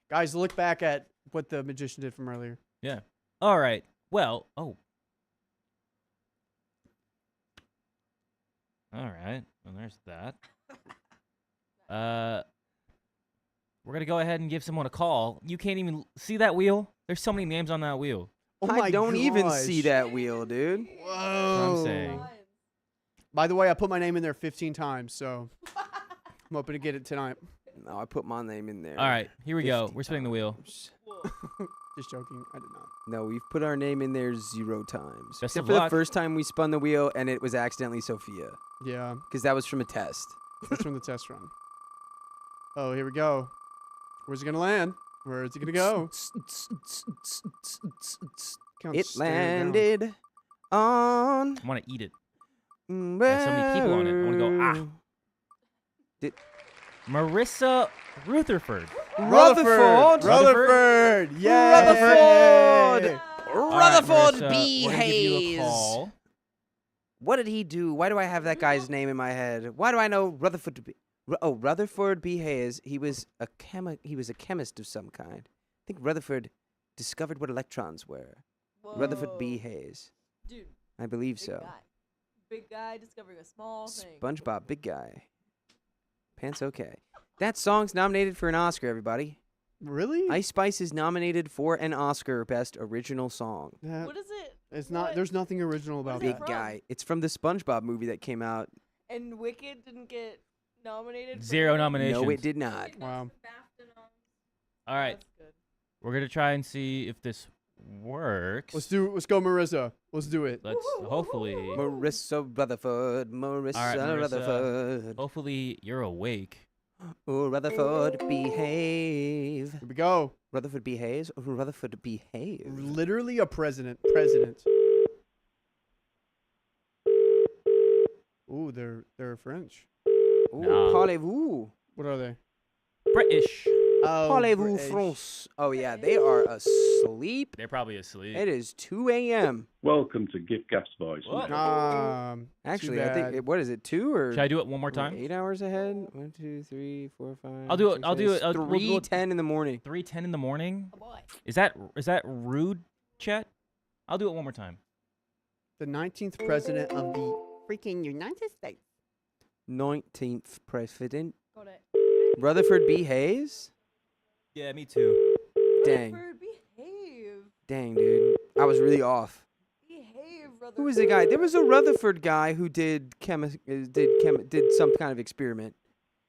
Guys, look back at what the magician did from earlier. Yeah. All right. Well, oh. All right. There's that. We're gonna go ahead and give someone a call. You can't even see that wheel. There's so many names on that wheel. Oh I my don't even see gosh. that wheel, dude. That's what Whoa. I'm saying. By the way, I put my name in there 15 times, so I'm hoping to get it tonight. No, I put my name in there. All right, here we go. 50 We're spinning the wheel. times. Just joking. I did not. No, we've put our name in there 0 times. Best Except of for the luck. first time we spun the wheel and it was accidentally Sophia. Yeah, Because that was from a test. that's from the test run. Oh, here we go. Where's it gonna land? Where's it gonna go? Count It stare down. landed on. I want to eat it. There's so many people on it. I wanna go, Marissa Rutherford. Rutherford. Rutherford. Yeah. Rutherford. All right, Rutherford Marissa, B. we're gonna give you a Hayes. call. What did he do? Why do I have that guy's name in my head? Why do I know Rutherford B. Rutherford B. Hayes. He was a chemist of some kind. I think Rutherford discovered what electrons were. Rutherford B. Hayes. Dude, I believe big so. guy. Big guy discovering a small thing. SpongeBob, big guy. Pants okay. That song's nominated for an Oscar, everybody. Really? Ice Spice is nominated for an Oscar Best Original Song. What is it? It's not. What? There's nothing original about is it Big that. from? guy. It's from the SpongeBob movie that came out. And Wicked didn't get nominated. for Zero it? nominations. No, it did not. Wow. All right, That's good. we're gonna try and see if this works. Let's go, Marissa. Let's do it. Let's hopefully. Marissa Rutherford. Marissa, All right, Marissa. Rutherford. Hopefully you're awake. Oh, Rutherford, behave. Here we go. Rutherford behaves. Oh, Rutherford behave. Literally a president. Ooh, they're French. Ooh, Nah. parlez-vous. What are they? British. Oh, Parlez-vous British. France. Oh, yeah, they are asleep. They're probably asleep. It is 2 a.m. Welcome to Gift Gas Voice. What? Too Actually, I think, bad. what is it, 2 or Should I do it one more time? 8 hours ahead? 1, 2, 3, 4, 5. I'll do it- 6, I'll do 7, it, we'll do it- 3:10 in the morning. 3:10 in the morning. Oh boy. Is that rude, Chet? I'll do it one more time. The 19th president of the freaking United States. 19th president. Got it. Rutherford B. Hayes? Yeah, me too. Dang. Rutherford, behave. Dang, dude. I was really off. Behave, Rutherford. Who was the guy? There was a Rutherford guy who did some kind of experiment.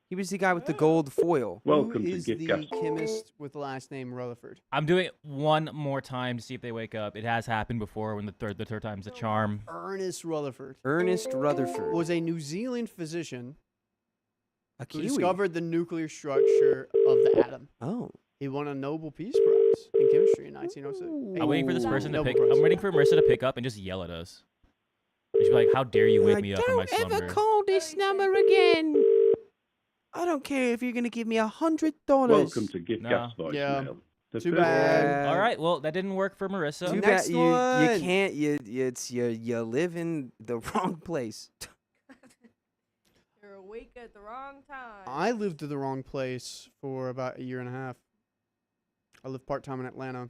He was the guy with the gold foil. Welcome Who to is Gift the Gas. chemist with the last name Rutherford? I'm doing it one more time to see if they wake up. It has happened before when the third time's a charm. Ernest Rutherford Ernest Rutherford. was a New Zealand physician A who Kiwi. discovered the nuclear structure of the atom. Oh. He won a Nobel Peace Prize in chemistry in 1906. I'm waiting for this Ooh. person to Nobel pick. Prize. I'm waiting for Marissa to pick up and just yell at us. And she'll be like, "How dare you wake me up from my Don't slumber?" ever call this number again. I don't care if you're going to give me $100. Welcome to Gift No. Gas Voicemail. Yeah. The Too first- bad. All right, well that didn't work for Marissa. Too Next bad you one. can't you live in the wrong place. You're awake at the wrong time. I lived in the wrong place for about a year and a half. I lived part-time in Atlanta.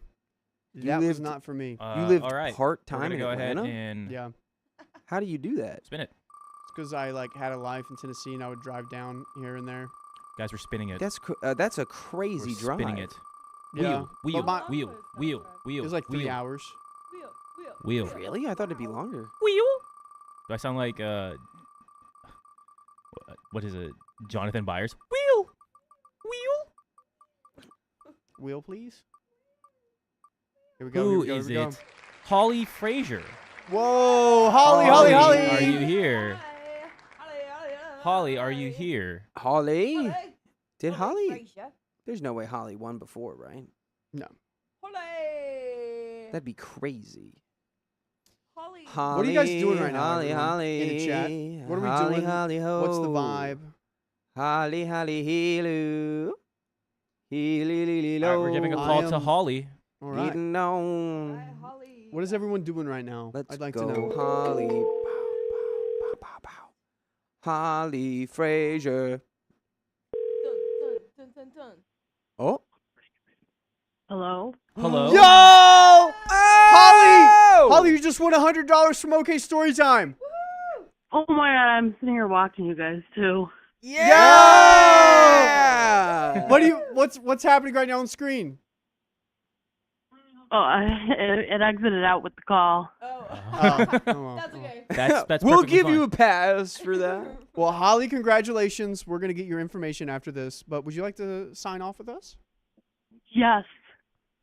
You That was lived- not for me. You lived all right. We're part-time gonna in go Atlanta? ahead and Yeah. How do you do that? spin it, It's because I had a life in Tennessee and I would drive down here and there. guys. We're spinning it. That's a We're crazy drive. spinning it. Yeah. Wheel, But my- wheel, wheel, wheel. It was like 3 wheel, hours. Wheel. Really? I thought it'd be longer. Wheel. Do I sound like what is it? Jonathan Byers. Wheel. Wheel. Wheel, please. Here we go. Who here is we go, it? Holly Frazier. Whoa, Holly. Are you here? Holly, are you here? Holly? Did Holly? There's no way Holly won before, right? No. That'd be crazy. Holly. Holly, What are you guys doing right now, Holly, everyone, Holly. in the chat? What are we Holly, doing? Holly, ho. What's the vibe? Holly, Holly, heelu. Heelu, All right, we're giving a call to am- Holly. All right. Getting on. Hi, Holly. What is everyone doing right now? Let's I'd like go, to know. Holly. Pow, pow, pow, pow. Holly Frazier. Dun, dun, dun, dun, dun. Oh. Hello? Hello. Yo! Oh! Holly, you just won $100 from OK Storytime. Oh my god, I'm sitting here watching you guys too. Yeah! What's happening right now on screen? Oh, it exited out with the call. Well. That's okay. That's We'll perfectly give fine. you a pass for that. Well, Holly, congratulations. We're going to get your information after this. But would you like to sign off with us? Yes.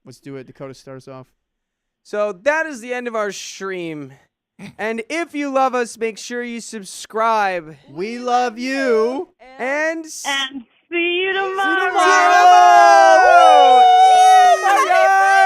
Let's do it. Dakota starts off. So that is the end of our stream. And if you love us, make sure you subscribe. We love you. And And see you tomorrow. tomorrow! Oh my God!